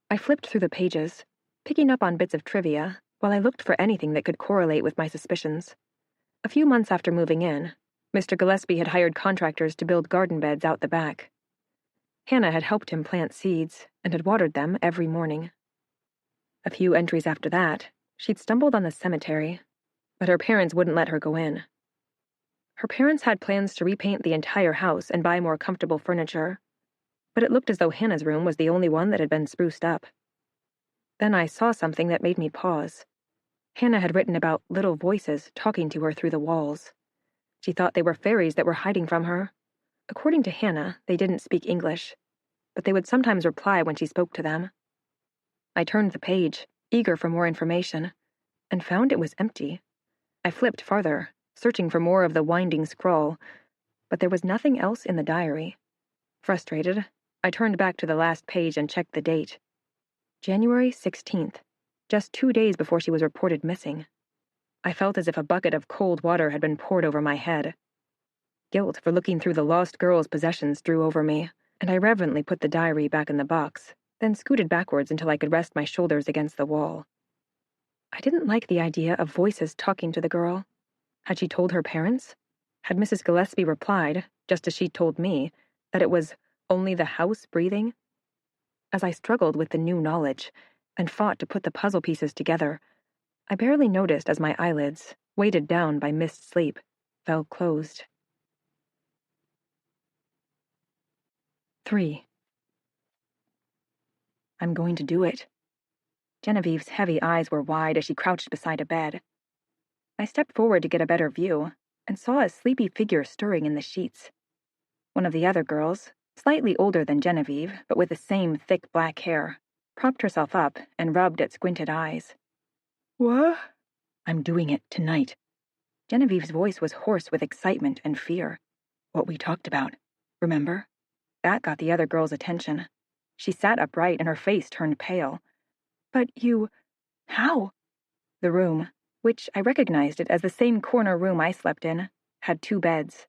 I flipped through the pages, picking up on bits of trivia while I looked for anything that could correlate with my suspicions. A few months after moving in, Mr. Gillespie had hired contractors to build garden beds out the back. Hannah had helped him plant seeds and had watered them every morning. A few entries after that, she'd stumbled on the cemetery, but her parents wouldn't let her go in. Her parents had plans to repaint the entire house and buy more comfortable furniture, but it looked as though Hannah's room was the only one that had been spruced up. Then I saw something that made me pause. Hannah had written about little voices talking to her through the walls. She thought they were fairies that were hiding from her. According to Hannah, they didn't speak English, but they would sometimes reply when she spoke to them. I turned the page, eager for more information, and found it was empty. I flipped farther, searching for more of the winding scroll, but there was nothing else in the diary. Frustrated, I turned back to the last page and checked the date. January 16th, just 2 days before she was reported missing. I felt as if a bucket of cold water had been poured over my head. Guilt for looking through the lost girl's possessions drew over me, and I reverently put the diary back in the box, then scooted backwards until I could rest my shoulders against the wall. I didn't like the idea of voices talking to the girl. Had she told her parents? Had Mrs. Gillespie replied, just as she told me, that it was only the house breathing? As I struggled with the new knowledge and fought to put the puzzle pieces together, I barely noticed as my eyelids, weighted down by mist sleep, fell closed. 3. I'm going to do it. Genevieve's heavy eyes were wide as she crouched beside a bed. I stepped forward to get a better view and saw a sleepy figure stirring in the sheets. One of the other girls, slightly older than Genevieve, but with the same thick black hair, propped herself up and rubbed at squinted eyes. What? I'm doing it tonight. Genevieve's voice was hoarse with excitement and fear. What we talked about, remember? That got the other girl's attention. She sat upright and her face turned pale. But you... how? The room, which I recognized it as the same corner room I slept in, had 2 beds.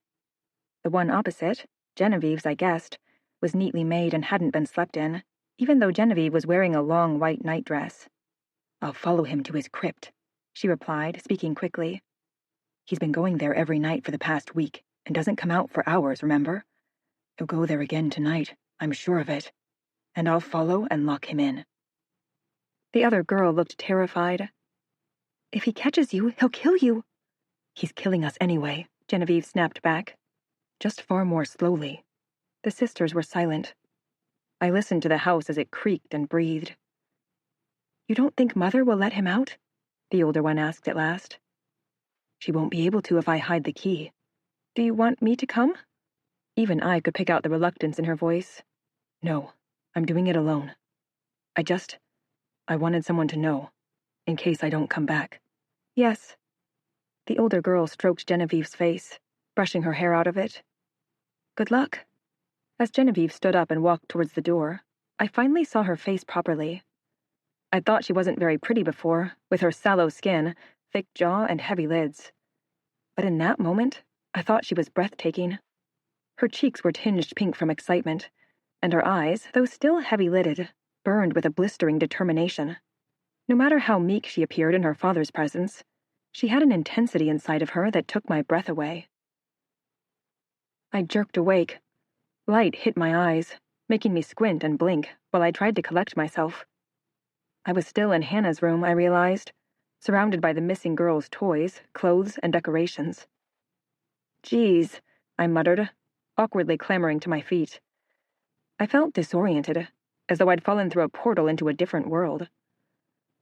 The one opposite, Genevieve's I guessed, was neatly made and hadn't been slept in, even though Genevieve was wearing a long white nightdress. I'll follow him to his crypt, she replied, speaking quickly. He's been going there every night for the past week and doesn't come out for hours, remember? He'll go there again tonight, I'm sure of it. And I'll follow and lock him in. The other girl looked terrified. If he catches you, he'll kill you. He's killing us anyway, Genevieve snapped back. Just far more slowly. The sisters were silent. I listened to the house as it creaked and breathed. You don't think Mother will let him out? The older one asked at last. She won't be able to if I hide the key. Do you want me to come? Even I could pick out the reluctance in her voice. No, I'm doing it alone. I wanted someone to know, in case I don't come back. Yes. The older girl stroked Genevieve's face, brushing her hair out of it. Good luck. As Genevieve stood up and walked towards the door, I finally saw her face properly. I'd thought she wasn't very pretty before, with her sallow skin, thick jaw, and heavy lids. But in that moment, I thought she was breathtaking. Her cheeks were tinged pink from excitement, and her eyes, though still heavy-lidded, burned with a blistering determination. No matter how meek she appeared in her father's presence, she had an intensity inside of her that took my breath away. I jerked awake. Light hit my eyes, making me squint and blink while I tried to collect myself. I was still in Hannah's room, I realized, surrounded by the missing girl's toys, clothes, and decorations. Geez, I muttered, awkwardly clambering to my feet. I felt disoriented, as though I'd fallen through a portal into a different world.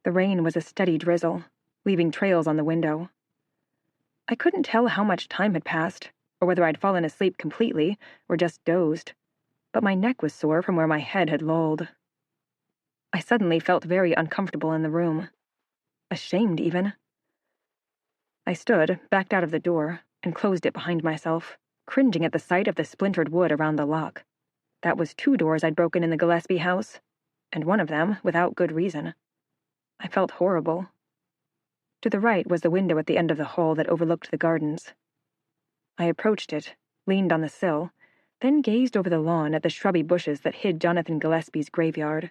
The rain was a steady drizzle, leaving trails on the window. I couldn't tell how much time had passed, or whether I'd fallen asleep completely or just dozed, but my neck was sore from where my head had lolled. I suddenly felt very uncomfortable in the room. Ashamed, even. I stood, backed out of the door, and closed it behind myself, cringing at the sight of the splintered wood around the lock. That was 2 doors I'd broken in the Gillespie house, and one of them without good reason. I felt horrible. To the right was the window at the end of the hall that overlooked the gardens. I approached it, leaned on the sill, then gazed over the lawn at the shrubby bushes that hid Jonathan Gillespie's graveyard.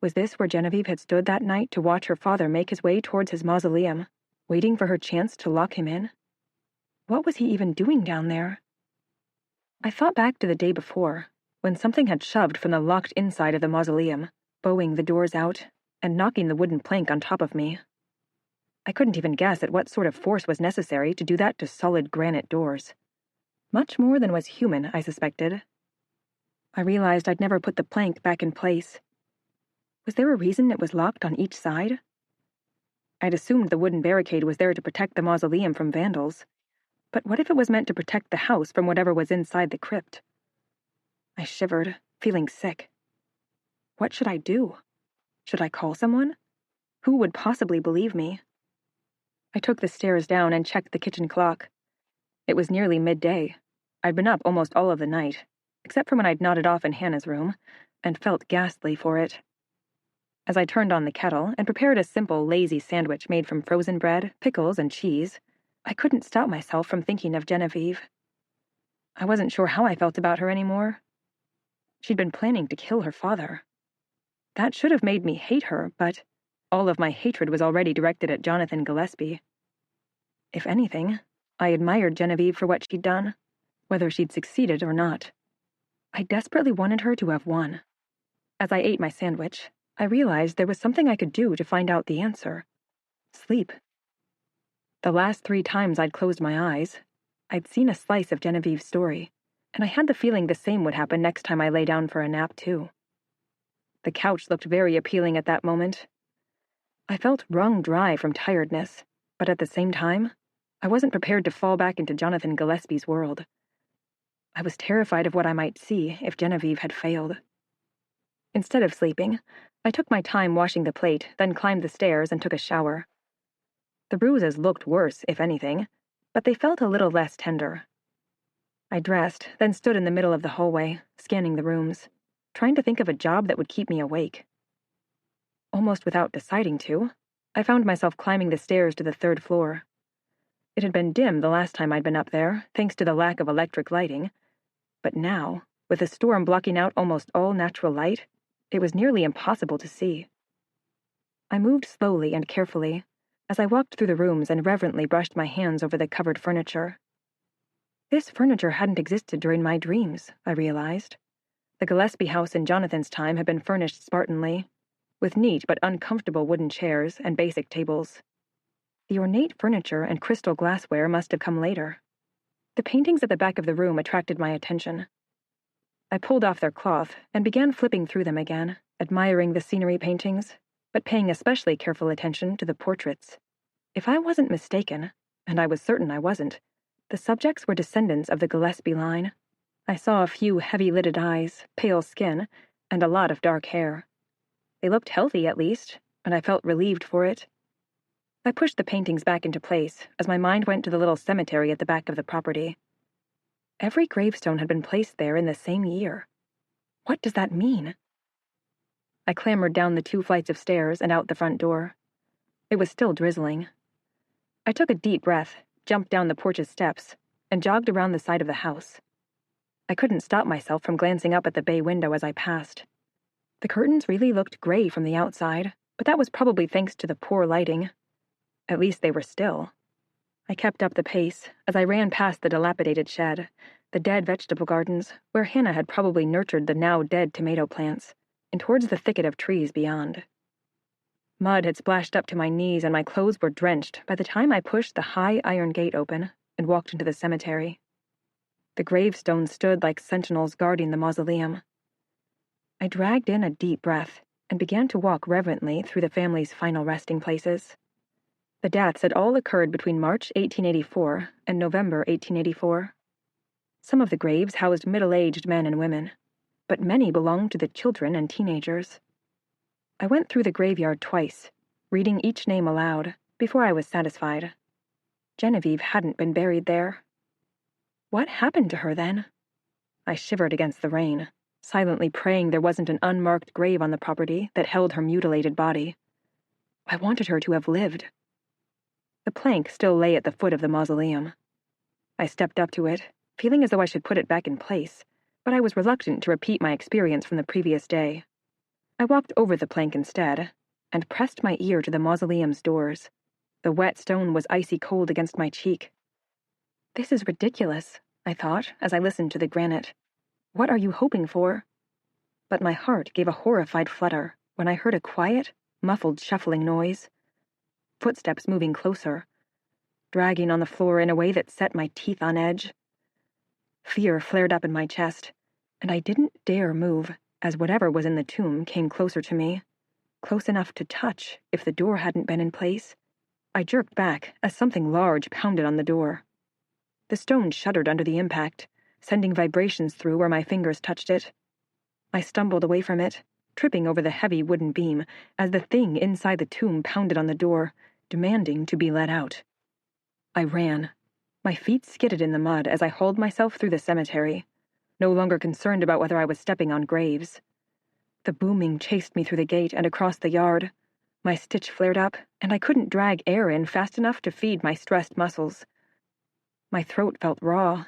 Was this where Genevieve had stood that night to watch her father make his way towards his mausoleum, waiting for her chance to lock him in? What was he even doing down there? I thought back to the day before, when something had shoved from the locked inside of the mausoleum, bowing the doors out and knocking the wooden plank on top of me. I couldn't even guess at what sort of force was necessary to do that to solid granite doors. Much more than was human, I suspected. I realized I'd never put the plank back in place. Was there a reason it was locked on each side? I'd assumed the wooden barricade was there to protect the mausoleum from vandals. But what if it was meant to protect the house from whatever was inside the crypt? I shivered, feeling sick. What should I do? Should I call someone? Who would possibly believe me? I took the stairs down and checked the kitchen clock. It was nearly midday. I'd been up almost all of the night, except for when I'd nodded off in Hannah's room, and felt ghastly for it. As I turned on the kettle and prepared a simple, lazy sandwich made from frozen bread, pickles, and cheese, I couldn't stop myself from thinking of Genevieve. I wasn't sure how I felt about her anymore. She'd been planning to kill her father. That should have made me hate her, but all of my hatred was already directed at Jonathan Gillespie. If anything, I admired Genevieve for what she'd done, whether she'd succeeded or not. I desperately wanted her to have won. As I ate my sandwich, I realized there was something I could do to find out the answer. Sleep. The last 3 times I'd closed my eyes, I'd seen a slice of Genevieve's story, and I had the feeling the same would happen next time I lay down for a nap, too. The couch looked very appealing at that moment. I felt wrung dry from tiredness, but at the same time, I wasn't prepared to fall back into Jonathan Gillespie's world. I was terrified of what I might see if Genevieve had failed. Instead of sleeping, I took my time washing the plate, then climbed the stairs and took a shower. The bruises looked worse, if anything, but they felt a little less tender. I dressed, then stood in the middle of the hallway, scanning the rooms, trying to think of a job that would keep me awake. Almost without deciding to, I found myself climbing the stairs to the 3rd floor. It had been dim the last time I'd been up there, thanks to the lack of electric lighting, but now, with the storm blocking out almost all natural light, it was nearly impossible to see. I moved slowly and carefully as I walked through the rooms and reverently brushed my hands over the covered furniture. This furniture hadn't existed during my dreams, I realized. The Gillespie house in Jonathan's time had been furnished Spartanly, with neat but uncomfortable wooden chairs and basic tables. The ornate furniture and crystal glassware must have come later. The paintings at the back of the room attracted my attention. I pulled off their cloth and began flipping through them again, admiring the scenery paintings, but paying especially careful attention to the portraits. If I wasn't mistaken, and I was certain I wasn't, the subjects were descendants of the Gillespie line. I saw a few heavy-lidded eyes, pale skin, and a lot of dark hair. They looked healthy, at least, and I felt relieved for it. I pushed the paintings back into place as my mind went to the little cemetery at the back of the property. Every gravestone had been placed there in the same year. What does that mean? I clambered down the 2 flights of stairs and out the front door. It was still drizzling. I took a deep breath, jumped down the porch's steps, and jogged around the side of the house. I couldn't stop myself from glancing up at the bay window as I passed. The curtains really looked gray from the outside, but that was probably thanks to the poor lighting. At least they were still. I kept up the pace as I ran past the dilapidated shed, the dead vegetable gardens, where Hannah had probably nurtured the now-dead tomato plants, and towards the thicket of trees beyond. Mud had splashed up to my knees and my clothes were drenched by the time I pushed the high iron gate open and walked into the cemetery. The gravestones stood like sentinels guarding the mausoleum. I dragged in a deep breath and began to walk reverently through the family's final resting places. The deaths had all occurred between March 1884 and November 1884. Some of the graves housed middle-aged men and women, but many belonged to the children and teenagers. I went through the graveyard twice, reading each name aloud, before I was satisfied. Genevieve hadn't been buried there. What happened to her then? I shivered against the rain, silently praying there wasn't an unmarked grave on the property that held her mutilated body. I wanted her to have lived. The plank still lay at the foot of the mausoleum. I stepped up to it, feeling as though I should put it back in place, but I was reluctant to repeat my experience from the previous day. I walked over the plank instead, and pressed my ear to the mausoleum's doors. The wet stone was icy cold against my cheek. This is ridiculous, I thought, as I listened to the granite. What are you hoping for? But my heart gave a horrified flutter when I heard a quiet, muffled shuffling noise. Footsteps moving closer, dragging on the floor in a way that set my teeth on edge. Fear flared up in my chest, and I didn't dare move as whatever was in the tomb came closer to me, close enough to touch if the door hadn't been in place. I jerked back as something large pounded on the door. The stone shuddered under the impact, sending vibrations through where my fingers touched it. I stumbled away from it, tripping over the heavy wooden beam as the thing inside the tomb pounded on the door, demanding to be let out. I ran. My feet skidded in the mud as I hauled myself through the cemetery, no longer concerned about whether I was stepping on graves. The booming chased me through the gate and across the yard. My stitch flared up, and I couldn't drag air in fast enough to feed my stressed muscles. My throat felt raw,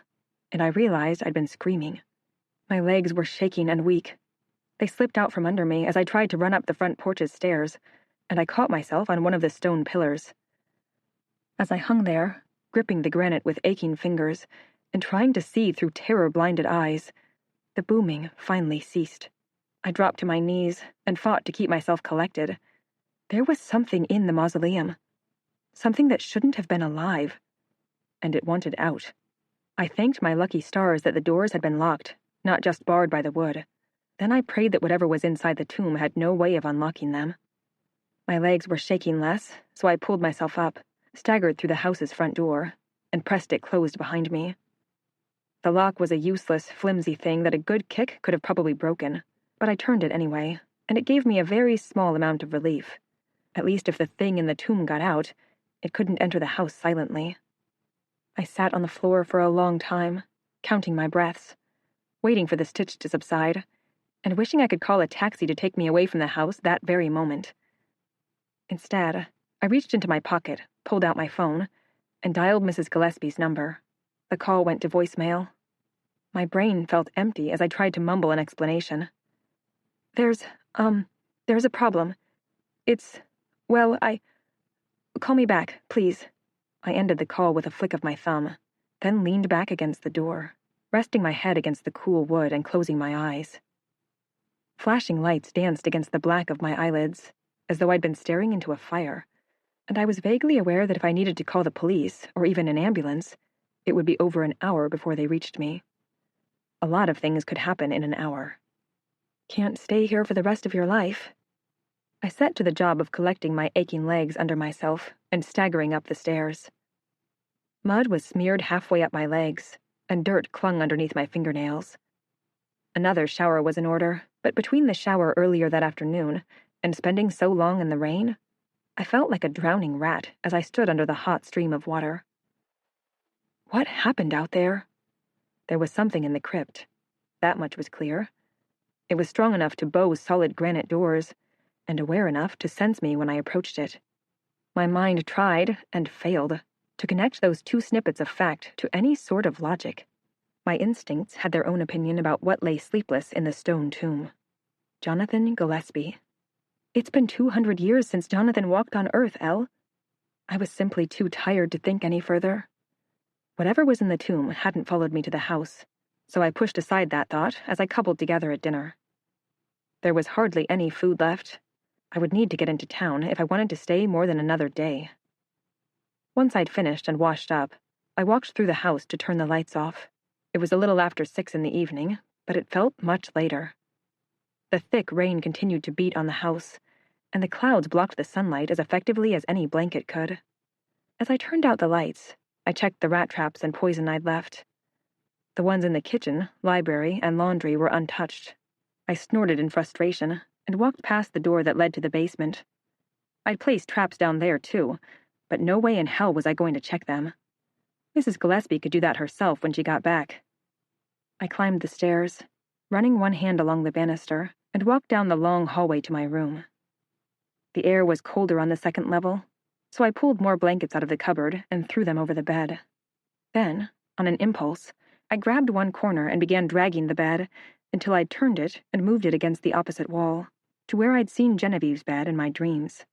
and I realized I'd been screaming. My legs were shaking and weak. They slipped out from under me as I tried to run up the front porch's stairs, and I caught myself on one of the stone pillars. As I hung there, gripping the granite with aching fingers and trying to see through terror-blinded eyes, the booming finally ceased. I dropped to my knees and fought to keep myself collected. There was something in the mausoleum. Something that shouldn't have been alive. And it wanted out. I thanked my lucky stars that the doors had been locked, not just barred by the wood. Then I prayed that whatever was inside the tomb had no way of unlocking them. My legs were shaking less, so I pulled myself up, staggered through the house's front door, and pressed it closed behind me. The lock was a useless, flimsy thing that a good kick could have probably broken, but I turned it anyway, and it gave me a very small amount of relief. At least if the thing in the tomb got out, it couldn't enter the house silently. I sat on the floor for a long time, counting my breaths, waiting for the stitch to subside, and wishing I could call a taxi to take me away from the house that very moment. Instead, I reached into my pocket, pulled out my phone, and dialed Mrs. Gillespie's number. The call went to voicemail. My brain felt empty as I tried to mumble an explanation. There's a problem. Call me back, please. I ended the call with a flick of my thumb, then leaned back against the door, resting my head against the cool wood and closing my eyes. Flashing lights danced against the black of my eyelids, as though I'd been staring into a fire, and I was vaguely aware that if I needed to call the police, or even an ambulance, it would be over an hour before they reached me. A lot of things could happen in an hour. Can't stay here for the rest of your life. I set to the job of collecting my aching legs under myself and staggering up the stairs. Mud was smeared halfway up my legs, and dirt clung underneath my fingernails. Another shower was in order, but between the shower earlier that afternoon and spending so long in the rain, I felt like a drowning rat as I stood under the hot stream of water. What happened out there? There was something in the crypt. That much was clear. It was strong enough to bow solid granite doors, and aware enough to sense me when I approached it. My mind tried, and failed, to connect those two snippets of fact to any sort of logic. My instincts had their own opinion about what lay sleepless in the stone tomb. Jonathan Gillespie. It's been 200 years since Jonathan walked on Earth, Elle. I was simply too tired to think any further. Whatever was in the tomb hadn't followed me to the house, so I pushed aside that thought as I cobbled together at dinner. There was hardly any food left. I would need to get into town if I wanted to stay more than another day. Once I'd finished and washed up, I walked through the house to turn the lights off. It was a little after 6 in the evening, but it felt much later. The thick rain continued to beat on the house, and the clouds blocked the sunlight as effectively as any blanket could. As I turned out the lights, I checked the rat traps and poison I'd left. The ones in the kitchen, library, and laundry were untouched. I snorted in frustration and walked past the door that led to the basement. I'd placed traps down there, too, but no way in hell was I going to check them. Mrs. Gillespie could do that herself when she got back. I climbed the stairs, running one hand along the banister, and walked down the long hallway to my room. The air was colder on the second level, so I pulled more blankets out of the cupboard and threw them over the bed. Then, on an impulse, I grabbed one corner and began dragging the bed until I'd turned it and moved it against the opposite wall, to where I'd seen Genevieve's bed in my dreams.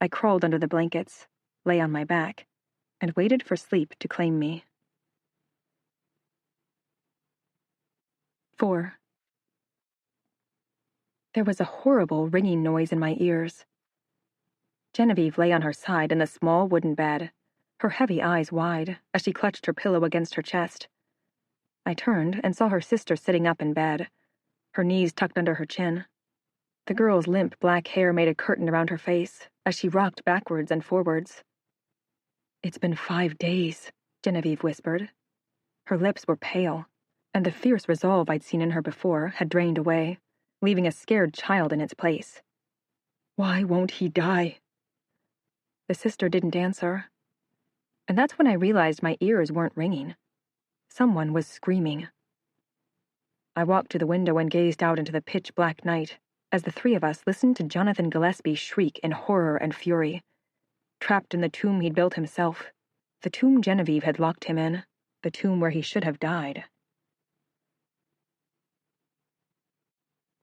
I crawled under the blankets, lay on my back, and waited for sleep to claim me. 4. There was a horrible ringing noise in my ears. Genevieve lay on her side in the small wooden bed, her heavy eyes wide as she clutched her pillow against her chest. I turned and saw her sister sitting up in bed, her knees tucked under her chin. The girl's limp black hair made a curtain around her face as she rocked backwards and forwards. "It's been 5 days," Genevieve whispered. Her lips were pale, and the fierce resolve I'd seen in her before had drained away, leaving a scared child in its place. "Why won't he die?" The sister didn't answer. And that's when I realized my ears weren't ringing. Someone was screaming. I walked to the window and gazed out into the pitch-black night as the three of us listened to Jonathan Gillespie shriek in horror and fury. Trapped in the tomb he'd built himself, the tomb Genevieve had locked him in, the tomb where he should have died.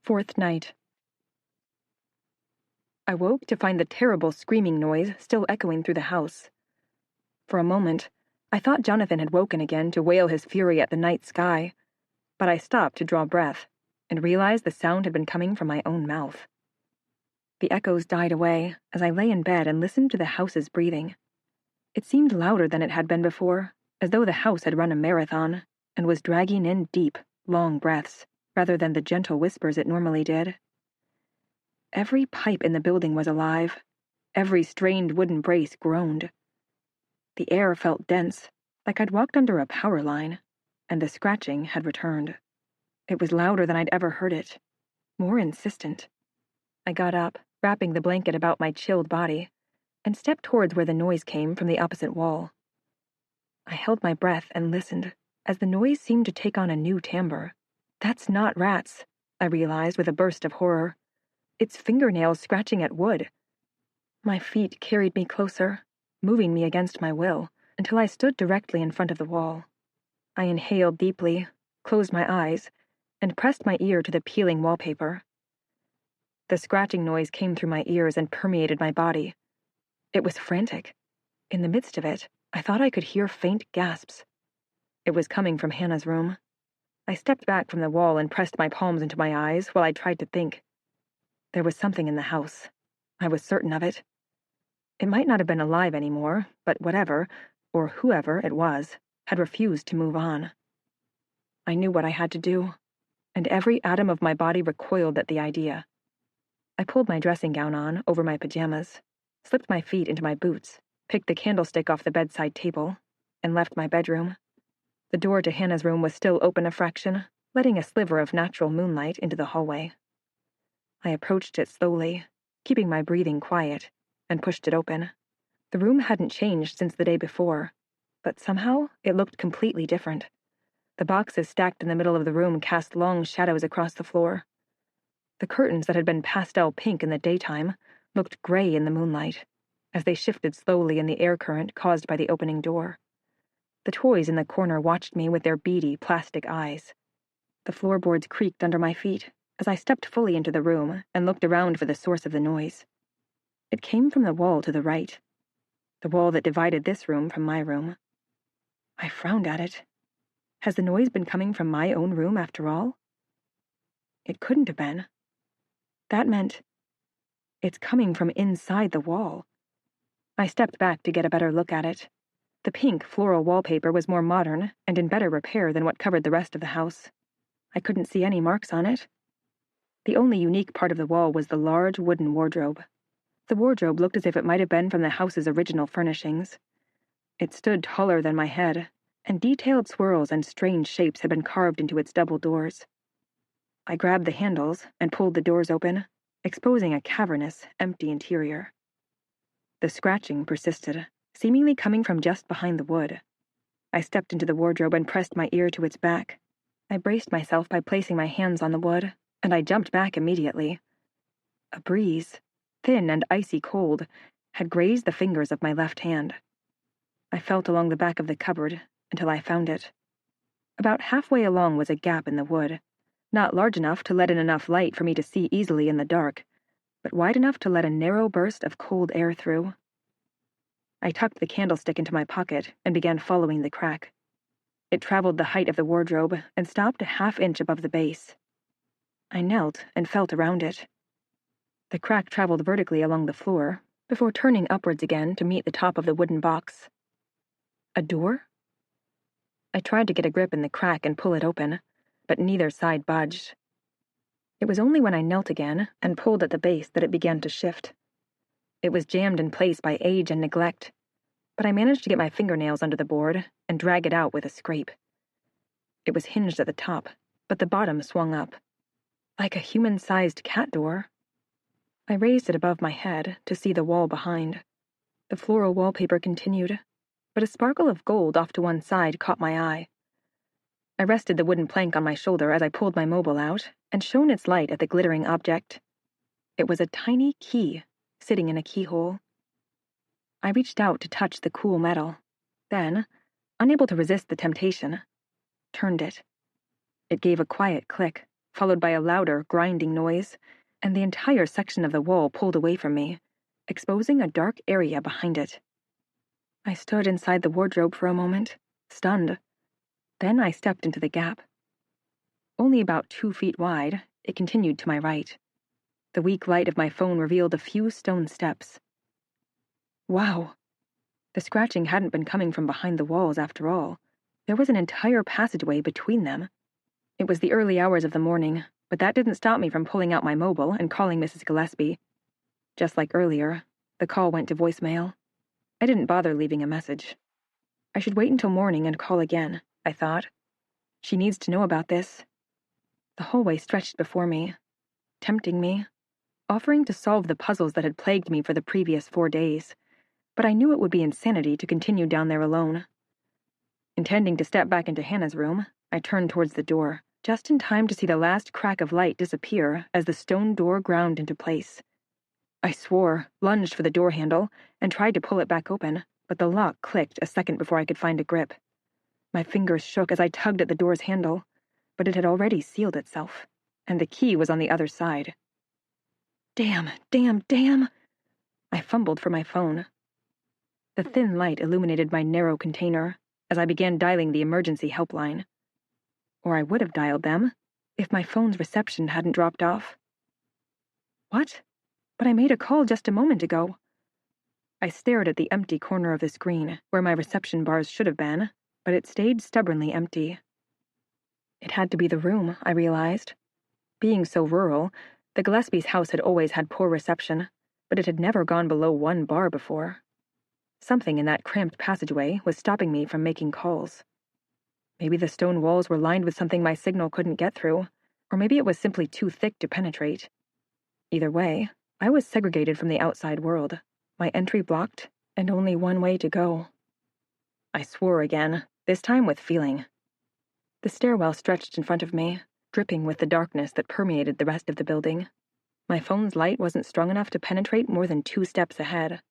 Fourth night. I woke to find the terrible screaming noise still echoing through the house. For a moment, I thought Jonathan had woken again to wail his fury at the night sky, but I stopped to draw breath and realized the sound had been coming from my own mouth. The echoes died away as I lay in bed and listened to the house's breathing. It seemed louder than it had been before, as though the house had run a marathon and was dragging in deep, long breaths, rather than the gentle whispers it normally did. Every pipe in the building was alive. Every strained wooden brace groaned. The air felt dense, like I'd walked under a power line, and the scratching had returned. It was louder than I'd ever heard it, more insistent. I got up, wrapping the blanket about my chilled body, and stepped towards where the noise came from the opposite wall. I held my breath and listened, as the noise seemed to take on a new timbre. That's not rats, I realized with a burst of horror. It's fingernails scratching at wood. My feet carried me closer, moving me against my will, until I stood directly in front of the wall. I inhaled deeply, closed my eyes, and pressed my ear to the peeling wallpaper. The scratching noise came through my ears and permeated my body. It was frantic. In the midst of it, I thought I could hear faint gasps. It was coming from Hannah's room. I stepped back from the wall and pressed my palms into my eyes while I tried to think. There was something in the house. I was certain of it. It might not have been alive anymore, but whatever, or whoever it was, had refused to move on. I knew what I had to do, and every atom of my body recoiled at the idea. I pulled my dressing gown on over my pajamas, slipped my feet into my boots, picked the candlestick off the bedside table, and left my bedroom. The door to Hannah's room was still open a fraction, letting a sliver of natural moonlight into the hallway. I approached it slowly, keeping my breathing quiet, and pushed it open. The room hadn't changed since the day before, but somehow it looked completely different. The boxes stacked in the middle of the room cast long shadows across the floor. The curtains that had been pastel pink in the daytime looked gray in the moonlight, as they shifted slowly in the air current caused by the opening door. The toys in the corner watched me with their beady plastic eyes. The floorboards creaked under my feet as I stepped fully into the room and looked around for the source of the noise. It came from the wall to the right, the wall that divided this room from my room. I frowned at it. Has the noise been coming from my own room after all? It couldn't have been. That meant it's coming from inside the wall. I stepped back to get a better look at it. The pink floral wallpaper was more modern and in better repair than what covered the rest of the house. I couldn't see any marks on it. The only unique part of the wall was the large wooden wardrobe. The wardrobe looked as if it might have been from the house's original furnishings. It stood taller than my head, and detailed swirls and strange shapes had been carved into its double doors. I grabbed the handles and pulled the doors open, exposing a cavernous, empty interior. The scratching persisted, seemingly coming from just behind the wood. I stepped into the wardrobe and pressed my ear to its back. I braced myself by placing my hands on the wood, and I jumped back immediately. A breeze, thin and icy cold, had grazed the fingers of my left hand. I felt along the back of the cupboard until I found it. About halfway along was a gap in the wood, not large enough to let in enough light for me to see easily in the dark, but wide enough to let a narrow burst of cold air through. I tucked the candlestick into my pocket and began following the crack. It traveled the height of the wardrobe and stopped a half-inch above the base. I knelt and felt around it. The crack traveled vertically along the floor before turning upwards again to meet the top of the wooden box. A door? I tried to get a grip in the crack and pull it open, but neither side budged. It was only when I knelt again and pulled at the base that it began to shift. It was jammed in place by age and neglect, but I managed to get my fingernails under the board and drag it out with a scrape. It was hinged at the top, but the bottom swung up. Like a human-sized cat door. I raised it above my head to see the wall behind. The floral wallpaper continued, but a sparkle of gold off to one side caught my eye. I rested the wooden plank on my shoulder as I pulled my mobile out and shone its light at the glittering object. It was a tiny key sitting in a keyhole. I reached out to touch the cool metal, then, unable to resist the temptation, turned it. It gave a quiet click, followed by a louder, grinding noise, and the entire section of the wall pulled away from me, exposing a dark area behind it. I stood inside the wardrobe for a moment, stunned. Then I stepped into the gap. Only about 2 feet wide, it continued to my right. The weak light of my phone revealed a few stone steps. Wow! The scratching hadn't been coming from behind the walls after all. There was an entire passageway between them. It was the early hours of the morning, but that didn't stop me from pulling out my mobile and calling Mrs. Gillespie. Just like earlier, the call went to voicemail. I didn't bother leaving a message. I should wait until morning and call again, I thought. She needs to know about this. The hallway stretched before me, tempting me, offering to solve the puzzles that had plagued me for the previous 4 days, but I knew it would be insanity to continue down there alone. Intending to step back into Hannah's room, I turned towards the door, just in time to see the last crack of light disappear as the stone door ground into place. I swore, lunged for the door handle, and tried to pull it back open, but the lock clicked a second before I could find a grip. My fingers shook as I tugged at the door's handle, but it had already sealed itself, and the key was on the other side. Damn! I fumbled for my phone. The thin light illuminated my narrow container as I began dialing the emergency helpline. Or I would have dialed them if my phone's reception hadn't dropped off. What? But I made a call just a moment ago. I stared at the empty corner of the screen where my reception bars should have been, but it stayed stubbornly empty. It had to be the room, I realized. Being so rural, the Gillespie's house had always had poor reception, but it had never gone below 1 bar before. Something in that cramped passageway was stopping me from making calls. Maybe the stone walls were lined with something my signal couldn't get through, or maybe it was simply too thick to penetrate. Either way, I was segregated from the outside world, my entry blocked, and only one way to go. I swore again, this time with feeling. The stairwell stretched in front of me, dripping with the darkness that permeated the rest of the building. My phone's light wasn't strong enough to penetrate more than 2 steps ahead.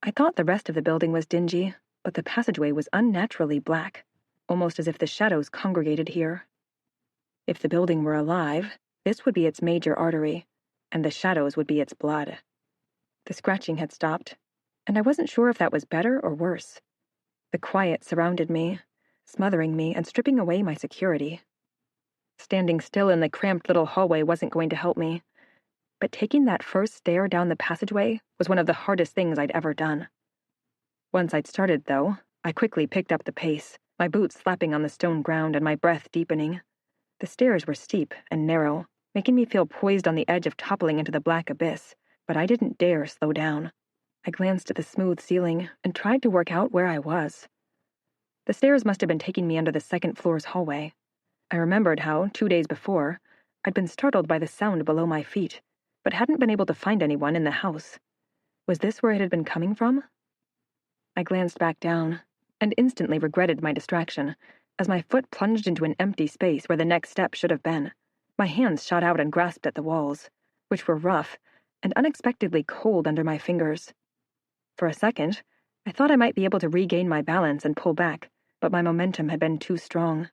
I thought the rest of the building was dingy, but the passageway was unnaturally black, almost as if the shadows congregated here. If the building were alive, this would be its major artery, and the shadows would be its blood. The scratching had stopped, and I wasn't sure if that was better or worse. The quiet surrounded me, smothering me and stripping away my security. Standing still in the cramped little hallway wasn't going to help me, but taking that first stair down the passageway was one of the hardest things I'd ever done. Once I'd started, though, I quickly picked up the pace, my boots slapping on the stone ground and my breath deepening. The stairs were steep and narrow, making me feel poised on the edge of toppling into the black abyss, but I didn't dare slow down. I glanced at the smooth ceiling and tried to work out where I was. The stairs must have been taking me under the second floor's hallway. I remembered how, 2 days before, I'd been startled by the sound below my feet, but hadn't been able to find anyone in the house. Was this where it had been coming from? I glanced back down, and instantly regretted my distraction, as my foot plunged into an empty space where the next step should have been. My hands shot out and grasped at the walls, which were rough and unexpectedly cold under my fingers. For a second, I thought I might be able to regain my balance and pull back, but my momentum had been too strong.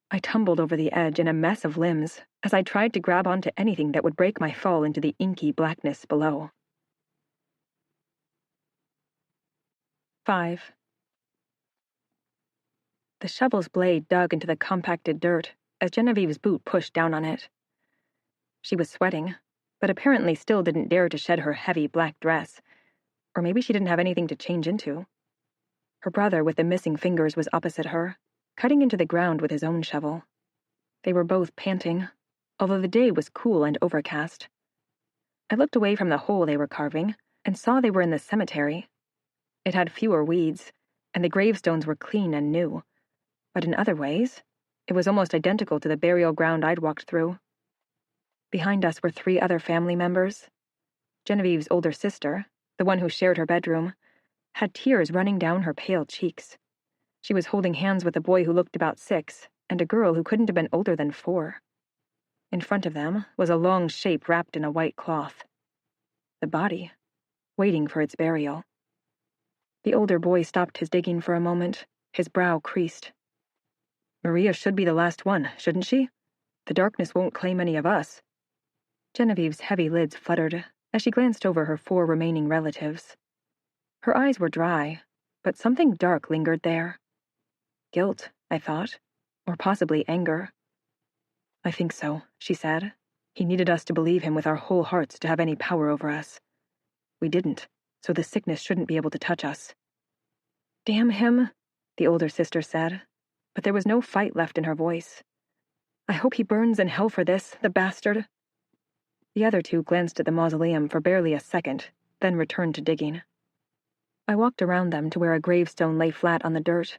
I tumbled over the edge in a mess of limbs as I tried to grab onto anything that would break my fall into the inky blackness below. 5. The shovel's blade dug into the compacted dirt as Genevieve's boot pushed down on it. She was sweating, but apparently still didn't dare to shed her heavy black dress, or maybe she didn't have anything to change into. Her brother with the missing fingers was opposite her, cutting into the ground with his own shovel. They were both panting, although the day was cool and overcast. I looked away from the hole they were carving and saw they were in the cemetery. It had fewer weeds, and the gravestones were clean and new, but in other ways, it was almost identical to the burial ground I'd walked through. Behind us were 3 other family members: Genevieve's older sister, the one who shared her bedroom, had tears running down her pale cheeks. She was holding hands with a boy who looked about 6 and a girl who couldn't have been older than 4. In front of them was a long shape wrapped in a white cloth. The body, waiting for its burial. The older boy stopped his digging for a moment, his brow creased. Maria should be the last one, shouldn't she? The darkness won't claim any of us. Genevieve's heavy lids fluttered as she glanced over her 4 remaining relatives. Her eyes were dry, but something dark lingered there. Guilt, I thought, or possibly anger. I think so, she said. He needed us to believe him with our whole hearts to have any power over us. We didn't, so the sickness shouldn't be able to touch us. Damn him, the older sister said, but there was no fight left in her voice. I hope he burns in hell for this, the bastard. The other 2 glanced at the mausoleum for barely a second, then returned to digging. I walked around them to where a gravestone lay flat on the dirt.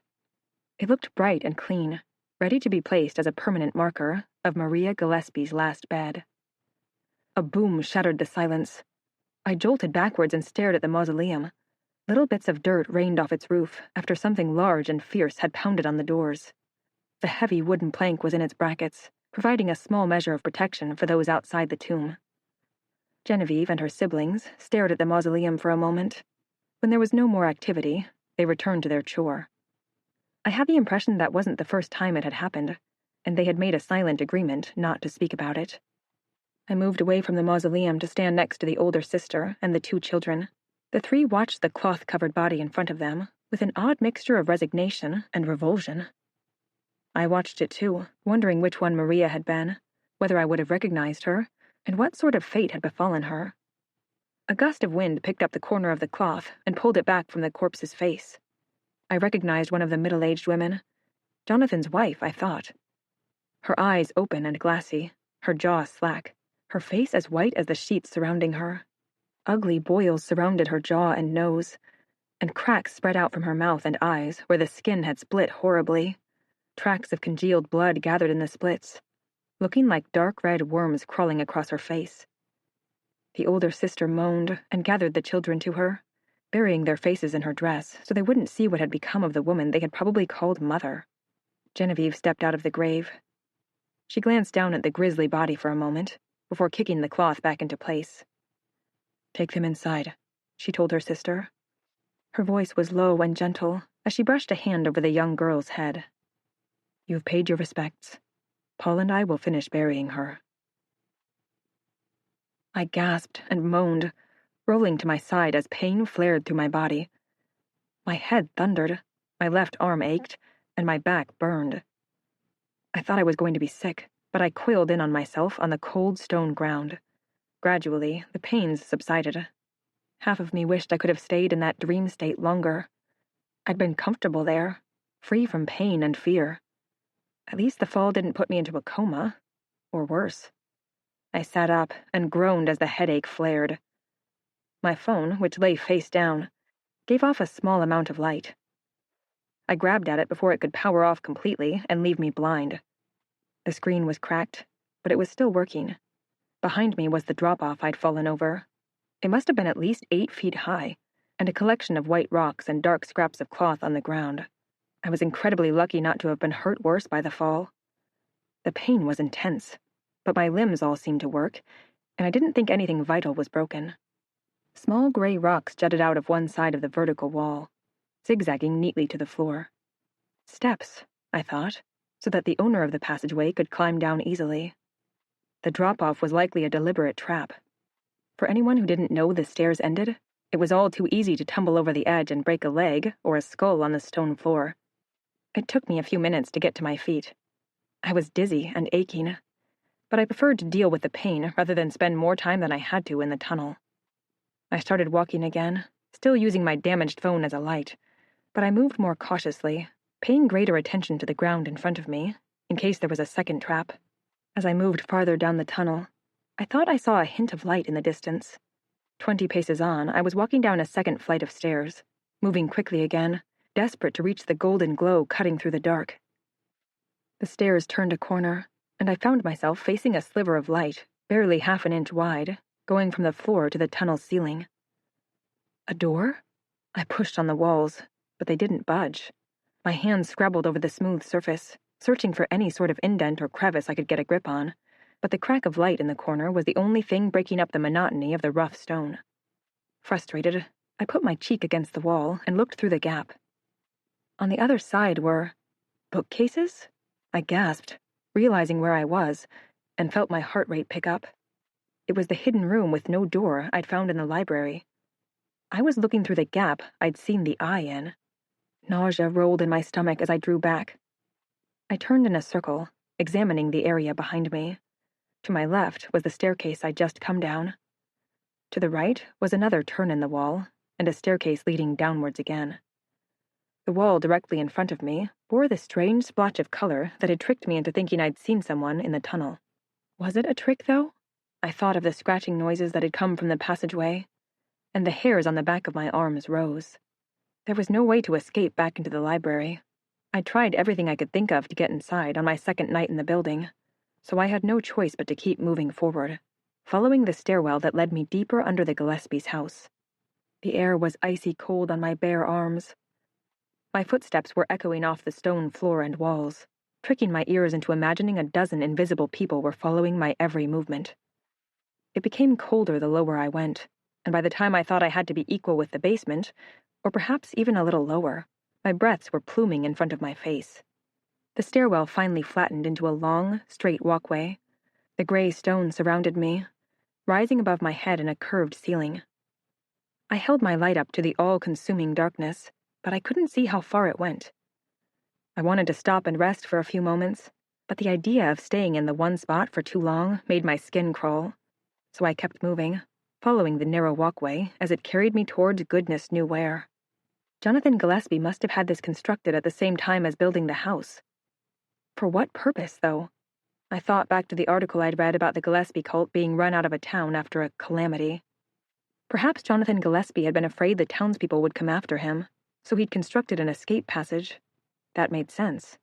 It looked bright and clean, ready to be placed as a permanent marker of Maria Gillespie's last bed. A boom shattered the silence. I jolted backwards and stared at the mausoleum. Little bits of dirt rained off its roof after something large and fierce had pounded on the doors. The heavy wooden plank was in its brackets, providing a small measure of protection for those outside the tomb. Genevieve and her siblings stared at the mausoleum for a moment. When there was no more activity, they returned to their chore. I had the impression that wasn't the first time it had happened, and they had made a silent agreement not to speak about it. I moved away from the mausoleum to stand next to the older sister and the 2 children. The 3 watched the cloth-covered body in front of them with an odd mixture of resignation and revulsion. I watched it too, wondering which one Maria had been, whether I would have recognized her, and what sort of fate had befallen her. A gust of wind picked up the corner of the cloth and pulled it back from the corpse's face. I recognized one of the middle-aged women. Jonathan's wife, I thought. Her eyes open and glassy, her jaw slack, her face as white as the sheets surrounding her. Ugly boils surrounded her jaw and nose, and cracks spread out from her mouth and eyes where the skin had split horribly. Tracks of congealed blood gathered in the splits, looking like dark red worms crawling across her face. The older sister moaned and gathered the children to her, burying their faces in her dress so they wouldn't see what had become of the woman they had probably called mother. Genevieve stepped out of the grave. She glanced down at the grisly body for a moment, before kicking the cloth back into place. Take them inside, she told her sister. Her voice was low and gentle as she brushed a hand over the young girl's head. You've paid your respects. Paul and I will finish burying her. I gasped and moaned, rolling to my side as pain flared through my body. My head thundered, my left arm ached, and my back burned. I thought I was going to be sick, but I coiled in on myself on the cold stone ground. Gradually, the pains subsided. Half of me wished I could have stayed in that dream state longer. I'd been comfortable there, free from pain and fear. At least the fall didn't put me into a coma, or worse. I sat up and groaned as the headache flared. My phone, which lay face down, gave off a small amount of light. I grabbed at it before it could power off completely and leave me blind. The screen was cracked, but it was still working. Behind me was the drop-off I'd fallen over. It must have been at least 8 feet high, and a collection of white rocks and dark scraps of cloth on the ground. I was incredibly lucky not to have been hurt worse by the fall. The pain was intense, but my limbs all seemed to work, and I didn't think anything vital was broken. Small gray rocks jutted out of one side of the vertical wall, zigzagging neatly to the floor. Steps, I thought, so that the owner of the passageway could climb down easily. The drop-off was likely a deliberate trap. For anyone who didn't know the stairs ended, it was all too easy to tumble over the edge and break a leg or a skull on the stone floor. It took me a few minutes to get to my feet. I was dizzy and aching, but I preferred to deal with the pain rather than spend more time than I had to in the tunnel. I started walking again, still using my damaged phone as a light, but I moved more cautiously, paying greater attention to the ground in front of me, in case there was a second trap. As I moved farther down the tunnel, I thought I saw a hint of light in the distance. 20 paces on, I was walking down a second flight of stairs, moving quickly again, desperate to reach the golden glow cutting through the dark. The stairs turned a corner, and I found myself facing a sliver of light, barely half an inch wide, going from the floor to the tunnel's ceiling. A door? I pushed on the walls, but they didn't budge. My hands scrabbled over the smooth surface, searching for any sort of indent or crevice I could get a grip on, but the crack of light in the corner was the only thing breaking up the monotony of the rough stone. Frustrated, I put my cheek against the wall and looked through the gap. On the other side were bookcases? I gasped, realizing where I was, and felt my heart rate pick up. It was the hidden room with no door I'd found in the library. I was looking through the gap I'd seen the eye in. Nausea rolled in my stomach as I drew back. I turned in a circle, examining the area behind me. To my left was the staircase I'd just come down. To the right was another turn in the wall, and a staircase leading downwards again. The wall directly in front of me bore the strange splotch of color that had tricked me into thinking I'd seen someone in the tunnel. Was it a trick, though? I thought of the scratching noises that had come from the passageway, and the hairs on the back of my arms rose. There was no way to escape back into the library. I tried everything I could think of to get inside on my second night in the building, so I had no choice but to keep moving forward, following the stairwell that led me deeper under the Gillespie's house. The air was icy cold on my bare arms. My footsteps were echoing off the stone floor and walls, tricking my ears into imagining a dozen invisible people were following my every movement. It became colder the lower I went, and by the time I thought I had to be equal with the basement, or perhaps even a little lower, my breaths were pluming in front of my face. The stairwell finally flattened into a long, straight walkway. The gray stone surrounded me, rising above my head in a curved ceiling. I held my light up to the all-consuming darkness, but I couldn't see how far it went. I wanted to stop and rest for a few moments, but the idea of staying in the one spot for too long made my skin crawl, so I kept moving, following the narrow walkway as it carried me towards goodness knew where. Jonathan Gillespie must have had this constructed at the same time as building the house. For what purpose, though? I thought back to the article I'd read about the Gillespie cult being run out of a town after a calamity. Perhaps Jonathan Gillespie had been afraid the townspeople would come after him, so he'd constructed an escape passage. That made sense.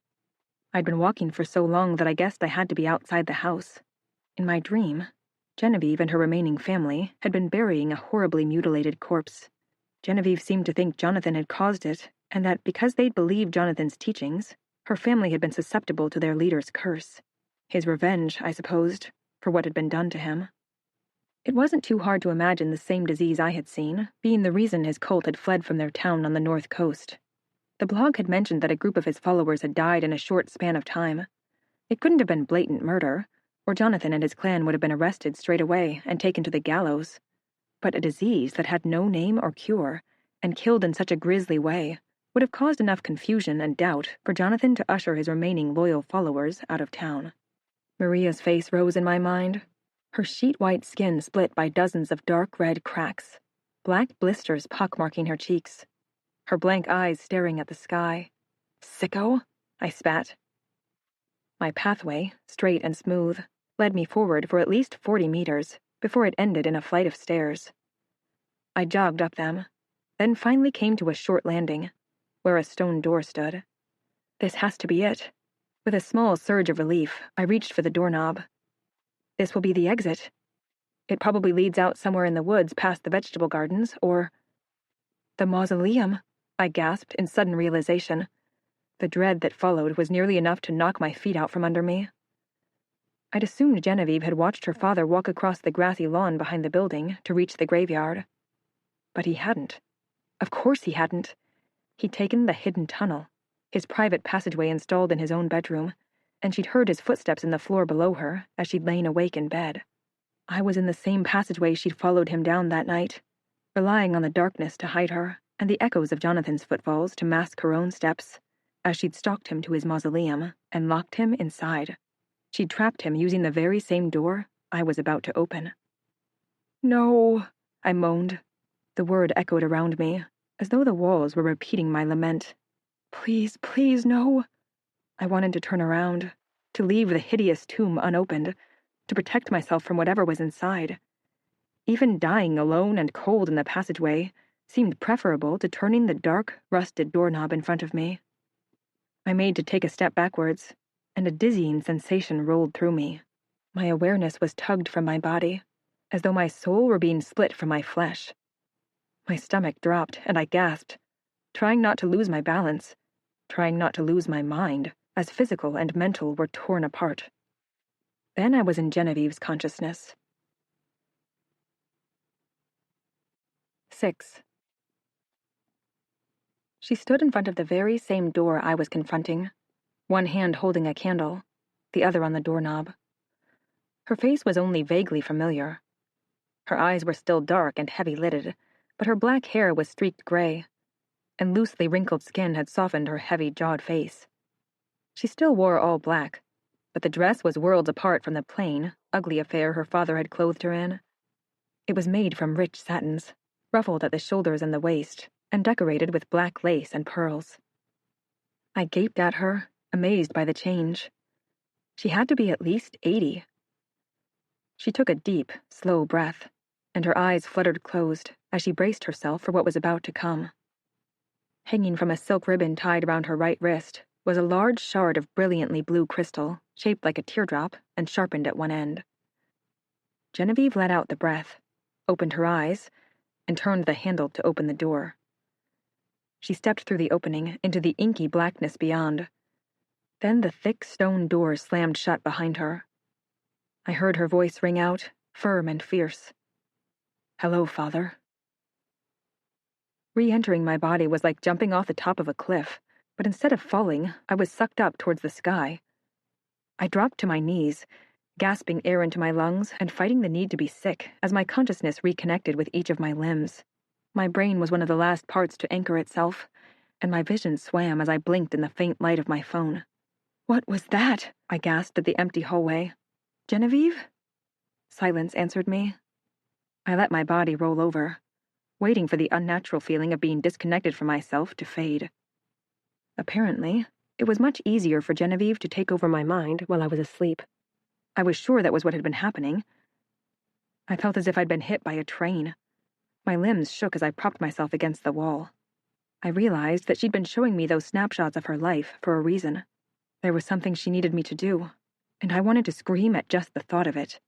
I'd been walking for so long that I guessed I had to be outside the house. In my dream, Genevieve and her remaining family had been burying a horribly mutilated corpse. Genevieve seemed to think Jonathan had caused it, and that because they'd believed Jonathan's teachings, her family had been susceptible to their leader's curse. His revenge, I supposed, for what had been done to him. It wasn't too hard to imagine the same disease I had seen being the reason his cult had fled from their town on the north coast. The blog had mentioned that a group of his followers had died in a short span of time. It couldn't have been blatant murder, or Jonathan and his clan would have been arrested straight away and taken to the gallows. But a disease that had no name or cure, and killed in such a grisly way, would have caused enough confusion and doubt for Jonathan to usher his remaining loyal followers out of town. Maria's face rose in my mind, her sheet-white skin split by dozens of dark red cracks, black blisters pockmarking her cheeks, her blank eyes staring at the sky. "Sicko?" I spat. My pathway, straight and smooth, led me forward for at least 40 meters before it ended in a flight of stairs. I jogged up them, then finally came to a short landing, where a stone door stood. This has to be it. With a small surge of relief, I reached for the doorknob. This will be the exit. It probably leads out somewhere in the woods past the vegetable gardens, or... The mausoleum, I gasped in sudden realization. The dread that followed was nearly enough to knock my feet out from under me. I'd assumed Genevieve had watched her father walk across the grassy lawn behind the building to reach the graveyard. But he hadn't. Of course he hadn't. He'd taken the hidden tunnel, his private passageway installed in his own bedroom, and she'd heard his footsteps in the floor below her as she'd lain awake in bed. I was in the same passageway she'd followed him down that night, relying on the darkness to hide her and the echoes of Jonathan's footfalls to mask her own steps, as she'd stalked him to his mausoleum and locked him inside. She'd trapped him using the very same door I was about to open. "No," I moaned. The word echoed around me, as though the walls were repeating my lament. "Please, please, no." I wanted to turn around, to leave the hideous tomb unopened, to protect myself from whatever was inside. Even dying alone and cold in the passageway seemed preferable to turning the dark, rusted doorknob in front of me. I made to take a step backwards, and a dizzying sensation rolled through me. My awareness was tugged from my body, as though my soul were being split from my flesh. My stomach dropped, and I gasped, trying not to lose my balance, trying not to lose my mind, as physical and mental were torn apart. Then I was in Genevieve's consciousness. 6. She stood in front of the very same door I was confronting, one hand holding a candle, the other on the doorknob. Her face was only vaguely familiar. Her eyes were still dark and heavy-lidded, but her black hair was streaked gray, and loosely wrinkled skin had softened her heavy-jawed face. She still wore all black, but the dress was worlds apart from the plain, ugly affair her father had clothed her in. It was made from rich satins, ruffled at the shoulders and the waist, and decorated with black lace and pearls. I gaped at her, amazed by the change. She had to be at least 80. She took a deep, slow breath, and her eyes fluttered closed as she braced herself for what was about to come. Hanging from a silk ribbon tied around her right wrist was a large shard of brilliantly blue crystal, shaped like a teardrop and sharpened at one end. Genevieve let out the breath, opened her eyes, and turned the handle to open the door. She stepped through the opening into the inky blackness beyond. Then the thick stone door slammed shut behind her. I heard her voice ring out, firm and fierce. "Hello, Father." Re-entering my body was like jumping off the top of a cliff, but instead of falling, I was sucked up towards the sky. I dropped to my knees, gasping air into my lungs and fighting the need to be sick as my consciousness reconnected with each of my limbs. My brain was one of the last parts to anchor itself, and my vision swam as I blinked in the faint light of my phone. "What was that?" I gasped at the empty hallway. "Genevieve?" Silence answered me. I let my body roll over, waiting for the unnatural feeling of being disconnected from myself to fade. Apparently, it was much easier for Genevieve to take over my mind while I was asleep. I was sure that was what had been happening. I felt as if I'd been hit by a train. My limbs shook as I propped myself against the wall. I realized that she'd been showing me those snapshots of her life for a reason. There was something she needed me to do, and I wanted to scream at just the thought of it.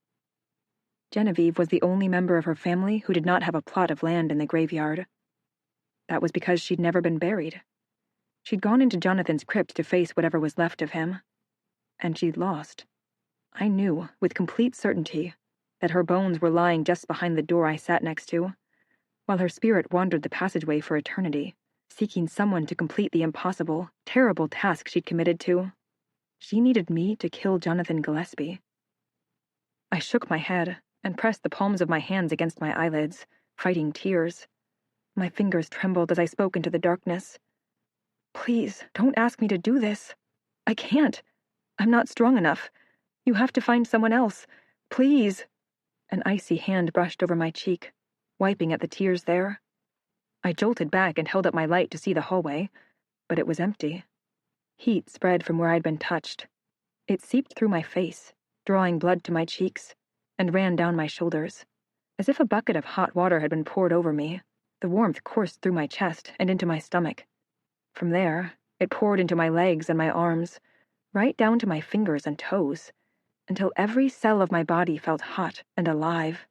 Genevieve was the only member of her family who did not have a plot of land in the graveyard. That was because she'd never been buried. She'd gone into Jonathan's crypt to face whatever was left of him, and she'd lost. I knew, with complete certainty, that her bones were lying just behind the door I sat next to, while her spirit wandered the passageway for eternity, seeking someone to complete the impossible, terrible task she'd committed to. She needed me to kill Jonathan Gillespie. I shook my head and pressed the palms of my hands against my eyelids, fighting tears. My fingers trembled as I spoke into the darkness. "Please, don't ask me to do this. I can't. I'm not strong enough. You have to find someone else. Please." An icy hand brushed over my cheek, wiping at the tears there. I jolted back and held up my light to see the hallway, but it was empty. Heat spread from where I'd been touched. It seeped through my face, drawing blood to my cheeks, and ran down my shoulders. As if a bucket of hot water had been poured over me, the warmth coursed through my chest and into my stomach. From there, it poured into my legs and my arms, right down to my fingers and toes, until every cell of my body felt hot and alive.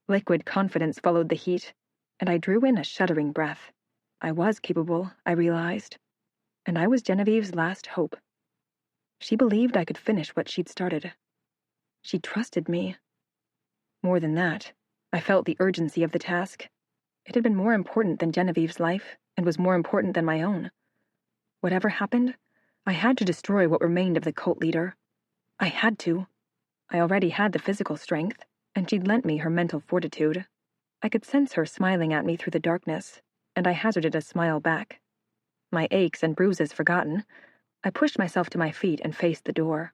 Liquid confidence followed the heat, and I drew in a shuddering breath. I was capable, I realized, and I was Genevieve's last hope. She believed I could finish what she'd started. She trusted me. More than that, I felt the urgency of the task. It had been more important than Genevieve's life, and was more important than my own. Whatever happened, I had to destroy what remained of the cult leader. I had to. I already had the physical strength, and she'd lent me her mental fortitude. I could sense her smiling at me through the darkness, and I hazarded a smile back. My aches and bruises forgotten, I pushed myself to my feet and faced the door.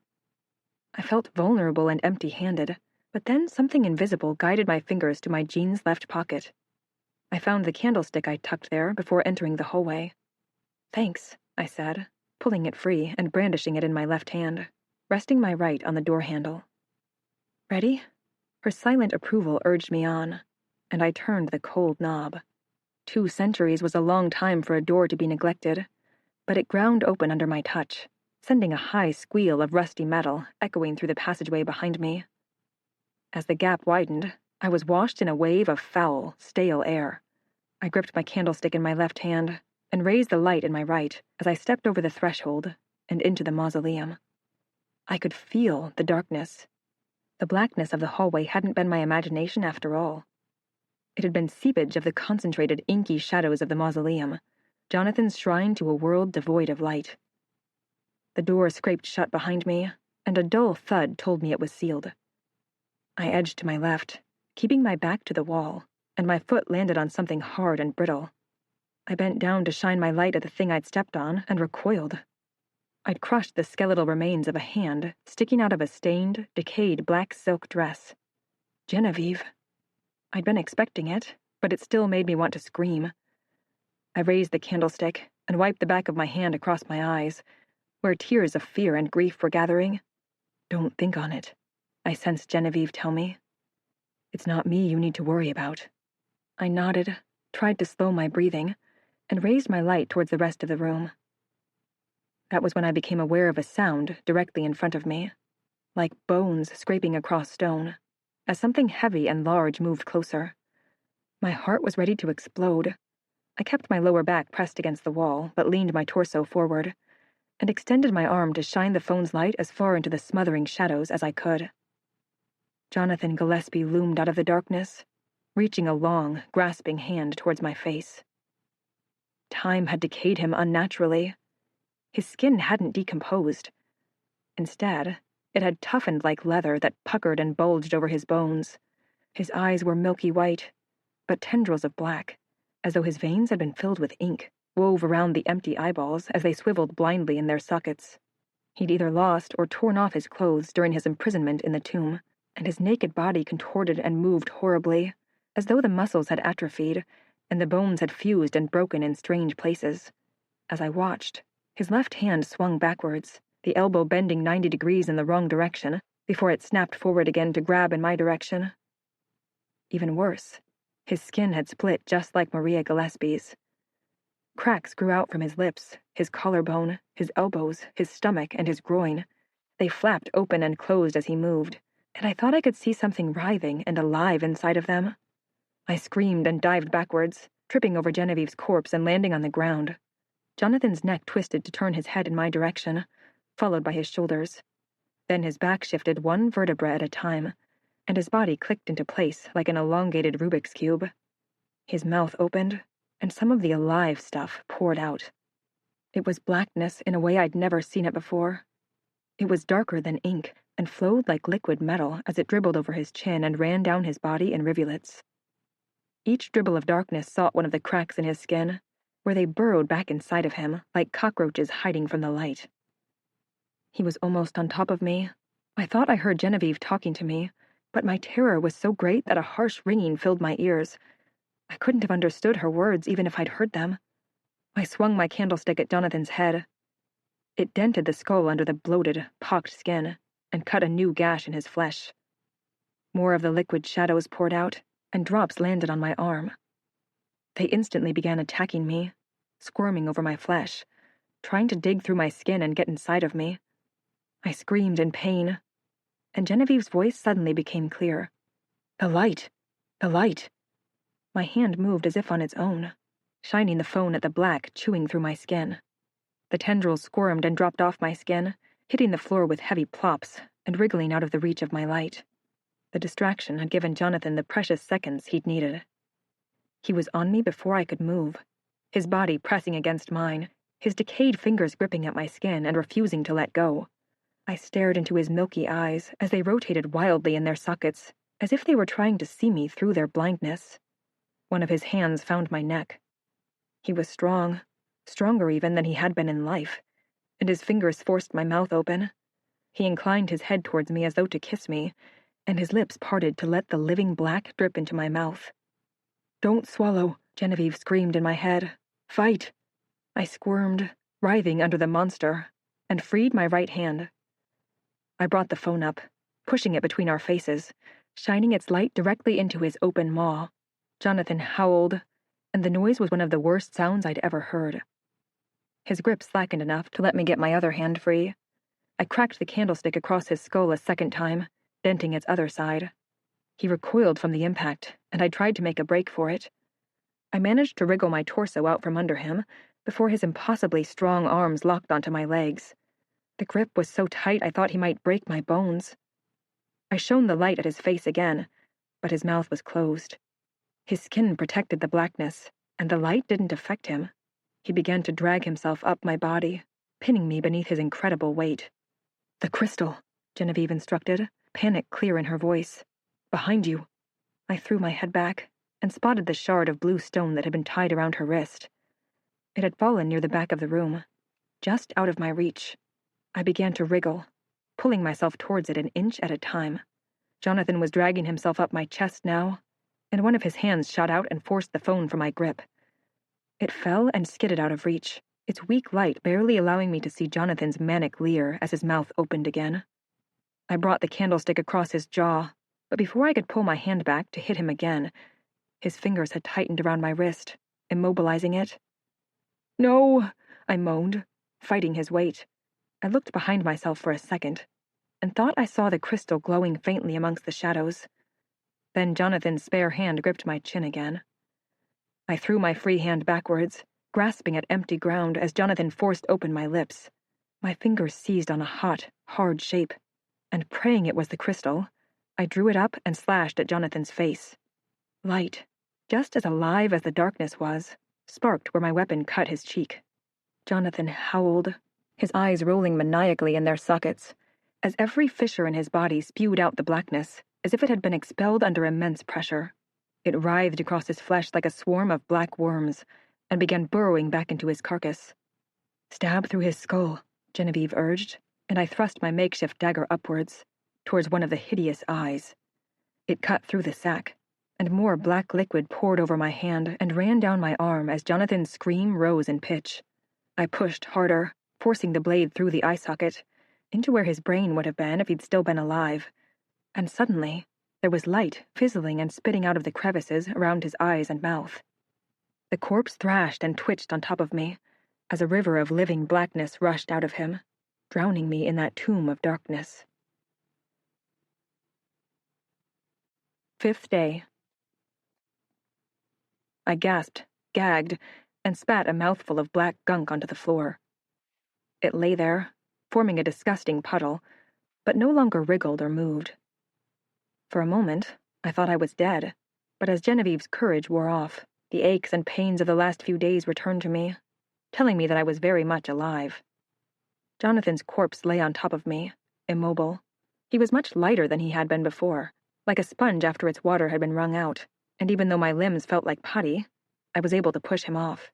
I felt vulnerable and empty-handed, but then something invisible guided my fingers to my jeans' left pocket. I found the candlestick I'd tucked there before entering the hallway. "Thanks," I said, pulling it free and brandishing it in my left hand, resting my right on the door handle. "Ready?" Her silent approval urged me on, and I turned the cold knob. 2 centuries was a long time for a door to be neglected, but it ground open under my touch, sending a high squeal of rusty metal echoing through the passageway behind me. As the gap widened, I was washed in a wave of foul, stale air. I gripped my candlestick in my left hand and raised the light in my right as I stepped over the threshold and into the mausoleum. I could feel the darkness. The blackness of the hallway hadn't been my imagination after all. It had been seepage of the concentrated, inky shadows of the mausoleum, Jonathan's shrine to a world devoid of light. The door scraped shut behind me, and a dull thud told me it was sealed. I edged to my left, keeping my back to the wall, and my foot landed on something hard and brittle. I bent down to shine my light at the thing I'd stepped on and recoiled. I'd crushed the skeletal remains of a hand sticking out of a stained, decayed black silk dress. Genevieve. I'd been expecting it, but it still made me want to scream. I raised the candlestick and wiped the back of my hand across my eyes, where tears of fear and grief were gathering. Don't think on it, I sensed Genevieve tell me. It's not me you need to worry about. I nodded, tried to slow my breathing, and raised my light towards the rest of the room. That was when I became aware of a sound directly in front of me, like bones scraping across stone, as something heavy and large moved closer. My heart was ready to explode. I kept my lower back pressed against the wall, but leaned my torso forward, and extended my arm to shine the phone's light as far into the smothering shadows as I could. Jonathan Gillespie loomed out of the darkness, reaching a long, grasping hand towards my face. Time had decayed him unnaturally. His skin hadn't decomposed. Instead, it had toughened like leather that puckered and bulged over his bones. His eyes were milky white, but tendrils of black, as though his veins had been filled with ink, wove around the empty eyeballs as they swiveled blindly in their sockets. He'd either lost or torn off his clothes during his imprisonment in the tomb, and his naked body contorted and moved horribly, as though the muscles had atrophied and the bones had fused and broken in strange places. As I watched, his left hand swung backwards, the elbow bending 90 degrees in the wrong direction, before it snapped forward again to grab in my direction. Even worse, his skin had split just like Maria Gillespie's. Cracks grew out from his lips, his collarbone, his elbows, his stomach, and his groin. They flapped open and closed as he moved, and I thought I could see something writhing and alive inside of them. I screamed and dived backwards, tripping over Genevieve's corpse and landing on the ground. Jonathan's neck twisted to turn his head in my direction, followed by his shoulders. Then his back shifted one vertebra at a time, and his body clicked into place like an elongated Rubik's Cube. His mouth opened, and some of the alive stuff poured out. It was blackness in a way I'd never seen it before. It was darker than ink and flowed like liquid metal as it dribbled over his chin and ran down his body in rivulets. Each dribble of darkness sought one of the cracks in his skin, where they burrowed back inside of him like cockroaches hiding from the light. He was almost on top of me. I thought I heard Genevieve talking to me, but my terror was so great that a harsh ringing filled my ears. I couldn't have understood her words even if I'd heard them. I swung my candlestick at Jonathan's head. It dented the skull under the bloated, pocked skin and cut a new gash in his flesh. More of the liquid shadows poured out, and drops landed on my arm. They instantly began attacking me, squirming over my flesh, trying to dig through my skin and get inside of me. I screamed in pain, and Genevieve's voice suddenly became clear. The light! The light! My hand moved as if on its own, shining the phone at the black chewing through my skin. The tendrils squirmed and dropped off my skin, hitting the floor with heavy plops and wriggling out of the reach of my light. The distraction had given Jonathan the precious seconds he'd needed. He was on me before I could move, his body pressing against mine, his decayed fingers gripping at my skin and refusing to let go. I stared into his milky eyes as they rotated wildly in their sockets, as if they were trying to see me through their blindness. One of his hands found my neck. He was strong, stronger even than he had been in life, and his fingers forced my mouth open. He inclined his head towards me as though to kiss me, and his lips parted to let the living black drip into my mouth. Don't swallow, Genevieve screamed in my head. Fight! I squirmed, writhing under the monster, and freed my right hand. I brought the phone up, pushing it between our faces, shining its light directly into his open maw. Jonathan howled, and the noise was one of the worst sounds I'd ever heard. His grip slackened enough to let me get my other hand free. I cracked the candlestick across his skull a second time, denting its other side. He recoiled from the impact, and I tried to make a break for it. I managed to wriggle my torso out from under him before his impossibly strong arms locked onto my legs. The grip was so tight I thought he might break my bones. I shone the light at his face again, but his mouth was closed. His skin protected the blackness, and the light didn't affect him. He began to drag himself up my body, pinning me beneath his incredible weight. "The crystal," Genevieve instructed, panic clear in her voice. "Behind you." I threw my head back and spotted the shard of blue stone that had been tied around her wrist. It had fallen near the back of the room, just out of my reach. I began to wriggle, pulling myself towards it an inch at a time. Jonathan was dragging himself up my chest now, and one of his hands shot out and forced the phone from my grip. It fell and skidded out of reach, its weak light barely allowing me to see Jonathan's manic leer as his mouth opened again. I brought the candlestick across his jaw, but before I could pull my hand back to hit him again, his fingers had tightened around my wrist, immobilizing it. "No," I moaned, fighting his weight. I looked behind myself for a second, and thought I saw the crystal glowing faintly amongst the shadows. Then Jonathan's spare hand gripped my chin again. I threw my free hand backwards, grasping at empty ground as Jonathan forced open my lips. My fingers seized on a hot, hard shape, and praying it was the crystal, I drew it up and slashed at Jonathan's face. Light, just as alive as the darkness was, sparked where my weapon cut his cheek. Jonathan howled, his eyes rolling maniacally in their sockets, as every fissure in his body spewed out the blackness, as if it had been expelled under immense pressure. It writhed across his flesh like a swarm of black worms, and began burrowing back into his carcass. "Stab through his skull," Genevieve urged, and I thrust my makeshift dagger upwards, towards one of the hideous eyes. It cut through the sack, and more black liquid poured over my hand and ran down my arm as Jonathan's scream rose in pitch. I pushed harder, forcing the blade through the eye socket, into where his brain would have been if he'd still been alive. And suddenly, there was light fizzling and spitting out of the crevices around his eyes and mouth. The corpse thrashed and twitched on top of me, as a river of living blackness rushed out of him, drowning me in that tomb of darkness. 5th day. I gasped, gagged, and spat a mouthful of black gunk onto the floor. It lay there, forming a disgusting puddle, but no longer wriggled or moved. For a moment, I thought I was dead, but as Genevieve's courage wore off, the aches and pains of the last few days returned to me, telling me that I was very much alive. Jonathan's corpse lay on top of me, immobile. He was much lighter than he had been before, like a sponge after its water had been wrung out, and even though my limbs felt like putty, I was able to push him off.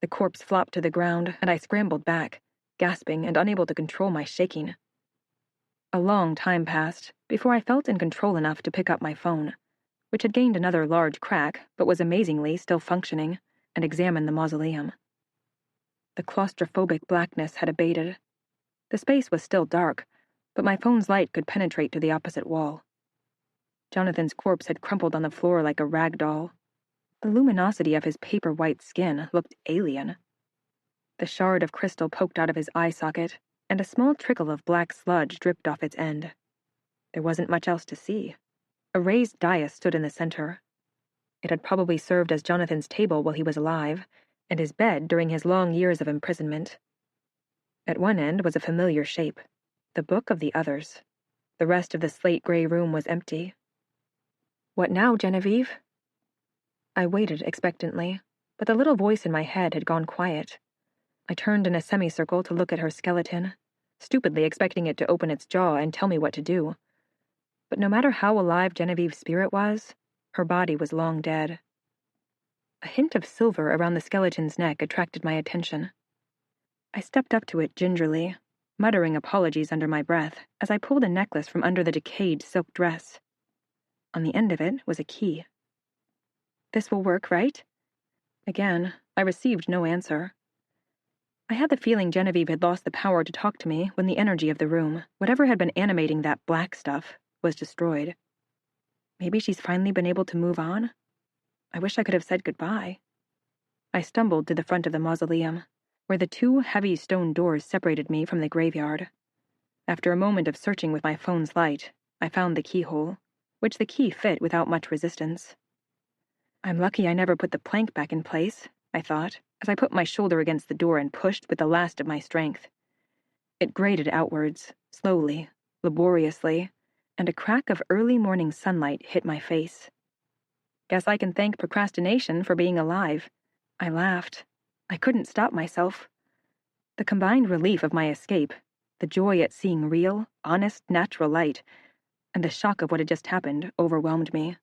The corpse flopped to the ground, and I scrambled back, gasping and unable to control my shaking. A long time passed before I felt in control enough to pick up my phone, which had gained another large crack but was amazingly still functioning, and examine the mausoleum. The claustrophobic blackness had abated. The space was still dark, but my phone's light could penetrate to the opposite wall. Jonathan's corpse had crumpled on the floor like a rag doll. The luminosity of his paper-white skin looked alien. The shard of crystal poked out of his eye socket, and a small trickle of black sludge dripped off its end. There wasn't much else to see. A raised dais stood in the center. It had probably served as Jonathan's table while he was alive, and his bed during his long years of imprisonment. At one end was a familiar shape, the Book of the Others. The rest of the slate-gray room was empty. "What now, Genevieve?" I waited expectantly, but the little voice in my head had gone quiet. I turned in a semicircle to look at her skeleton, stupidly expecting it to open its jaw and tell me what to do. But no matter how alive Genevieve's spirit was, her body was long dead. A hint of silver around the skeleton's neck attracted my attention. I stepped up to it gingerly, muttering apologies under my breath as I pulled a necklace from under the decayed silk dress. On the end of it was a key. "This will work, right?" Again, I received no answer. I had the feeling Genevieve had lost the power to talk to me when the energy of the room, whatever had been animating that black stuff, was destroyed. Maybe she's finally been able to move on? I wish I could have said goodbye. I stumbled to the front of the mausoleum, where the two heavy stone doors separated me from the graveyard. After a moment of searching with my phone's light, I found the keyhole, which the key fit without much resistance. I'm lucky I never put the plank back in place, I thought, as I put my shoulder against the door and pushed with the last of my strength. It grated outwards, slowly, laboriously, and a crack of early morning sunlight hit my face. Guess I can thank procrastination for being alive. I laughed. I couldn't stop myself. The combined relief of my escape, the joy at seeing real, honest, natural light, and the shock of what had just happened overwhelmed me.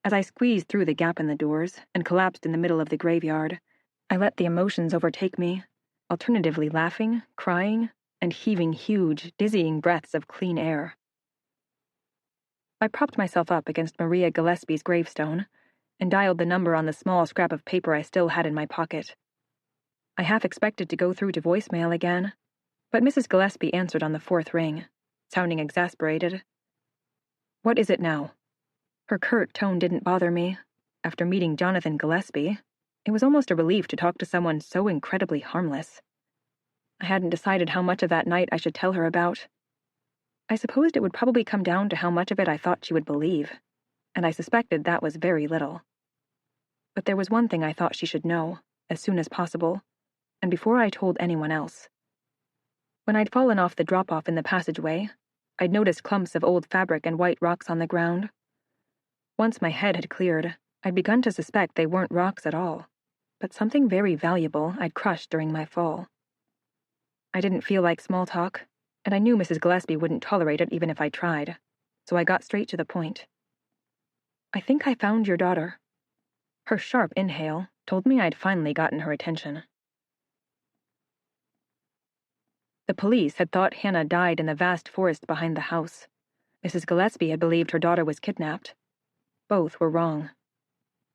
As I squeezed through the gap in the doors and collapsed in the middle of the graveyard, I let the emotions overtake me, alternatively laughing, crying, and heaving huge, dizzying breaths of clean air. I propped myself up against Maria Gillespie's gravestone and dialed the number on the small scrap of paper I still had in my pocket. I half expected to go through to voicemail again, but Mrs. Gillespie answered on the fourth ring, sounding exasperated. "What is it now?" Her curt tone didn't bother me. After meeting Jonathan Gillespie, it was almost a relief to talk to someone so incredibly harmless. I hadn't decided how much of that night I should tell her about. I supposed it would probably come down to how much of it I thought she would believe, and I suspected that was very little. But there was one thing I thought she should know, as soon as possible, and before I told anyone else. When I'd fallen off the drop-off in the passageway, I'd noticed clumps of old fabric and white rocks on the ground. Once my head had cleared, I'd begun to suspect they weren't rocks at all, but something very valuable I'd crushed during my fall. I didn't feel like small talk, and I knew Mrs. Gillespie wouldn't tolerate it even if I tried, so I got straight to the point. "I think I found your daughter." Her sharp inhale told me I'd finally gotten her attention. The police had thought Hannah died in the vast forest behind the house. Mrs. Gillespie had believed her daughter was kidnapped. Both were wrong.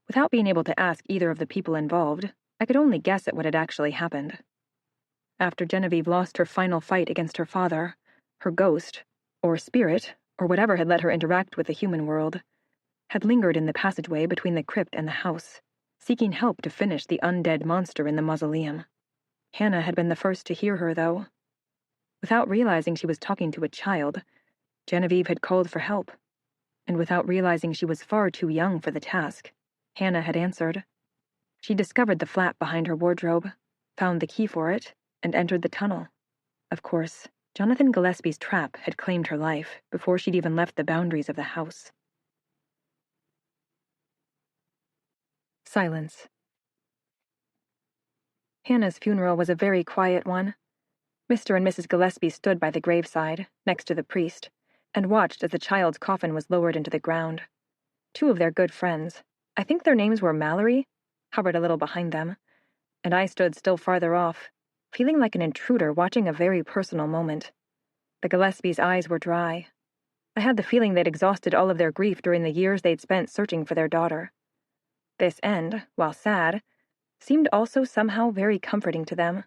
Without being able to ask either of the people involved, I could only guess at what had actually happened. After Genevieve lost her final fight against her father, her ghost, or spirit, or whatever had let her interact with the human world, had lingered in the passageway between the crypt and the house, seeking help to finish the undead monster in the mausoleum. Hannah had been the first to hear her, though. Without realizing she was talking to a child, Genevieve had called for help. And without realizing she was far too young for the task, Hannah had answered. She discovered the flap behind her wardrobe, found the key for it, and entered the tunnel. Of course, Jonathan Gillespie's trap had claimed her life before she'd even left the boundaries of the house. Silence. Hannah's funeral was a very quiet one. Mr. and Mrs. Gillespie stood by the graveside, next to the priest, and watched as the child's coffin was lowered into the ground. Two of their good friends, I think their names were Mallory, hovered a little behind them, and I stood still farther off, feeling like an intruder watching a very personal moment. The Gillespies' eyes were dry. I had the feeling they'd exhausted all of their grief during the years they'd spent searching for their daughter. This end, while sad, seemed also somehow very comforting to them.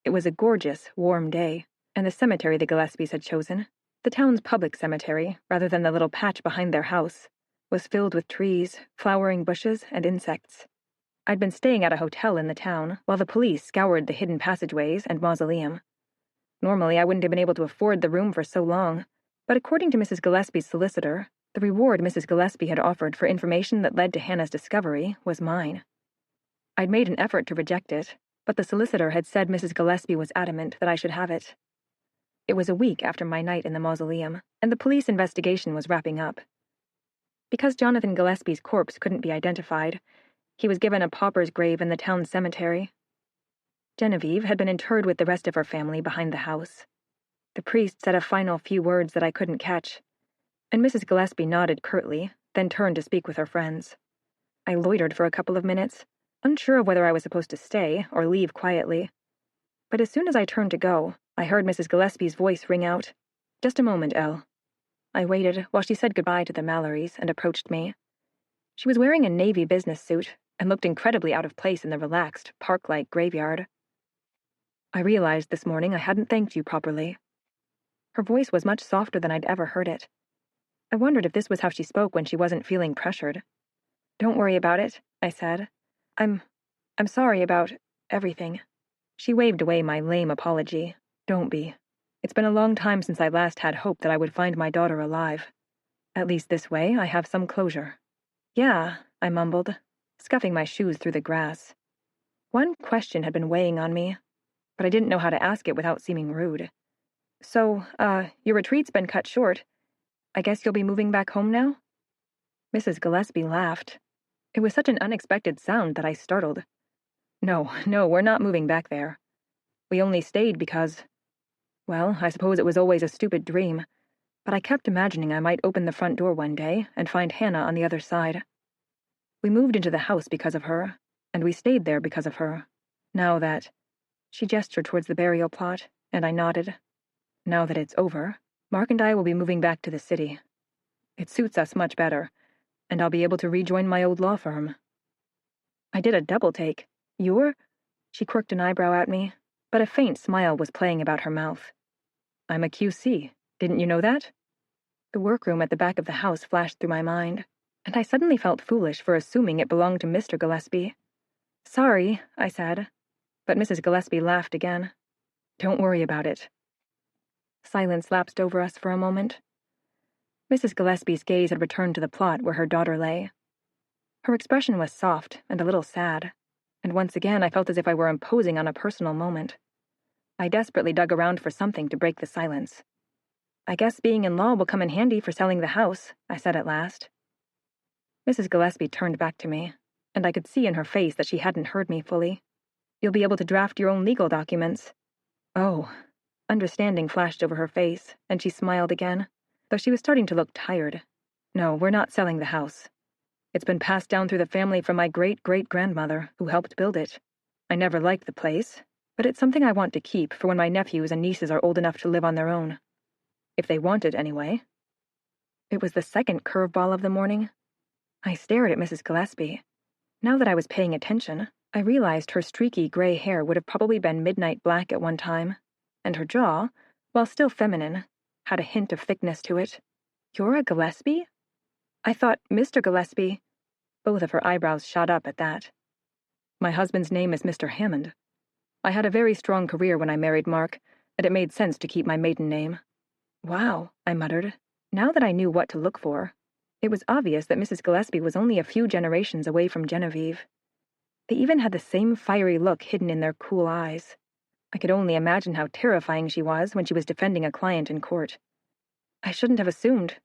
It was a gorgeous, warm day, and the cemetery the Gillespies had chosen, the town's public cemetery, rather than the little patch behind their house, was filled with trees, flowering bushes, and insects. I'd been staying at a hotel in the town while the police scoured the hidden passageways and mausoleum. Normally, I wouldn't have been able to afford the room for so long, but according to Mrs. Gillespie's solicitor, the reward Mrs. Gillespie had offered for information that led to Hannah's discovery was mine. I'd made an effort to reject it, but the solicitor had said Mrs. Gillespie was adamant that I should have it. It was a week after my night in the mausoleum, and the police investigation was wrapping up. Because Jonathan Gillespie's corpse couldn't be identified, he was given a pauper's grave in the town cemetery. Genevieve had been interred with the rest of her family behind the house. The priest said a final few words that I couldn't catch, and Mrs. Gillespie nodded curtly, then turned to speak with her friends. I loitered for a couple of minutes, unsure of whether I was supposed to stay or leave quietly. But as soon as I turned to go, I heard Mrs. Gillespie's voice ring out, "Just a moment, Elle." I waited while she said goodbye to the Mallorys and approached me. She was wearing a navy business suit and looked incredibly out of place in the relaxed, park-like graveyard. "I realized this morning I hadn't thanked you properly." Her voice was much softer than I'd ever heard it. I wondered if this was how she spoke when she wasn't feeling pressured. "Don't worry about it," I said. I'm sorry about everything." She waved away my lame apology. "Don't be. It's been a long time since I last had hope that I would find my daughter alive. At least this way I have some closure." "Yeah," I mumbled. scuffing my shoes through the grass. One question had been weighing on me, but I didn't know how to ask it without seeming rude. So, your retreat's been cut short. I guess you'll be moving back home now? Mrs. Gillespie laughed. It was such an unexpected sound that I startled. No, we're not moving back there. We only stayed because, well, I suppose it was always a stupid dream, but I kept imagining I might open the front door one day and find Hannah on the other side. We moved into the house because of her, and we stayed there because of her. Now that... She gestured towards the burial plot, and I nodded. Now that it's over, Mark and I will be moving back to the city. It suits us much better, and I'll be able to rejoin my old law firm. I did a double take. You're... She quirked an eyebrow at me, but a faint smile was playing about her mouth. I'm a QC. Didn't you know that? The workroom at the back of the house flashed through my mind, and I suddenly felt foolish for assuming it belonged to Mr. Gillespie. Sorry, I said, but Mrs. Gillespie laughed again. Don't worry about it. Silence lapsed over us for a moment. Mrs. Gillespie's gaze had returned to the plot where her daughter lay. Her expression was soft and a little sad, and once again I felt as if I were imposing on a personal moment. I desperately dug around for something to break the silence. I guess being in law will come in handy for selling the house, I said at last. Mrs. Gillespie turned back to me, and I could see in her face that she hadn't heard me fully. You'll be able to draft your own legal documents. Oh. Understanding flashed over her face, and she smiled again, though she was starting to look tired. No, we're not selling the house. It's been passed down through the family from my great-great-grandmother, who helped build it. I never liked the place, but it's something I want to keep for when my nephews and nieces are old enough to live on their own. If they want it, anyway. It was the second curveball of the morning. I stared at Mrs. Gillespie. Now that I was paying attention, I realized her streaky gray hair would have probably been midnight black at one time, and her jaw, while still feminine, had a hint of thickness to it. You're a Gillespie? I thought Mr. Gillespie. Both of her eyebrows shot up at that. My husband's name is Mr. Hammond. I had a very strong career when I married Mark, and it made sense to keep my maiden name. Wow, I muttered. Now that I knew what to look for, it was obvious that Mrs. Gillespie was only a few generations away from Genevieve. They even had the same fiery look hidden in their cool eyes. I could only imagine how terrifying she was when she was defending a client in court. I shouldn't have assumed.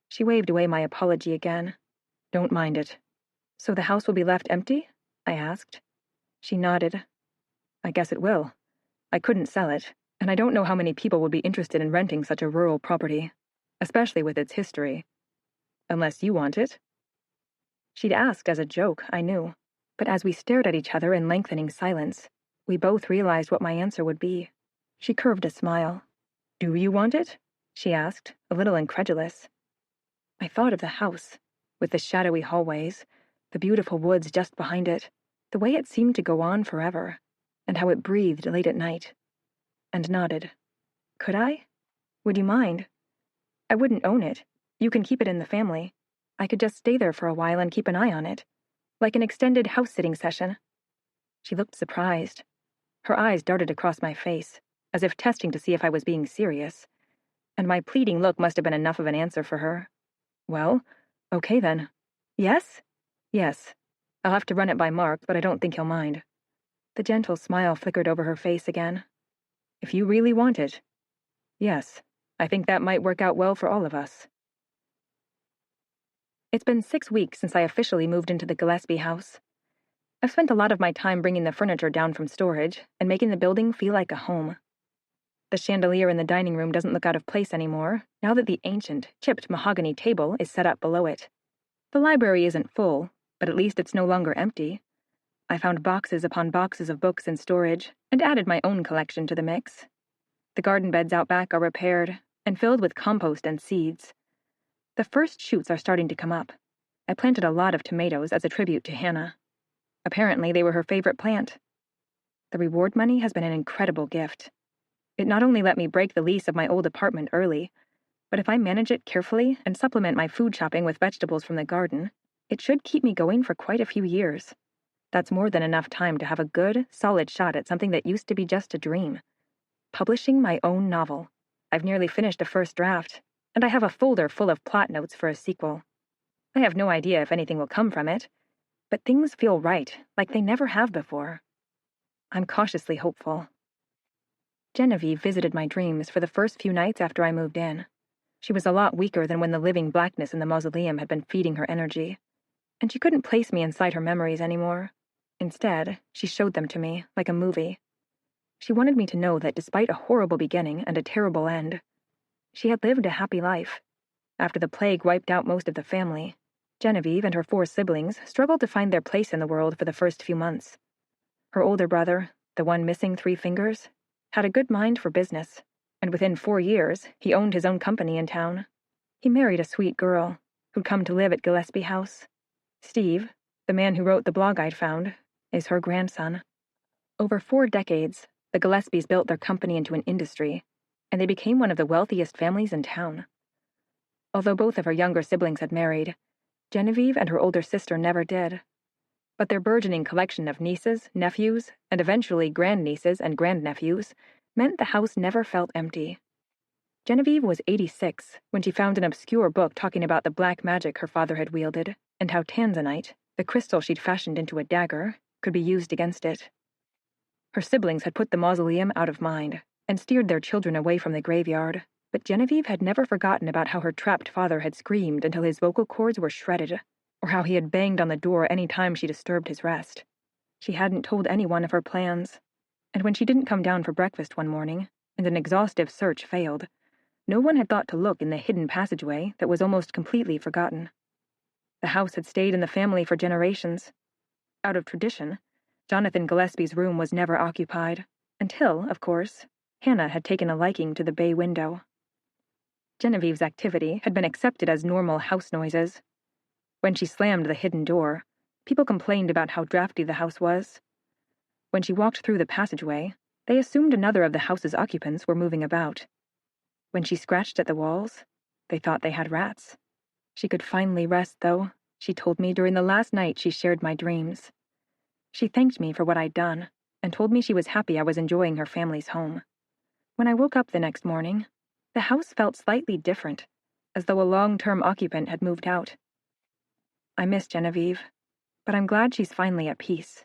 She waved away my apology again. Don't mind it. So the house will be left empty? I asked. She nodded. I guess it will. I couldn't sell it, and I don't know how many people would be interested in renting such a rural property, especially with its history. Unless you want it. She'd asked as a joke, I knew, but as we stared at each other in lengthening silence, we both realized what my answer would be. She curved a smile. Do you want it? She asked, a little incredulous. I thought of the house, with the shadowy hallways, the beautiful woods just behind it, the way it seemed to go on forever, and how it breathed late at night, and nodded. Could I? Would you mind? I wouldn't own it. You can keep it in the family. I could just stay there for a while and keep an eye on it, like an extended house-sitting session. She looked surprised. Her eyes darted across my face, as if testing to see if I was being serious, and my pleading look must have been enough of an answer for her. Well, okay then. Yes? Yes. I'll have to run it by Mark, but I don't think he'll mind. The gentle smile flickered over her face again. If you really want it. Yes, I think that might work out well for all of us. It's been 6 weeks since I officially moved into the Gillespie house. I've spent a lot of my time bringing the furniture down from storage and making the building feel like a home. The chandelier in the dining room doesn't look out of place anymore, now that the ancient, chipped mahogany table is set up below it. The library isn't full, but at least it's no longer empty. I found boxes upon boxes of books in storage and added my own collection to the mix. The garden beds out back are repaired and filled with compost and seeds. The first shoots are starting to come up. I planted a lot of tomatoes as a tribute to Hannah. Apparently, they were her favorite plant. The reward money has been an incredible gift. It not only let me break the lease of my old apartment early, but if I manage it carefully and supplement my food shopping with vegetables from the garden, it should keep me going for quite a few years. That's more than enough time to have a good, solid shot at something that used to be just a dream. Publishing my own novel. I've nearly finished a first draft, and I have a folder full of plot notes for a sequel. I have no idea if anything will come from it, but things feel right, like they never have before. I'm cautiously hopeful. Genevieve visited my dreams for the first few nights after I moved in. She was a lot weaker than when the living blackness in the mausoleum had been feeding her energy, and she couldn't place me inside her memories anymore. Instead, she showed them to me, like a movie. She wanted me to know that despite a horrible beginning and a terrible end, she had lived a happy life. After the plague wiped out most of the family, Genevieve and her 4 siblings struggled to find their place in the world for the first few months. Her older brother, the one missing 3 fingers, had a good mind for business, and within 4 years, he owned his own company in town. He married a sweet girl who'd come to live at Gillespie House. Steve, the man who wrote the blog I'd found, is her grandson. Over 4 decades, the Gillespies built their company into an industry, and they became one of the wealthiest families in town. Although both of her younger siblings had married, Genevieve and her older sister never did. But their burgeoning collection of nieces, nephews, and eventually grandnieces and grandnephews meant the house never felt empty. Genevieve was 86 when she found an obscure book talking about the black magic her father had wielded and how tanzanite, the crystal she'd fashioned into a dagger, could be used against it. Her siblings had put the mausoleum out of mind and steered their children away from the graveyard, but Genevieve had never forgotten about how her trapped father had screamed until his vocal cords were shredded, or how he had banged on the door any time she disturbed his rest. She hadn't told anyone of her plans, and when she didn't come down for breakfast one morning, and an exhaustive search failed, no one had thought to look in the hidden passageway that was almost completely forgotten. The house had stayed in the family for generations. Out of tradition, Jonathan Gillespie's room was never occupied, until, of course, Hannah had taken a liking to the bay window. Genevieve's activity had been accepted as normal house noises. When she slammed the hidden door, people complained about how drafty the house was. When she walked through the passageway, they assumed another of the house's occupants were moving about. When she scratched at the walls, they thought they had rats. She could finally rest, though, she told me during the last night she shared my dreams. She thanked me for what I'd done, and told me she was happy I was enjoying her family's home. When I woke up the next morning, the house felt slightly different, as though a long-term occupant had moved out. I miss Genevieve, but I'm glad she's finally at peace.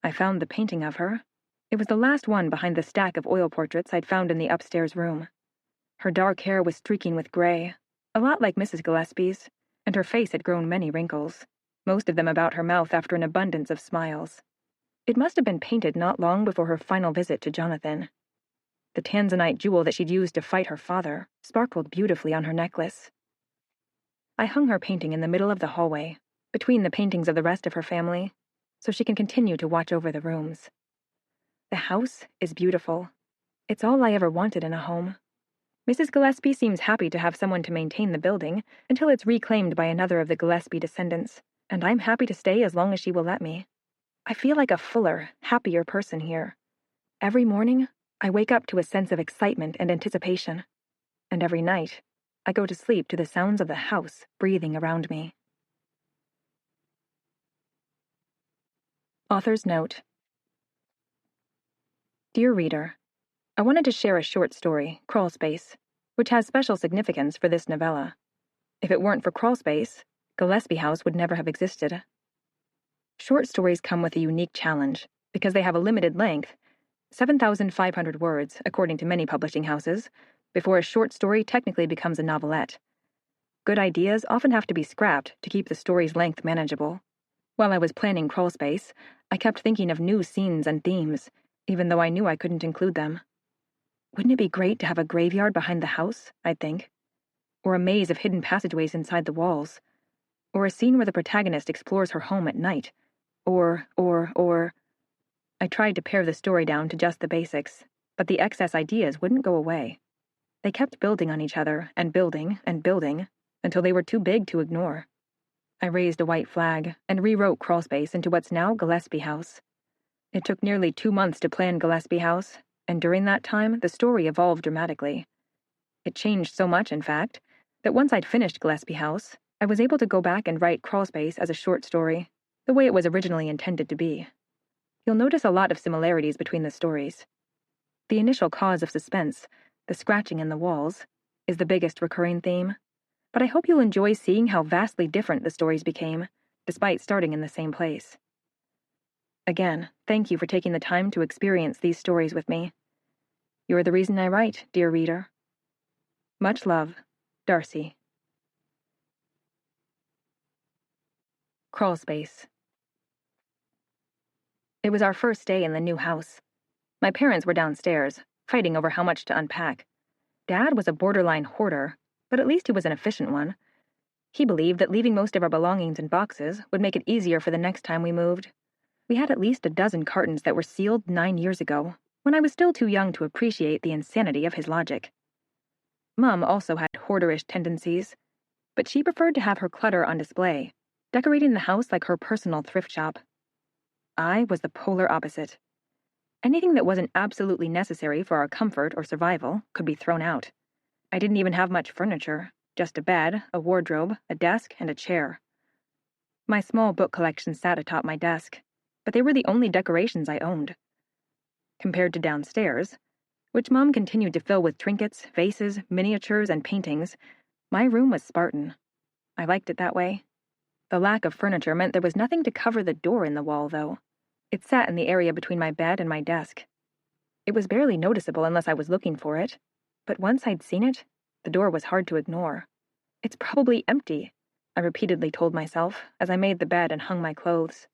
I found the painting of her. It was the last one behind the stack of oil portraits I'd found in the upstairs room. Her dark hair was streaking with gray, a lot like Mrs. Gillespie's, and her face had grown many wrinkles, most of them about her mouth after an abundance of smiles. It must have been painted not long before her final visit to Jonathan. The tanzanite jewel that she'd used to fight her father sparkled beautifully on her necklace. I hung her painting in the middle of the hallway, between the paintings of the rest of her family, so she can continue to watch over the rooms. The house is beautiful. It's all I ever wanted in a home. Mrs. Gillespie seems happy to have someone to maintain the building until it's reclaimed by another of the Gillespie descendants, and I'm happy to stay as long as she will let me. I feel like a fuller, happier person here. Every morning, I wake up to a sense of excitement and anticipation, and every night, I go to sleep to the sounds of the house breathing around me. Author's note. Dear reader, I wanted to share a short story, Crawlspace, which has special significance for this novella. If it weren't for Crawlspace, Gillespie House would never have existed. Short stories come with a unique challenge because they have a limited length, 7,500 words, according to many publishing houses, before a short story technically becomes a novelette. Good ideas often have to be scrapped to keep the story's length manageable. While I was planning Crawlspace, I kept thinking of new scenes and themes, even though I knew I couldn't include them. Wouldn't it be great to have a graveyard behind the house, I'd think? Or a maze of hidden passageways inside the walls? Or a scene where the protagonist explores her home at night? Or... I tried to pare the story down to just the basics, but the excess ideas wouldn't go away. They kept building on each other, and building, until they were too big to ignore. I raised a white flag and rewrote Crawlspace into what's now Gillespie House. It took nearly 2 months to plan Gillespie House, and during that time, the story evolved dramatically. It changed so much, in fact, that once I'd finished Gillespie House, I was able to go back and write Crawlspace as a short story, the way it was originally intended to be. You'll notice a lot of similarities between the stories. The initial cause of suspense, the scratching in the walls, is the biggest recurring theme, but I hope you'll enjoy seeing how vastly different the stories became, despite starting in the same place. Again, thank you for taking the time to experience these stories with me. You are the reason I write, dear reader. Much love, Darcy. Crawl space. It was our first day in the new house. My parents were downstairs, fighting over how much to unpack. Dad was a borderline hoarder, but at least he was an efficient one. He believed that leaving most of our belongings in boxes would make it easier for the next time we moved. We had at least a dozen cartons that were sealed 9 years ago, when I was still too young to appreciate the insanity of his logic. Mum also had hoarderish tendencies, but she preferred to have her clutter on display, decorating the house like her personal thrift shop. I was the polar opposite. Anything that wasn't absolutely necessary for our comfort or survival could be thrown out. I didn't even have much furniture, just a bed, a wardrobe, a desk, and a chair. My small book collection sat atop my desk, but they were the only decorations I owned. Compared to downstairs, which Mum continued to fill with trinkets, vases, miniatures, and paintings, my room was Spartan. I liked it that way. The lack of furniture meant there was nothing to cover the door in the wall, though. It sat in the area between my bed and my desk. It was barely noticeable unless I was looking for it, but once I'd seen it, the door was hard to ignore. It's probably empty, I repeatedly told myself as I made the bed and hung my clothes.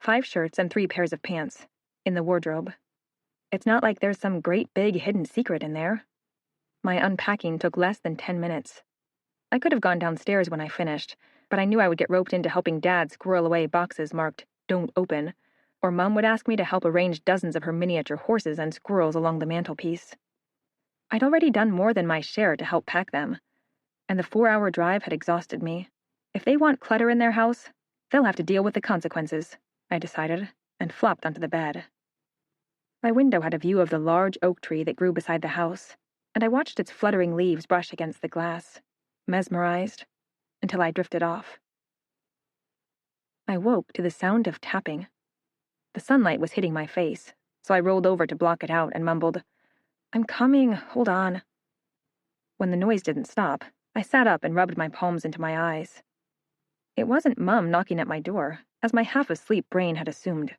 5 shirts and 3 pairs of pants, in the wardrobe. It's not like there's some great big hidden secret in there. My unpacking took less than 10 minutes. I could have gone downstairs when I finished, but I knew I would get roped into helping Dad squirrel away boxes marked, "Don't open," or Mum would ask me to help arrange dozens of her miniature horses and squirrels along the mantelpiece. I'd already done more than my share to help pack them, and the 4-hour drive had exhausted me. If they want clutter in their house, they'll have to deal with the consequences, I decided, and flopped onto the bed. My window had a view of the large oak tree that grew beside the house, and I watched its fluttering leaves brush against the glass, mesmerized, until I drifted off. I woke to the sound of tapping. The sunlight was hitting my face, so I rolled over to block it out and mumbled, "I'm coming, hold on." When the noise didn't stop, I sat up and rubbed my palms into my eyes. It wasn't Mum knocking at my door, as my half-asleep brain had assumed.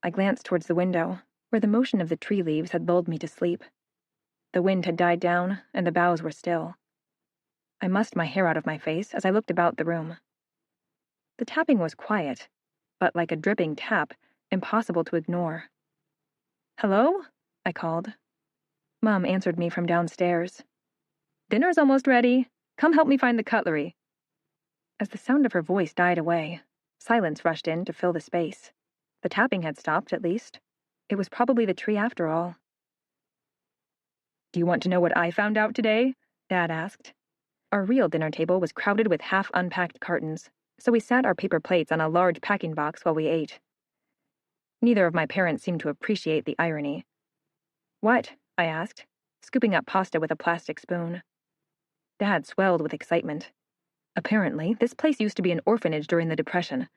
I glanced towards the window, where the motion of the tree leaves had lulled me to sleep. The wind had died down, and the boughs were still. I mussed my hair out of my face as I looked about the room. The tapping was quiet, but like a dripping tap, impossible to ignore. "Hello?" I called. Mum answered me from downstairs. "Dinner's almost ready. Come help me find the cutlery." As the sound of her voice died away, silence rushed in to fill the space. The tapping had stopped, at least. It was probably the tree after all. "Do you want to know what I found out today?" Dad asked. Our real dinner table was crowded with half-unpacked cartons, so we sat our paper plates on a large packing box while we ate. Neither of my parents seemed to appreciate the irony. "What?" I asked, scooping up pasta with a plastic spoon. Dad swelled with excitement. Apparently, this place used to be an orphanage during the Depression.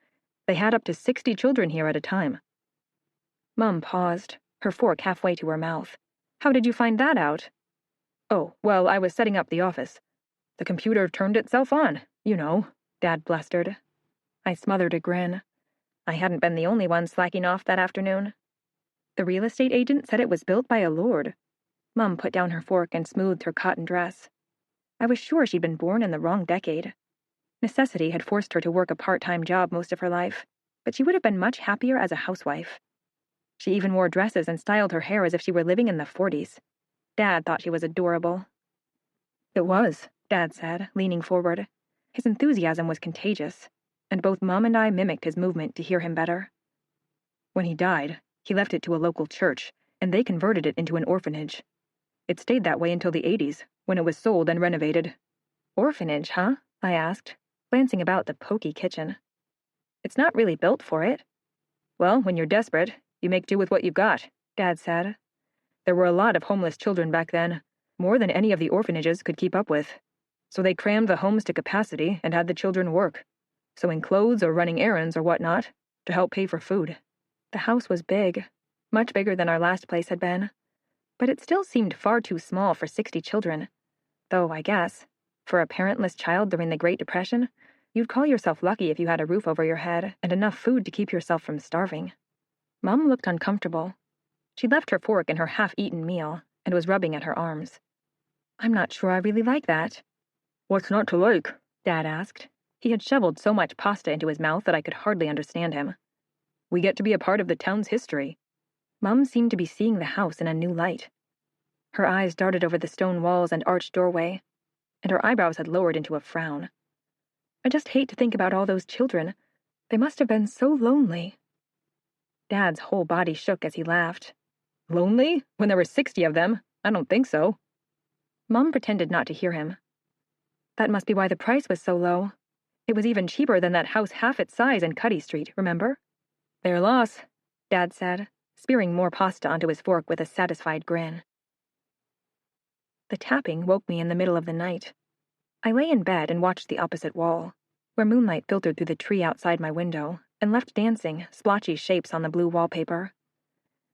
They had up to 60 children here at a time. Mum paused, her fork halfway to her mouth. "How did you find that out?" "Oh, well, I was setting up the office. The computer turned itself on, you know," Dad blustered. I smothered a grin. I hadn't been the only one slacking off that afternoon. The real estate agent said it was built by a lord. Mum put down her fork and smoothed her cotton dress. I was sure she'd been born in the wrong decade. Necessity had forced her to work a part-time job most of her life, but she would have been much happier as a housewife. She even wore dresses and styled her hair as if she were living in the 40s. Dad thought she was adorable. "It was," Dad said, leaning forward. His enthusiasm was contagious, and both Mum and I mimicked his movement to hear him better. "When he died, he left it to a local church, and they converted it into an orphanage. It stayed that way until the 80s, when it was sold and renovated." "Orphanage, huh?" I asked, glancing about the poky kitchen. "It's not really built for it." "Well, when you're desperate, you make do with what you've got," Dad said. "There were a lot of homeless children back then, more than any of the orphanages could keep up with. So they crammed the homes to capacity and had the children work, sewing clothes or running errands or whatnot, to help pay for food." The house was big, much bigger than our last place had been, but it still seemed far too small for 60 children, though I guess, for a parentless child during the Great Depression, You'd call yourself lucky if you had a roof over your head and enough food to keep yourself from starving. Mom looked uncomfortable. She'd left her fork in her half-eaten meal and was rubbing at her arms. I'm not sure I really like that. What's not to like? Dad asked. He had shoveled so much pasta into his mouth that I could hardly understand him. We get to be a part of the town's history. Mum seemed to be seeing the house in a new light. Her eyes darted over the stone walls and arched doorway, and her eyebrows had lowered into a frown. I just hate to think about all those children. They must have been so lonely. Dad's whole body shook as he laughed. Lonely? When there were 60 of them? I don't think so. Mum pretended not to hear him. That must be why the price was so low. It was even cheaper than that house half its size in Cuddy Street, remember? Their loss, Dad said, spearing more pasta onto his fork with a satisfied grin. The tapping woke me in the middle of the night. I lay in bed and watched the opposite wall, where moonlight filtered through the tree outside my window and left dancing, splotchy shapes on the blue wallpaper.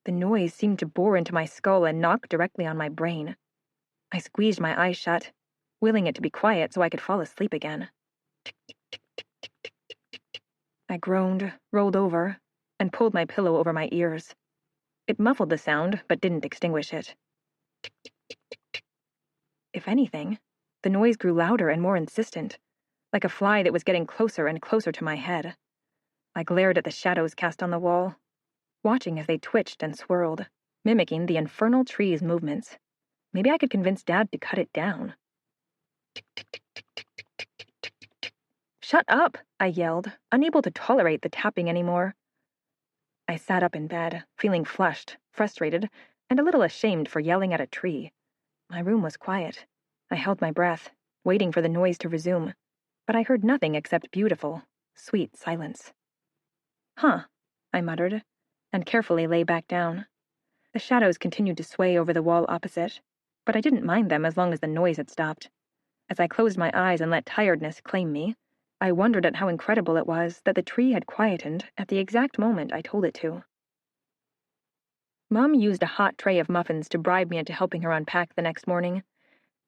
The noise seemed to bore into my skull and knock directly on my brain. I squeezed my eyes shut, willing it to be quiet so I could fall asleep again. Tick, tick, tick, tick, tick, tick, tick, tick, tick. I groaned, rolled over, and pulled my pillow over my ears. It muffled the sound, but didn't extinguish it. Tick, tick, tick, tick, tick. If anything, the noise grew louder and more insistent, like a fly that was getting closer and closer to my head. I glared at the shadows cast on the wall, watching as they twitched and swirled, mimicking the infernal tree's movements. Maybe I could convince Dad to cut it down. Tick, tick, tick, tick, tick, tick, tick, tick, tick, tick, tick. Shut up, I yelled, unable to tolerate the tapping anymore. I sat up in bed, feeling flushed, frustrated, and a little ashamed for yelling at a tree. My room was quiet. I held my breath, waiting for the noise to resume, but I heard nothing except beautiful, sweet silence. Huh, I muttered, and carefully lay back down. The shadows continued to sway over the wall opposite, but I didn't mind them as long as the noise had stopped. As I closed my eyes and let tiredness claim me, I wondered at how incredible it was that the tree had quietened at the exact moment I told it to. Mom used a hot tray of muffins to bribe me into helping her unpack the next morning,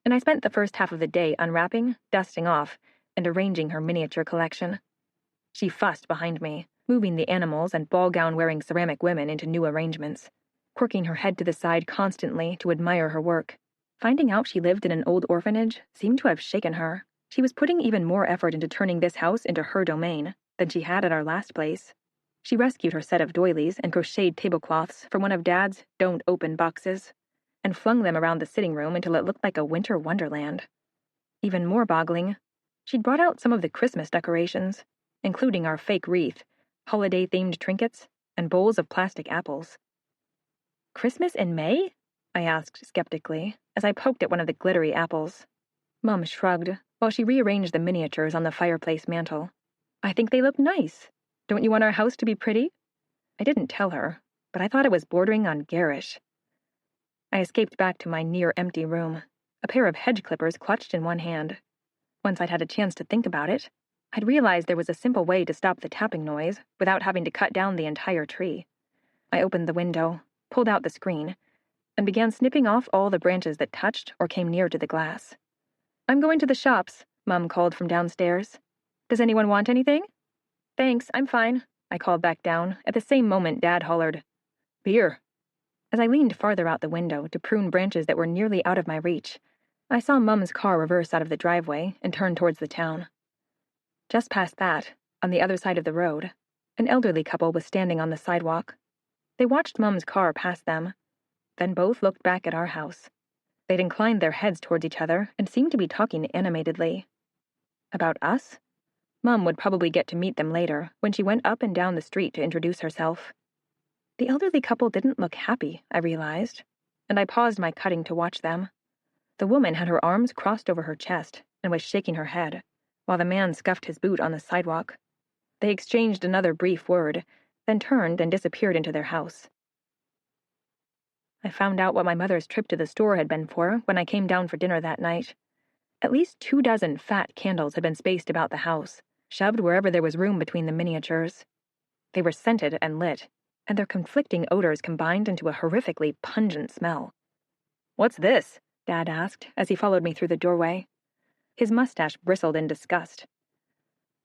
and I spent the first half of the day unwrapping, dusting off, and arranging her miniature collection. She fussed behind me, moving the animals and ball-gown-wearing ceramic women into new arrangements, quirking her head to the side constantly to admire her work. Finding out she lived in an old orphanage seemed to have shaken her. She was putting even more effort into turning this house into her domain than she had at our last place. She rescued her set of doilies and crocheted tablecloths from one of Dad's don't-open boxes and flung them around the sitting room until it looked like a winter wonderland. Even more boggling, she'd brought out some of the Christmas decorations, including our fake wreath, holiday-themed trinkets, and bowls of plastic apples. Christmas in May? I asked skeptically, as I poked at one of the glittery apples. Mum shrugged, while she rearranged the miniatures on the fireplace mantel. I think they look nice. Don't you want our house to be pretty? I didn't tell her, but I thought it was bordering on garish. I escaped back to my near-empty room, a pair of hedge clippers clutched in one hand. Once I'd had a chance to think about it, I'd realized there was a simple way to stop the tapping noise without having to cut down the entire tree. I opened the window, pulled out the screen, and began snipping off all the branches that touched or came near to the glass. I'm going to the shops, Mum called from downstairs. Does anyone want anything? Thanks, I'm fine, I called back down, at the same moment Dad hollered, Beer. As I leaned farther out the window to prune branches that were nearly out of my reach, I saw Mum's car reverse out of the driveway and turn towards the town. Just past that, on the other side of the road, an elderly couple was standing on the sidewalk. They watched Mum's car pass them, then both looked back at our house. They'd inclined their heads towards each other and seemed to be talking animatedly. About us? Mum would probably get to meet them later, when she went up and down the street to introduce herself. The elderly couple didn't look happy, I realized, and I paused my cutting to watch them. The woman had her arms crossed over her chest and was shaking her head, while the man scuffed his boot on the sidewalk. They exchanged another brief word, then turned and disappeared into their house. I found out what my mother's trip to the store had been for when I came down for dinner that night. At least 24 fat candles had been spaced about the house, shoved wherever there was room between the miniatures. They were scented and lit, and their conflicting odors combined into a horrifically pungent smell. What's this? Dad asked as he followed me through the doorway. His mustache bristled in disgust.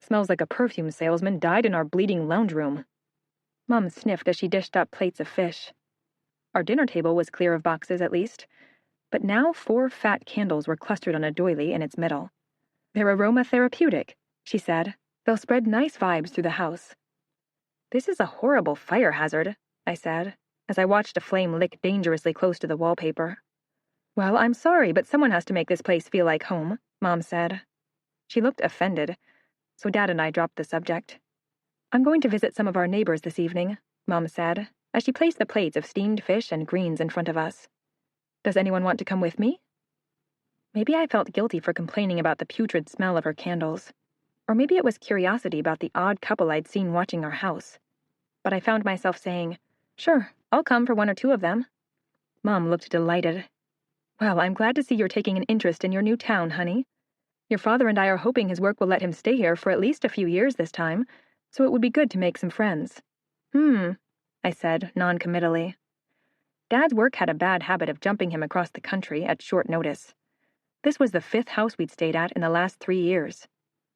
Smells like a perfume salesman died in our bleeding lounge room. Mom sniffed as she dished up plates of fish. Our dinner table was clear of boxes, at least, but now 4 fat candles were clustered on a doily in its middle. They're aromatherapeutic, she said. They'll spread nice vibes through the house. This is a horrible fire hazard, I said, as I watched a flame lick dangerously close to the wallpaper. Well, I'm sorry, but someone has to make this place feel like home, Mom said. She looked offended, so Dad and I dropped the subject. I'm going to visit some of our neighbors this evening, Mom said, as she placed the plates of steamed fish and greens in front of us. Does anyone want to come with me? Maybe I felt guilty for complaining about the putrid smell of her candles. Or maybe it was curiosity about the odd couple I'd seen watching our house. But I found myself saying, Sure, I'll come for 1 or 2 of them. Mom looked delighted. Well, I'm glad to see you're taking an interest in your new town, honey. Your father and I are hoping his work will let him stay here for at least a few years this time, so it would be good to make some friends. I said, non-committally. Dad's work had a bad habit of jumping him across the country at short notice. This was the 5th house we'd stayed at in the last 3 years.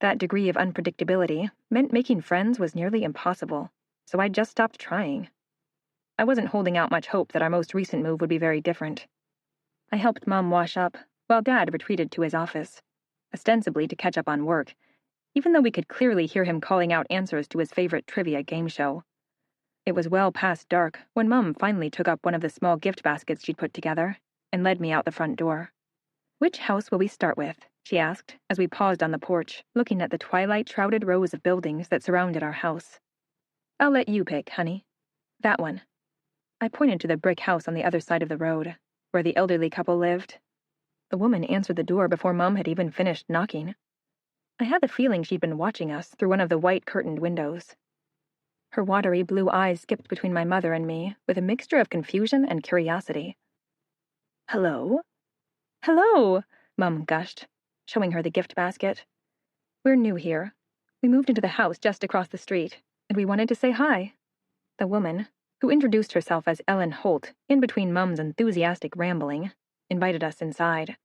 That degree of unpredictability meant making friends was nearly impossible, so I just stopped trying. I wasn't holding out much hope that our most recent move would be very different. I helped Mom wash up, while Dad retreated to his office, ostensibly to catch up on work, even though we could clearly hear him calling out answers to his favorite trivia game show. It was well past dark when Mom finally took up one of the small gift baskets she'd put together and led me out the front door. Which house will we start with? She asked, as we paused on the porch, looking at the twilight-shrouded rows of buildings that surrounded our house. I'll let you pick, honey. That one. I pointed to the brick house on the other side of the road, where the elderly couple lived. The woman answered the door before Mom had even finished knocking. I had the feeling she'd been watching us through one of the white-curtained windows. Her watery blue eyes skipped between my mother and me with a mixture of confusion and curiosity. Hello? Hello, Mum gushed, showing her the gift basket. We're new here. We moved into the house just across the street, and we wanted to say hi. The woman, who introduced herself as Ellen Holt in between Mum's enthusiastic rambling, invited us inside.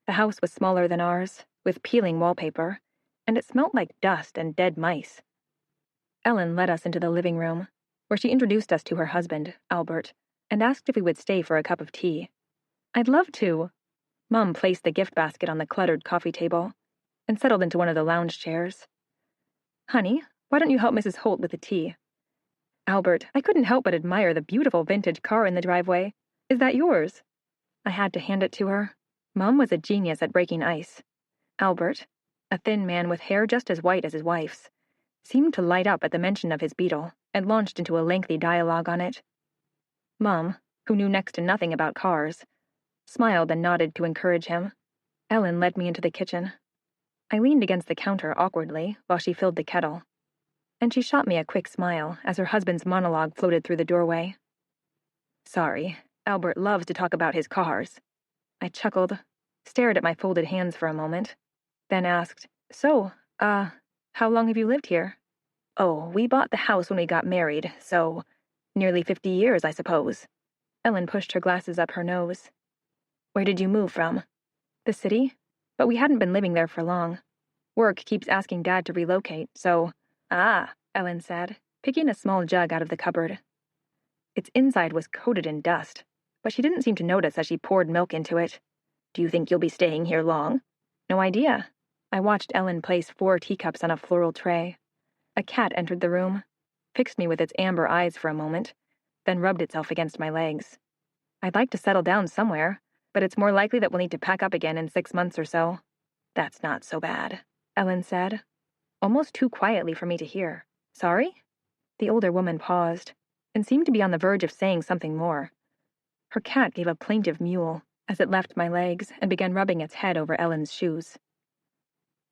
The house was smaller than ours, with peeling wallpaper, and it smelt like dust and dead mice. Ellen led us into the living room, where she introduced us to her husband, Albert, and asked if we would stay for a cup of tea. I'd love to. Mom placed the gift basket on the cluttered coffee table and settled into one of the lounge chairs. Honey, why don't you help Mrs. Holt with the tea? Albert, I couldn't help but admire the beautiful vintage car in the driveway. Is that yours? I had to hand it to her. Mom was a genius at breaking ice. Albert, a thin man with hair just as white as his wife's, seemed to light up at the mention of his beetle and launched into a lengthy dialogue on it. Mom, who knew next to nothing about cars, smiled and nodded to encourage him. Ellen led me into the kitchen. I leaned against the counter awkwardly while she filled the kettle, and she shot me a quick smile as her husband's monologue floated through the doorway. Sorry, Albert loves to talk about his cars. I chuckled, stared at my folded hands for a moment, then asked, So, how long have you lived here? Oh, we bought the house when we got married, so nearly 50 years, I suppose. Ellen pushed her glasses up her nose. Where did you move from? The city? But we hadn't been living there for long. Work keeps asking Dad to relocate, so... Ah, Ellen said, picking a small jug out of the cupboard. Its inside was coated in dust, but she didn't seem to notice as she poured milk into it. Do you think you'll be staying here long? No idea. I watched Ellen place 4 teacups on a floral tray. A cat entered the room, fixed me with its amber eyes for a moment, then rubbed itself against my legs. I'd like to settle down somewhere, but it's more likely that we'll need to pack up again in 6 months or so. That's not so bad, Ellen said, almost too quietly for me to hear. Sorry? The older woman paused, and seemed to be on the verge of saying something more. Her cat gave a plaintive mewl as it left my legs and began rubbing its head over Ellen's shoes.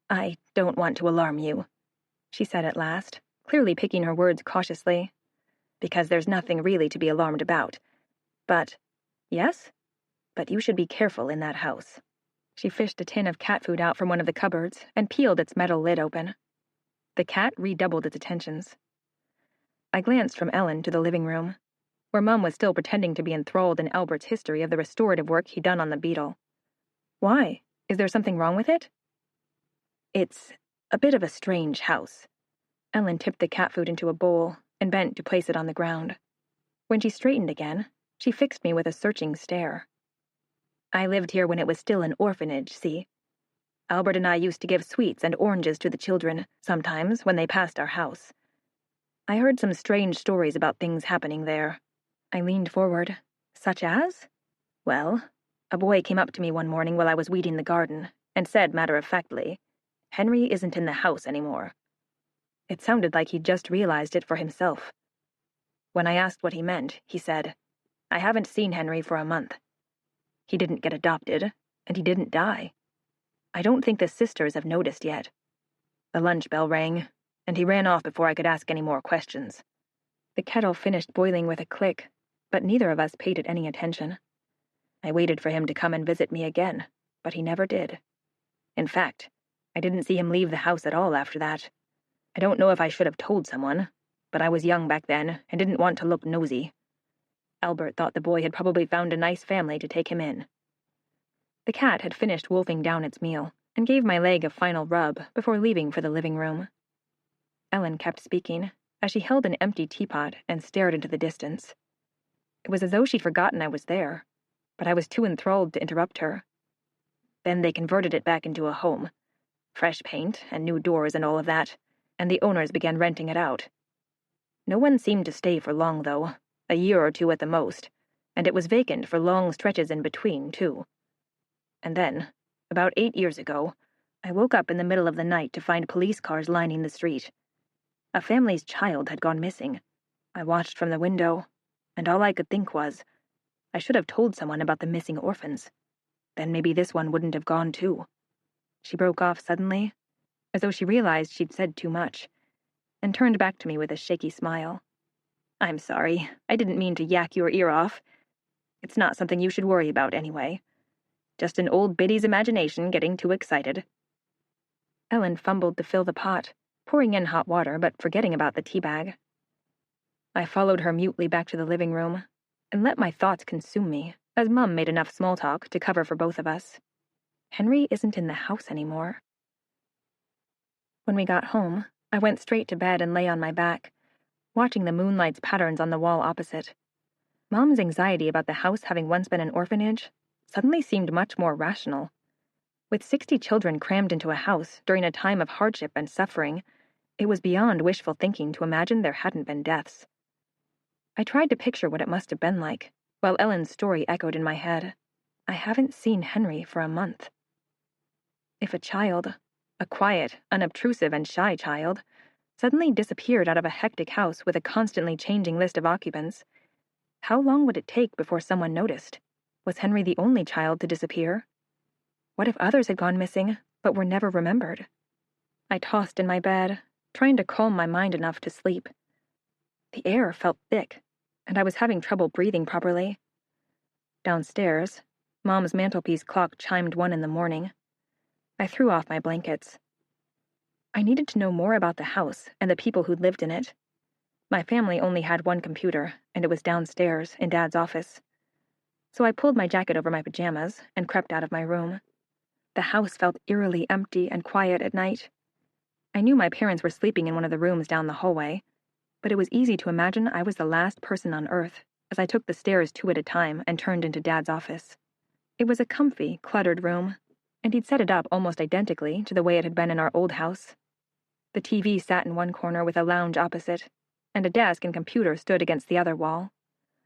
I don't want to alarm you, she said at last, clearly picking her words cautiously, because there's nothing really to be alarmed about. But, yes? But you should be careful in that house. She fished a tin of cat food out from one of the cupboards and peeled its metal lid open. The cat redoubled its attentions. I glanced from Ellen to the living room, where Mum was still pretending to be enthralled in Albert's history of the restorative work he'd done on the beetle. Why? Is there something wrong with it? It's, a bit of a strange house. Ellen tipped the cat food into a bowl and bent to place it on the ground. When she straightened again, she fixed me with a searching stare. I lived here when it was still an orphanage, see? Albert and I used to give sweets and oranges to the children, sometimes, when they passed our house. I heard some strange stories about things happening there. I leaned forward. Such as? Well, a boy came up to me one morning while I was weeding the garden and said matter-of-factly, "Henry isn't in the house anymore." It sounded like he'd just realized it for himself. When I asked what he meant, he said, "I haven't seen Henry for a month. He didn't get adopted, and he didn't die. I don't think the sisters have noticed yet." The lunch bell rang, and he ran off before I could ask any more questions. The kettle finished boiling with a click, but neither of us paid it any attention. I waited for him to come and visit me again, but he never did. In fact, I didn't see him leave the house at all after that. I don't know if I should have told someone, but I was young back then and didn't want to look nosy. Albert thought the boy had probably found a nice family to take him in. The cat had finished wolfing down its meal and gave my leg a final rub before leaving for the living room. Ellen kept speaking as she held an empty teapot and stared into the distance. It was as though she'd forgotten I was there, but I was too enthralled to interrupt her. Then they converted it back into a home. Fresh paint and new doors and all of that, and the owners began renting it out. No one seemed to stay for long, though, a year or two at the most, and it was vacant for long stretches in between, too. And then, about 8 years ago, I woke up in the middle of the night to find police cars lining the street. A family's child had gone missing. I watched from the window, and all I could think was, I should have told someone about the missing orphans. Then maybe this one wouldn't have gone too. She broke off suddenly, as though she realized she'd said too much, and turned back to me with a shaky smile. "I'm sorry, I didn't mean to yak your ear off. It's not something you should worry about anyway. Just an old biddy's imagination getting too excited." Ellen fumbled to fill the pot, pouring in hot water but forgetting about the tea bag. I followed her mutely back to the living room and let my thoughts consume me as Mum made enough small talk to cover for both of us. Henry isn't in the house anymore. When we got home, I went straight to bed and lay on my back, watching the moonlight's patterns on the wall opposite. Mom's anxiety about the house having once been an orphanage suddenly seemed much more rational. With 60 children crammed into a house during a time of hardship and suffering, it was beyond wishful thinking to imagine there hadn't been deaths. I tried to picture what it must have been like, while Ellen's story echoed in my head. I haven't seen Henry for a month. If a child, a quiet, unobtrusive, and shy child, suddenly disappeared out of a hectic house with a constantly changing list of occupants, how long would it take before someone noticed? Was Henry the only child to disappear? What if others had gone missing, but were never remembered? I tossed in my bed, trying to calm my mind enough to sleep. The air felt thick, and I was having trouble breathing properly. Downstairs, Mom's mantelpiece clock chimed 1 in the morning. I threw off my blankets. I needed to know more about the house and the people who'd lived in it. My family only had one computer, and it was downstairs in Dad's office. So I pulled my jacket over my pajamas and crept out of my room. The house felt eerily empty and quiet at night. I knew my parents were sleeping in one of the rooms down the hallway, but it was easy to imagine I was the last person on Earth as I took the stairs 2 at a time and turned into Dad's office. It was a comfy, cluttered room, and he'd set it up almost identically to the way it had been in our old house. The TV sat in one corner with a lounge opposite, and a desk and computer stood against the other wall.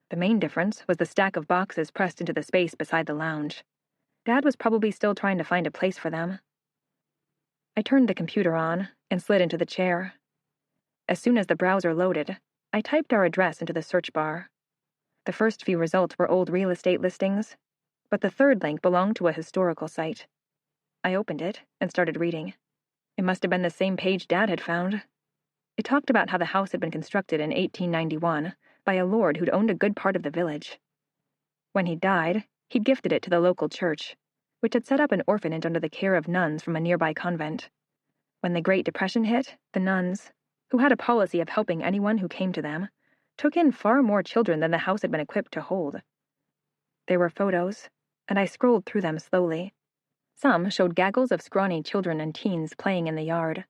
The main difference was the stack of boxes pressed into the space beside the lounge. Dad was probably still trying to find a place for them. I turned the computer on and slid into the chair. As soon as the browser loaded, I typed our address into the search bar. The first few results were old real estate listings, but the third link belonged to a historical site. I opened it and started reading. It must have been the same page Dad had found. It talked about how the house had been constructed in 1891 by a lord who'd owned a good part of the village. When he died, he'd gifted it to the local church, which had set up an orphanage under the care of nuns from a nearby convent. When the Great Depression hit, the nuns, who had a policy of helping anyone who came to them, took in far more children than the house had been equipped to hold. There were photos, and I scrolled through them slowly. Some showed gaggles of scrawny children and teens playing in the yard.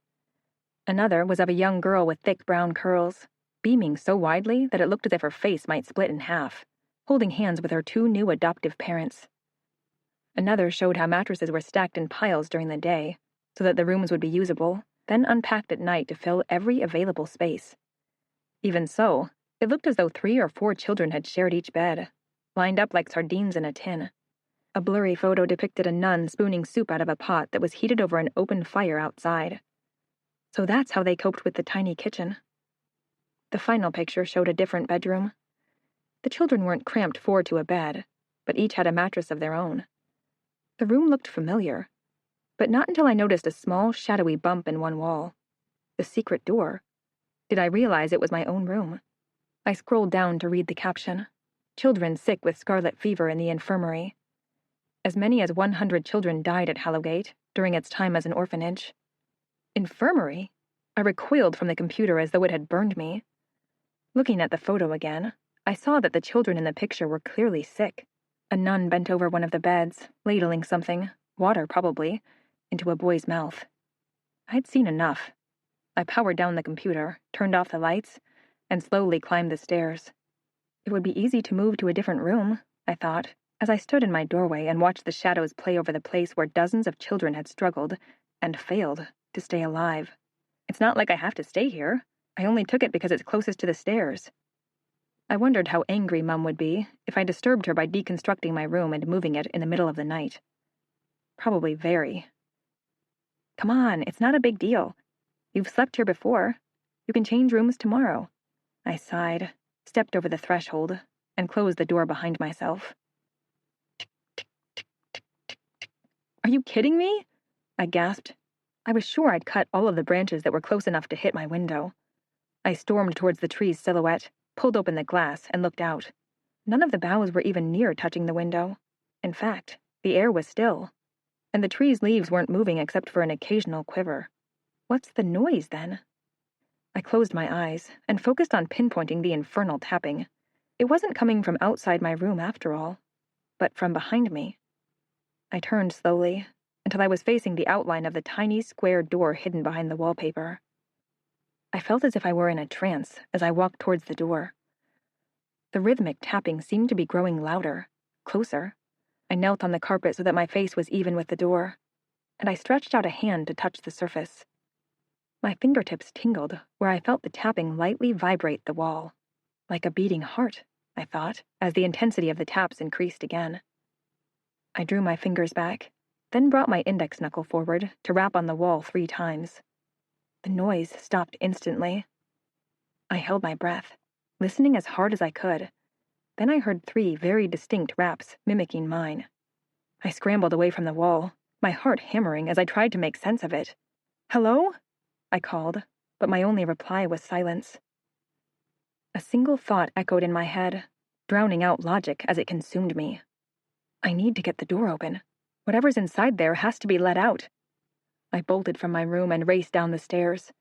Another was of a young girl with thick brown curls, beaming so widely that it looked as if her face might split in half, holding hands with her two new adoptive parents. Another showed how mattresses were stacked in piles during the day, so that the rooms would be usable, then unpacked at night to fill every available space. Even so, it looked as though 3 or 4 children had shared each bed, lined up like sardines in a tin. A blurry photo depicted a nun spooning soup out of a pot that was heated over an open fire outside. So that's how they coped with the tiny kitchen. The final picture showed a different bedroom. The children weren't cramped 4 to a bed, but each had a mattress of their own. The room looked familiar, but not until I noticed a small, shadowy bump in one wall. The secret door. Did I realize it was my own room? I scrolled down to read the caption. Children sick with scarlet fever in the infirmary. As many as 100 children died at Hallowgate during its time as an orphanage. Infirmary? I recoiled from the computer as though it had burned me. Looking at the photo again, I saw that the children in the picture were clearly sick. A nun bent over one of the beds, ladling something, water probably, into a boy's mouth. I'd seen enough. I powered down the computer, turned off the lights, and slowly climbed the stairs. It would be easy to move to a different room, I thought, as I stood in my doorway and watched the shadows play over the place where dozens of children had struggled, and failed, to stay alive. It's not like I have to stay here. I only took it because it's closest to the stairs. I wondered how angry Mum would be if I disturbed her by deconstructing my room and moving it in the middle of the night. Probably very. Come on, it's not a big deal. You've slept here before. You can change rooms tomorrow. I sighed, stepped over the threshold, and closed the door behind myself. Tick, tick, tick, tick, tick, tick. Are you kidding me? I gasped. I was sure I'd cut all of the branches that were close enough to hit my window. I stormed towards the tree's silhouette, pulled open the glass, and looked out. None of the boughs were even near touching the window. In fact, the air was still, and the tree's leaves weren't moving except for an occasional quiver. What's the noise, then? I closed my eyes and focused on pinpointing the infernal tapping. It wasn't coming from outside my room after all, but from behind me. I turned slowly, until I was facing the outline of the tiny square door hidden behind the wallpaper. I felt as if I were in a trance as I walked towards the door. The rhythmic tapping seemed to be growing louder, closer. I knelt on the carpet so that my face was even with the door, and I stretched out a hand to touch the surface. My fingertips tingled where I felt the tapping lightly vibrate the wall. Like a beating heart, I thought, as the intensity of the taps increased again. I drew my fingers back, then brought my index knuckle forward to rap on the wall 3 times. The noise stopped instantly. I held my breath, listening as hard as I could. Then I heard 3 very distinct raps mimicking mine. I scrambled away from the wall, my heart hammering as I tried to make sense of it. "Hello?" I called, but my only reply was silence. A single thought echoed in my head, drowning out logic as it consumed me. I need to get the door open. Whatever's inside there has to be let out. I bolted from my room and raced down the stairs.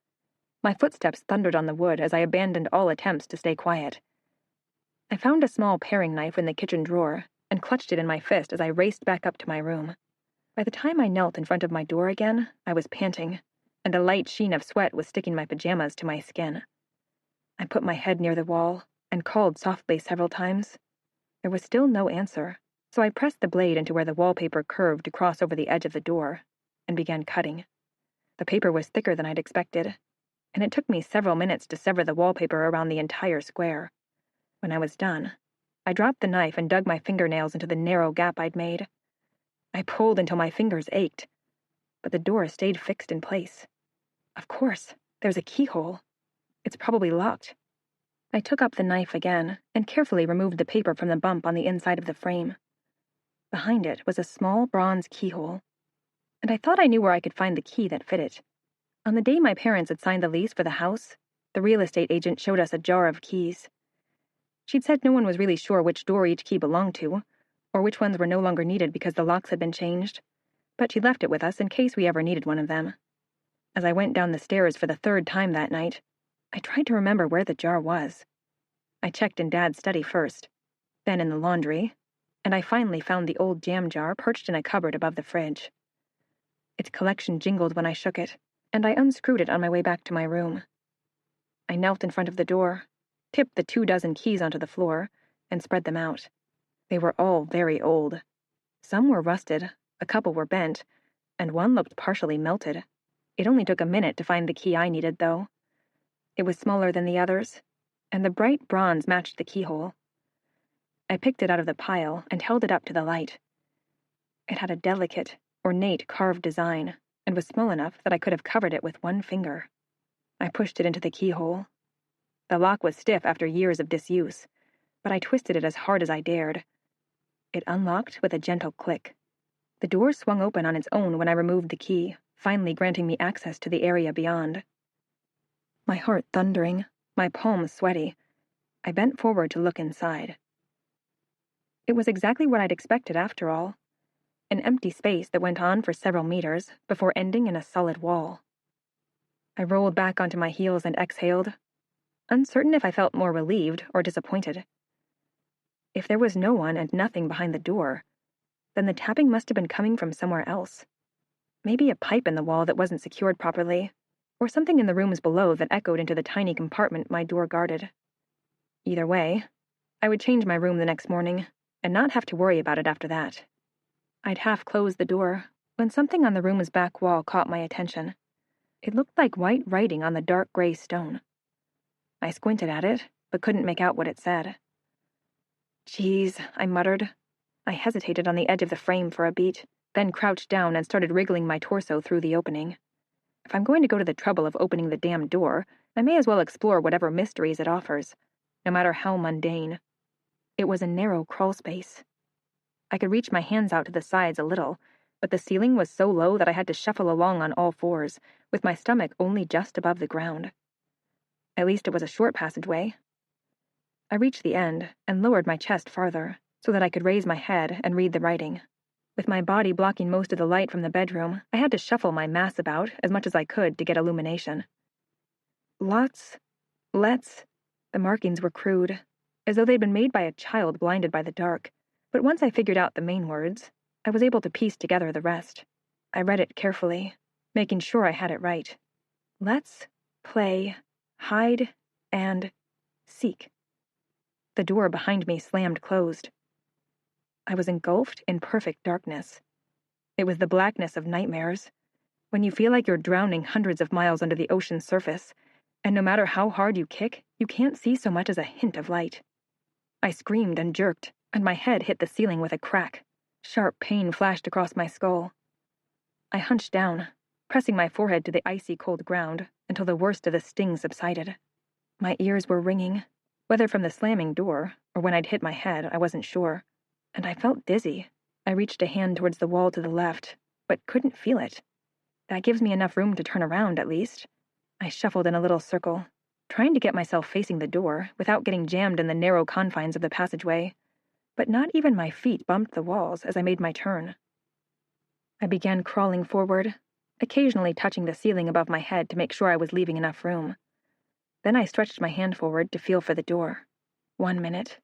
My footsteps thundered on the wood as I abandoned all attempts to stay quiet. I found a small paring knife in the kitchen drawer and clutched it in my fist as I raced back up to my room. By the time I knelt in front of my door again, I was panting, and a light sheen of sweat was sticking my pajamas to my skin. I put my head near the wall and called softly several times. There was still no answer, so I pressed the blade into where the wallpaper curved to cross over the edge of the door and began cutting. The paper was thicker than I'd expected, and it took me several minutes to sever the wallpaper around the entire square. When I was done, I dropped the knife and dug my fingernails into the narrow gap I'd made. I pulled until my fingers ached, but the door stayed fixed in place. Of course, there's a keyhole. It's probably locked. I took up the knife again and carefully removed the paper from the bump on the inside of the frame. Behind it was a small bronze keyhole, and I thought I knew where I could find the key that fit it. On the day my parents had signed the lease for the house, the real estate agent showed us a jar of keys. She'd said no one was really sure which door each key belonged to, or which ones were no longer needed because the locks had been changed, but she left it with us in case we ever needed one of them. As I went down the stairs for the 3rd time that night, I tried to remember where the jar was. I checked in Dad's study first, then in the laundry, and I finally found the old jam jar perched in a cupboard above the fridge. Its collection jingled when I shook it, and I unscrewed it on my way back to my room. I knelt in front of the door, tipped the 24 keys onto the floor, and spread them out. They were all very old. Some were rusted, a couple were bent, and one looked partially melted. It only took a minute to find the key I needed, though. It was smaller than the others, and the bright bronze matched the keyhole. I picked it out of the pile and held it up to the light. It had a delicate, ornate carved design, and was small enough that I could have covered it with one finger. I pushed it into the keyhole. The lock was stiff after years of disuse, but I twisted it as hard as I dared. It unlocked with a gentle click. The door swung open on its own when I removed the key, finally granting me access to the area beyond. My heart thundering, my palms sweaty, I bent forward to look inside. It was exactly what I'd expected after all. An empty space that went on for several meters before ending in a solid wall. I rolled back onto my heels and exhaled, uncertain if I felt more relieved or disappointed. If there was no one and nothing behind the door, then the tapping must have been coming from somewhere else. Maybe a pipe in the wall that wasn't secured properly, or something in the rooms below that echoed into the tiny compartment my door guarded. Either way, I would change my room the next morning and not have to worry about it after that. I'd half closed the door when something on the room's back wall caught my attention. It looked like white writing on the dark gray stone. I squinted at it, but couldn't make out what it said. "Geez," I muttered. I hesitated on the edge of the frame for a beat, then crouched down and started wriggling my torso through the opening. If I'm going to go to the trouble of opening the damned door, I may as well explore whatever mysteries it offers, no matter how mundane. It was a narrow crawl space. I could reach my hands out to the sides a little, but the ceiling was so low that I had to shuffle along on all fours, with my stomach only just above the ground. At least it was a short passageway. I reached the end and lowered my chest farther, so that I could raise my head and read the writing. With my body blocking most of the light from the bedroom, I had to shuffle my mass about as much as I could to get illumination. Let's. The markings were crude, as though they'd been made by a child blinded by the dark. But once I figured out the main words, I was able to piece together the rest. I read it carefully, making sure I had it right. Let's play, hide, and seek. The door behind me slammed closed. I was engulfed in perfect darkness. It was the blackness of nightmares, when you feel like you're drowning hundreds of miles under the ocean's surface, and no matter how hard you kick, you can't see so much as a hint of light. I screamed and jerked, and my head hit the ceiling with a crack. Sharp pain flashed across my skull. I hunched down, pressing my forehead to the icy cold ground until the worst of the sting subsided. My ears were ringing, whether from the slamming door or when I'd hit my head, I wasn't sure, and I felt dizzy. I reached a hand towards the wall to the left, but couldn't feel it. That gives me enough room to turn around, at least. I shuffled in a little circle, trying to get myself facing the door without getting jammed in the narrow confines of the passageway, but not even my feet bumped the walls as I made my turn. I began crawling forward, occasionally touching the ceiling above my head to make sure I was leaving enough room. Then I stretched my hand forward to feel for the door. 1 minute.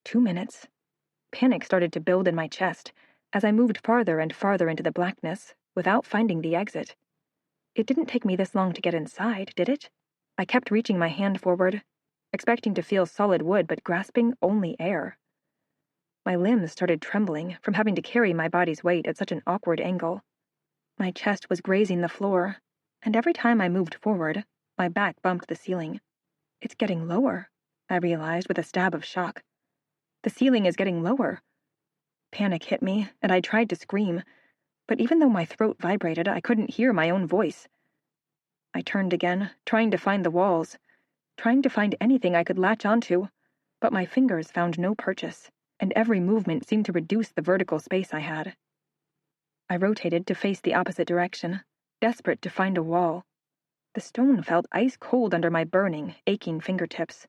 2 minutes. Panic started to build in my chest as I moved farther and farther into the blackness without finding the exit. It didn't take me this long to get inside, did it? I kept reaching my hand forward, expecting to feel solid wood but grasping only air. My limbs started trembling from having to carry my body's weight at such an awkward angle. My chest was grazing the floor, and every time I moved forward, my back bumped the ceiling. It's getting lower, I realized with a stab of shock. The ceiling is getting lower. Panic hit me, and I tried to scream, but even though my throat vibrated, I couldn't hear my own voice. I turned again, trying to find the walls, trying to find anything I could latch onto, but my fingers found no purchase, and every movement seemed to reduce the vertical space I had. I rotated to face the opposite direction, desperate to find a wall. The stone felt ice cold under my burning, aching fingertips.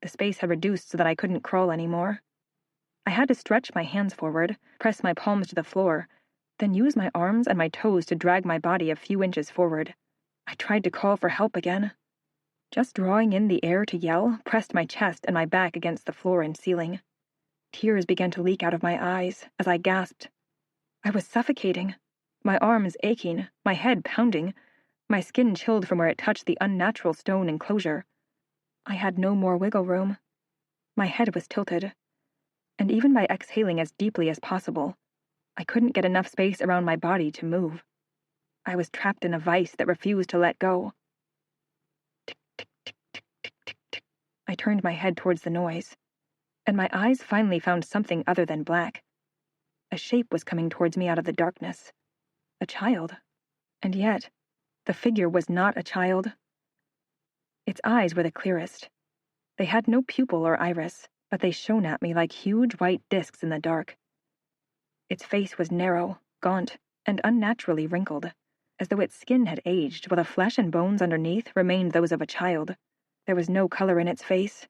The space had reduced so that I couldn't crawl anymore. I had to stretch my hands forward, press my palms to the floor, then use my arms and my toes to drag my body a few inches forward. I tried to call for help again. Just drawing in the air to yell pressed my chest and my back against the floor and ceiling. Tears began to leak out of my eyes as I gasped. I was suffocating, my arms aching, my head pounding, My skin chilled from where it touched the unnatural stone enclosure. I had no more wiggle room. My head was tilted, and even by exhaling as deeply as possible, I couldn't get enough space around my body to move. I was trapped in a vice that refused to let go. Tick, tick, tick, tick, tick, tick, tick. I turned my head towards the noise, and my eyes finally found something other than black. A shape was coming towards me out of the darkness. A child. And yet, the figure was not a child. Its eyes were the clearest. They had no pupil or iris, but they shone at me like huge white discs in the dark. Its face was narrow, gaunt, and unnaturally wrinkled, as though its skin had aged while the flesh and bones underneath remained those of a child. There was no color in its face.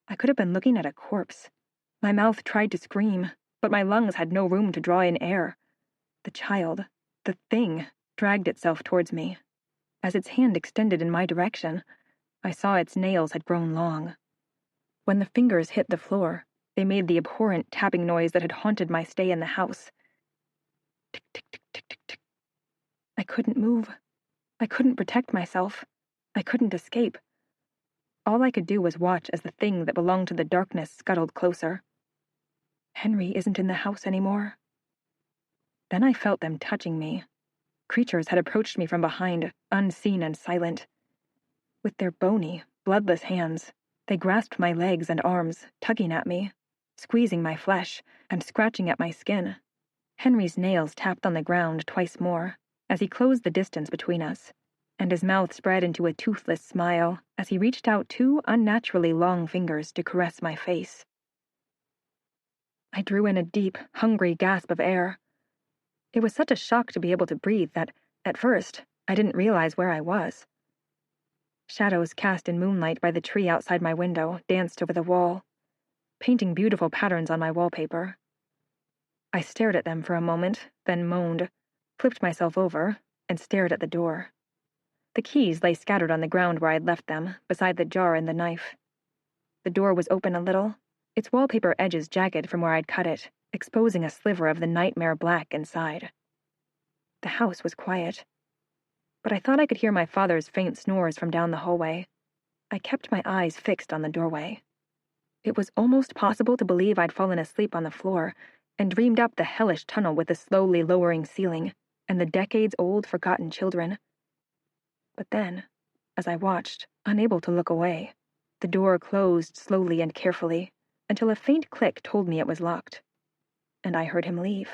I could have been looking at a corpse. My mouth tried to scream, but my lungs had no room to draw in air. The child, the thing, dragged itself towards me. As its hand extended in my direction, I saw its nails had grown long. When the fingers hit the floor, they made the abhorrent tapping noise that had haunted my stay in the house. Tick, tick, tick, tick, tick, tick. I couldn't move. I couldn't protect myself. I couldn't escape. All I could do was watch as the thing that belonged to the darkness scuttled closer. Henry isn't in the house anymore. Then I felt them touching me. Creatures had approached me from behind, unseen and silent. With their bony, bloodless hands, they grasped my legs and arms, tugging at me, squeezing my flesh, and scratching at my skin. Henry's nails tapped on the ground twice more, as he closed the distance between us, and his mouth spread into a toothless smile as he reached out two unnaturally long fingers to caress my face. I drew in a deep, hungry gasp of air. It was such a shock to be able to breathe that, at first, I didn't realize where I was. Shadows cast in moonlight by the tree outside my window danced over the wall, painting beautiful patterns on my wallpaper. I stared at them for a moment, then moaned, flipped myself over, and stared at the door. The keys lay scattered on the ground where I'd left them, beside the jar and the knife. The door was open a little, its wallpaper edges jagged from where I'd cut it, exposing a sliver of the nightmare black inside. The house was quiet, but I thought I could hear my father's faint snores from down the hallway. I kept my eyes fixed on the doorway. It was almost possible to believe I'd fallen asleep on the floor and dreamed up the hellish tunnel with the slowly lowering ceiling and the decades-old forgotten children. But then, as I watched, unable to look away, the door closed slowly and carefully until a faint click told me it was locked, and I heard him leave.